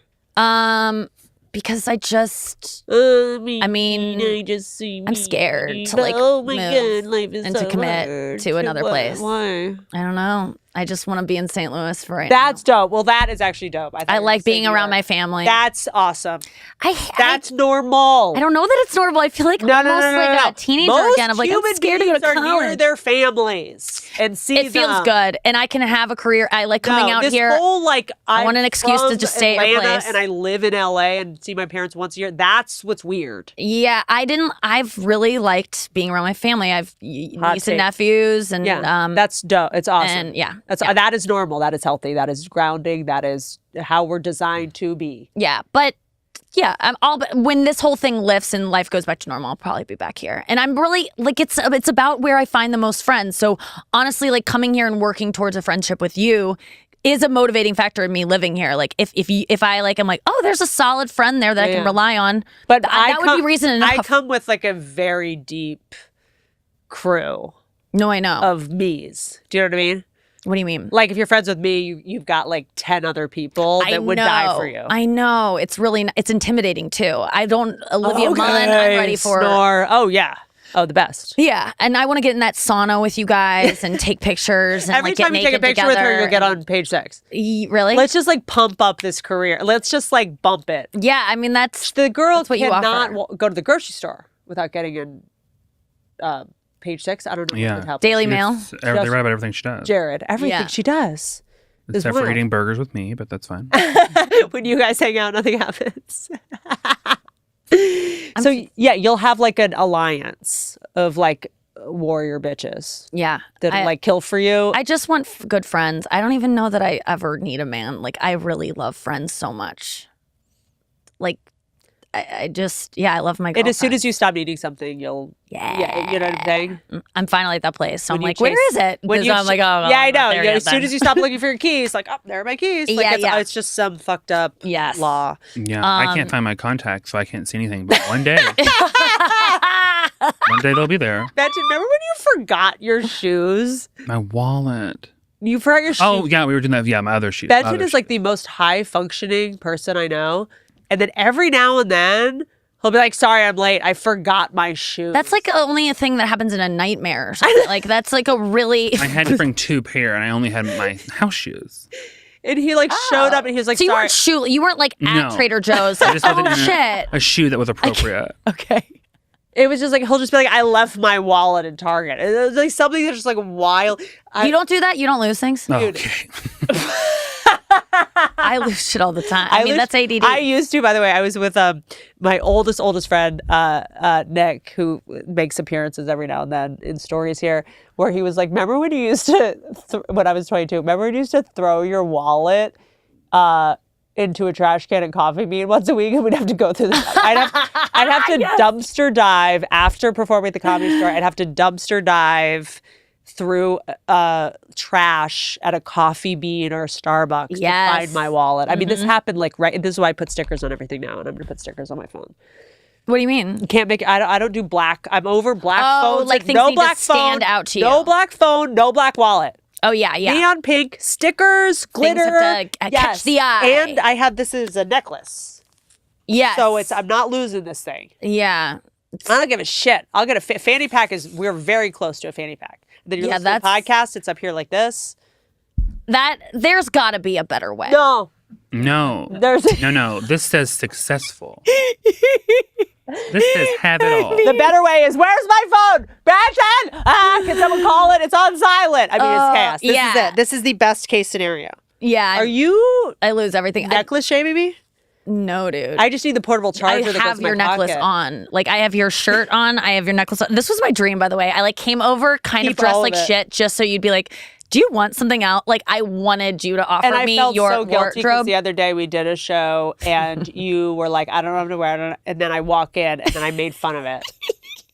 Because I just I I'm scared to like oh my move God, life is and to so commit hard. to another place. Why? I don't know. I just want to be in St. Louis for right now. That's dope. Well, that is actually dope. I like being around my family. That's awesome. I That's normal. don't know that it's normal. I feel like No, almost no, no, no, like no. a teenager Most again. I'm like, I'm human scared to go to beings are near college. their families and see It feels them. good, and I can have a career. I like coming No, out this here. whole like I want an I'm excuse to from just stay at your Atlanta place. and I live in LA and see my parents once a year. That's what's weird. Yeah, I've really liked being around my family. I've Hot niece take. and nephews, and Yeah, that's dope. It's awesome. and yeah, That is normal. That is healthy. That is grounding. That is how we're designed to be. yeah. But yeah, when this whole thing lifts and life goes back to normal, I'll probably be back here. And I'm really like it's about where I find the most friends. So honestly, like coming here and working towards a friendship with you is a motivating factor in me living here. Like if I like, I'm like, oh, there's a solid friend there that I can rely on. But that would be reason enough. I come with like a very deep crew No, I know. of me's. Do you know what I mean? What do you mean? Like if you're friends with me, you've got like 10 other people that would die for you. I know. It's intimidating too. I don't, Olivia Munn, I'm ready for. Snore. Oh, yeah. Oh, the best. Yeah. And I want to get in that sauna with you guys and take pictures and Every like get time you take a naked picture together. with her, you'll get on page 6. Really? Let's just like pump up this career. Let's just like bump it. Yeah. I mean, that's The girl That's what you cannot offer. go to the grocery store without getting in page 6. I don't know Yeah. what happens. Daily Mail. They write about everything she does. Jared, everything Yeah. she does. Except for wild. eating burgers with me, but that's fine. When you guys hang out, nothing happens. So yeah, you'll have like an alliance of like warrior bitches Yeah. that I, like kill for you. I just want good friends. I don't even know that I ever need a man. Like, I really love friends so much. Like, I just, I love my girlfriend. and as soon as you stop needing something, you'll you know what I'm saying. I'm finally at that place. So When I'm you like, where chase- is it? when Because you I'm like, oh, yeah, I I'm know. not there Yeah, yet as soon then. as you stop looking for your keys, like, oh, there are my keys. Like, Yeah, it's just some fucked up Yes. law. Yeah, I can't find my contacts, so I can't see anything. But one day, One day they'll be there. Benton, remember when you forgot your shoes? My wallet. You forgot your shoes. Oh, yeah, we were doing that. Yeah, my other shoes. Benton is like the most high-functioning person I know. And then every now and then, he'll be like, sorry, I'm late. I forgot my shoes. That's like only a thing that happens in a nightmare or something. Like, that's like a really... I had to bring 2 pair, and I only had my house shoes. And he like showed up and he was like, So sorry. you weren't like at No. Trader Joe's. I just wasn't in shit. a shoe that was appropriate. Okay. It was just like, he'll just be like, I left my wallet in Target. And it was like something that's just like wild. You don't do that? You don't lose things? Oh, okay. I lose shit all the time. I mean, that's ADD. I used to, by the way. I was with my oldest friend, Nick, who makes appearances every now and then in stories here, where he was like, remember when you used to, when I was 22, remember when you used to throw your wallet into a trash can and coffee bean once a week, and we'd have to go through this. I'd have to dumpster dive after performing at the Comedy Store. I'd have to dumpster dive through trash at a coffee bean or a Starbucks to find my wallet. I mean, this happened like this is why I put stickers on everything now, and I'm gonna put stickers on my phone. What do you mean? You can't make. I don't do black. I'm over black phones. Like things no need black to stand phone, out to you. No black phone. No black wallet. Oh yeah, yeah. Neon pink stickers, glitter. Things have to catch the eye. And I have this is a necklace. Yes. So I'm not losing this thing. Yeah. I don't give a shit. I'll get a fanny pack. We're very close to a fanny pack. Then you're listening to the podcast. It's up here like this. There's got to be a better way. No. No. This says successful. This says have it all. The better way is, where's my phone? Benton! Can someone call it? It's on silent. I mean, it's chaos. This is it. This is the best case scenario. Yeah. Are you I lose everything. necklace shaming me? No, dude. I just need the portable charger I that goes have in my your necklace pocket. on. Like, I have your shirt on. I have your necklace on. This was my dream, by the way. I like came over kind Keep of dressed all of like it. shit just so you'd be like, do you want something out? Like, I wanted you to offer And I me felt your so guilty because wardrobe. the other day we did a show and you were like, I don't know what to wear. And then I walk in and then I made fun of it.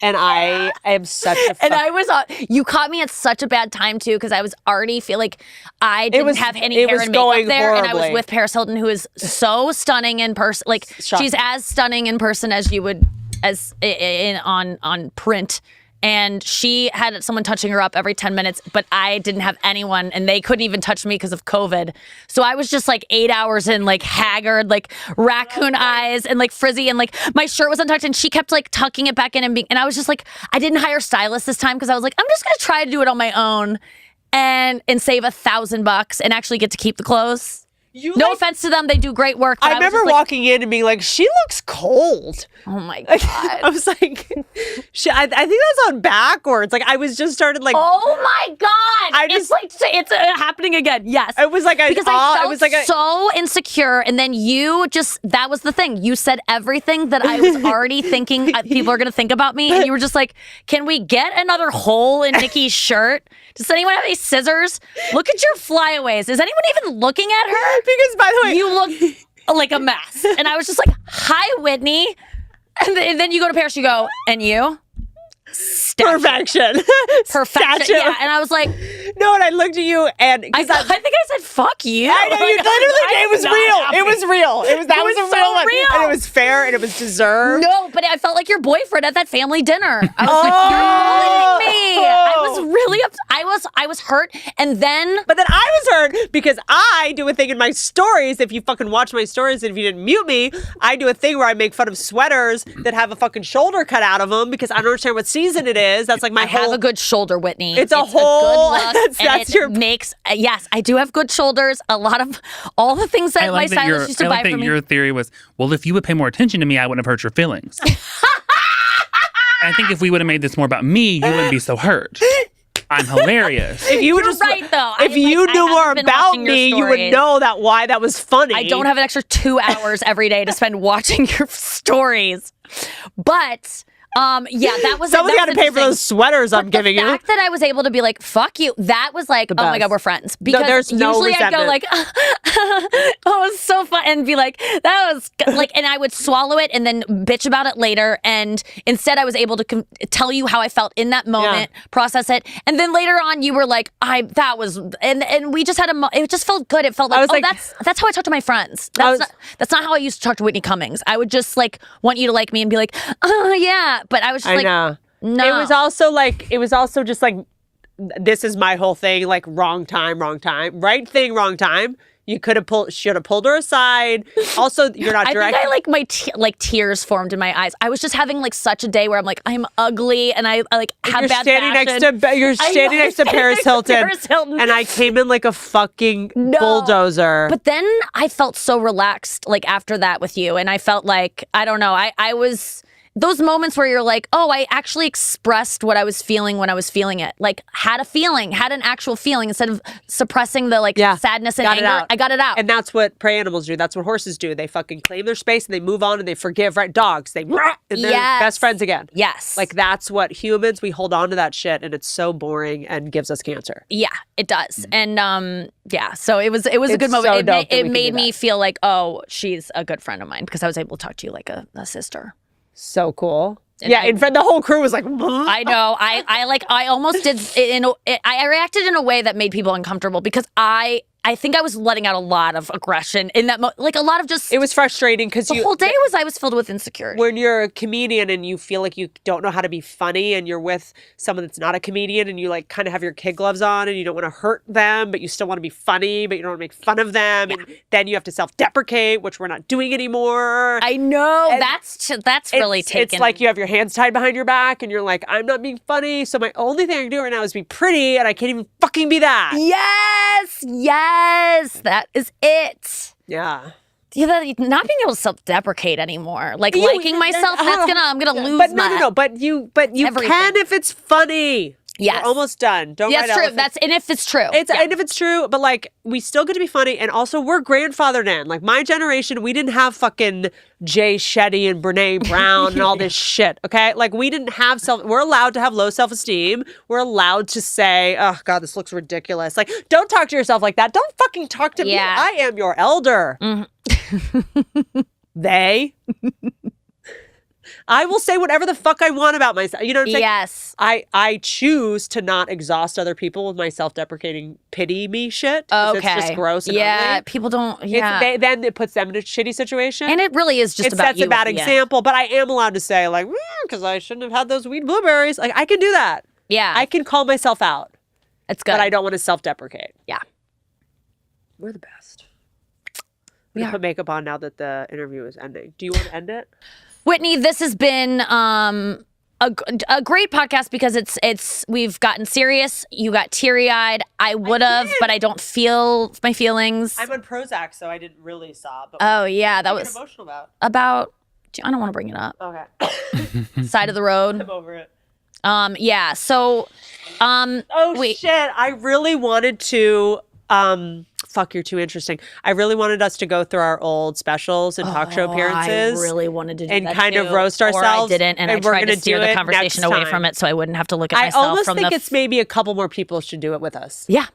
And I am such a And I was you caught me at such a bad time too, because I was already feel like I didn't have any hair and makeup there, and I was with Paris Hilton, who is so stunning in person. Like Shocking. she's as stunning in person as you would on print. And she had someone touching her up every 10 minutes, but I didn't have anyone, and they couldn't even touch me because of COVID. So I was just like 8 hours in, like haggard, like raccoon eyes, and like frizzy, and like my shirt was untucked, and she kept like tucking it back in, and I was just like, I didn't hire a stylist this time because I was like, I'm just gonna try to do it on my own, and save $1,000 and actually get to keep the clothes. No offense to them, they do great work. But I remember walking in and being like, she looks cold. Oh my God. I was like, I think that's on backwards. Like, I was just started like, oh my God. It's happening again. Yes. It was like because I felt so insecure. And then that was the thing. You said everything that I was already thinking people are going to think about me. And you were just like, can we get another hole in Nikki's shirt? Does anyone have any scissors? Look at your flyaways. Is anyone even looking at her? Because, by the way, you look like a mess. And I was just like, hi, Whitney. And then you go to Paris, you go, and you? Statue. Perfection. Yeah. And I was like, no, and I looked at you and I think I said, fuck you. I know, you literally, it was real. It was real. That was a real one. Real. And it was fair and it was deserved. No, but I felt like your boyfriend at that family dinner. I was like, you're bullying me. I was really I was hurt. And then But then I was hurt because I do a thing in my stories. If you fucking watch my stories and if you didn't mute me, I do a thing where I make fun of sweaters that have a fucking shoulder cut out of them because I don't understand what season it is. That's like my I have a good shoulder, Whitney. It's a good look. That's your makes yes, I do have good shoulders. A lot of all the things that my stylist used to buy for me. Your theory was, well, if you would pay more attention to me, I wouldn't have hurt your feelings. I think if we would have made this more about me, you wouldn't be so hurt. I'm hilarious. If you would You're just right, though. If you knew more about me, you would know why that was funny. I don't have an extra 2 hours every day to spend watching your stories. But yeah, that was someone's got to pay for those sweaters I'm giving you. The fact that I was able to be like, fuck you, that was like, oh my God, we're friends. Because there's no usually I'd go resentment. like, oh, it was so fun, and be like, that was like, and I would swallow it and then bitch about it later. And instead, I was able to tell you how I felt in that moment, process it, and then later on, you were like, and we just had it just felt good. It felt like, that's how I talk to my friends. That's not how I used to talk to Whitney Cummings. I would just like want you to like me and be like, oh yeah. But I was just No. It was also just like, this is my whole thing, like wrong time, right thing, wrong time. You should have pulled her aside. Also, you're not direct. I think my tears formed in my eyes. I was just having like such a day where I'm like, I'm ugly and I like have you're bad standing fashion. You're standing next to Paris Hilton. Paris Hilton. And I came in like a fucking bulldozer. But then I felt so relaxed like after that with you. And I felt like, I don't know, I was... Those moments where you're like, oh, I actually expressed what I was feeling when I was feeling it. Like, had an actual feeling instead of suppressing the sadness and anger. I got it out. And that's what prey animals do. That's what horses do. They fucking claim their space and they move on and they forgive, right? Dogs, and they're best friends again. Yes. Like, that's what humans, we hold on to that shit and it's so boring and gives us cancer. Yeah, it does. And so it was a good moment. So It made me feel like, oh, she's a good friend of mine because I was able to talk to you like a sister. So cool. And the whole crew was like, I know. I almost did. I reacted in a way that made people uncomfortable because I think I was letting out a lot of aggression in that like a lot of just. It was frustrating because the whole day I was filled with insecurity. When you're a comedian and you feel like you don't know how to be funny and you're with someone that's not a comedian and you like kind of have your kid gloves on and you don't want to hurt them, but you still want to be funny, but you don't want to make fun of them. Yeah. And then you have to self-deprecate, which we're not doing anymore. I know. And that's really taken. It's like you have your hands tied behind your back and you're like, I'm not being funny. So my only thing I can do right now is be pretty and I can't even fucking be that. Yes, that is it. Yeah. Not being able to self-deprecate anymore, like liking myself. I'm gonna lose. But no. But you everything. Can if it's funny. Yes. We're almost done. Don't write true. elephants. And if it's true. And if it's true, but like we still get to be funny and also we're grandfathered in. Like my generation, we didn't have fucking Jay Shetty and Brene Brown and all this shit. Okay? Like we didn't have we're allowed to have low self-esteem. We're allowed to say, oh God, this looks ridiculous. Like, don't talk to yourself like that. Don't fucking talk to me. I am your elder. Mm-hmm. They I will say whatever the fuck I want about myself. You know what I'm saying? Yes. I choose to not exhaust other people with my self-deprecating pity me shit. Okay. It's just gross and ugly. People don't, then it puts them in a shitty situation. And it really is just about you. It sets a bad example, but I am allowed to say like, because I shouldn't have had those weed blueberries. Like I can do that. Yeah. I can call myself out. It's good. But I don't want to self-deprecate. Yeah. We're the best. I'm going to put makeup on now that the interview is ending. Do you want to end it? Whitney, this has been a great podcast because we've gotten serious. You got teary-eyed. I would have, but I don't feel my feelings. I'm on Prozac, so I didn't really sob. But that was emotional about. I don't want to bring it up. Okay. Side of the road. I'm over it. So. Wait. Shit! I really wanted to. Fuck, you're too interesting. I really wanted us to go through our old specials and talk show appearances. I really wanted to do and that kind too. of roast ourselves. Or I didn't, and I tried to steer the conversation away from it so I wouldn't have to look at myself. I almost think it's maybe a couple more people should do it with us. Yeah.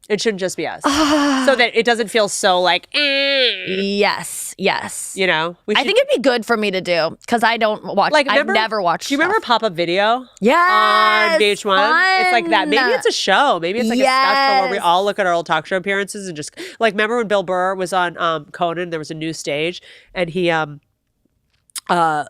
It shouldn't just be us. So that it doesn't feel so like, Yes. You know? I think it'd be good for me to do because I don't watch. Like, I've never watched. Do you remember Pop-Up Video? Yeah. On VH1? Fun. It's like that. Maybe it's a show. Maybe it's like a special where we all look at our old talk show appearances and just, like, remember when Bill Burr was on Conan? There was a new stage and he, it was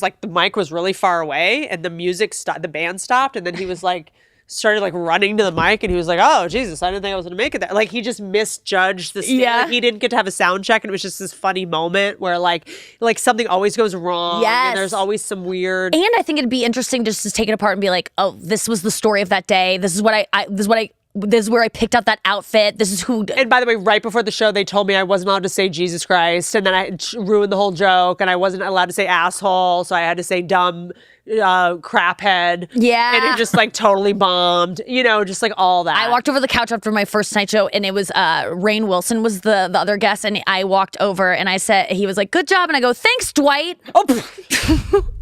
like the mic was really far away and the music stopped, the band stopped, and then he was like, started like running to the mic and he was like, oh Jesus, I didn't think I was gonna make it there. Like he just misjudged the stage. Like, he didn't get to have a sound check and it was just this funny moment where like something always goes wrong. Yes. And there's always some weird. And I think it'd be interesting just to take it apart and be like, oh, this was the story of that day. This is where I picked out that outfit. This is who. And by the way, right before the show, they told me I wasn't allowed to say Jesus Christ, and then I ruined the whole joke, and I wasn't allowed to say asshole, so I had to say dumb craphead. Yeah. And it just like totally bombed, you know, just like all that. I walked over the couch after my first night show and it was Rainn Wilson was the other guest, and I walked over and I said, he was like, good job, and I go, thanks, Dwight.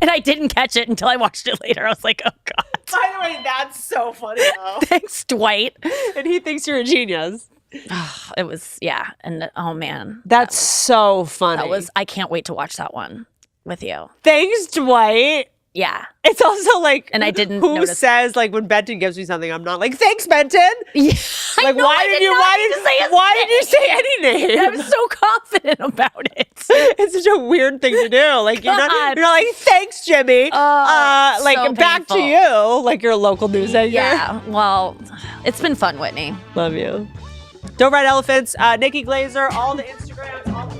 And I didn't catch it until I watched it later. I was like, oh God. By the way, that's so funny though. Thanks, Dwight. And he thinks you're a genius. It was, and oh man. That's so funny. I can't wait to watch that one with you. Thanks, Dwight. Yeah. It's also like, and I didn't who notice. Says like when Benton gives me something, I'm not like, thanks, Benton. Yeah. Like, why did you say any name? I was so confident about it. It's such a weird thing to do. Like you're not like, thanks, Jimmy. Like so back to painful. you. Like you're a local news anchor. Yeah. Well, it's been fun, Whitney. Love you. Don't Ride Elephants. Nikki Glaser. All the Instagrams. All the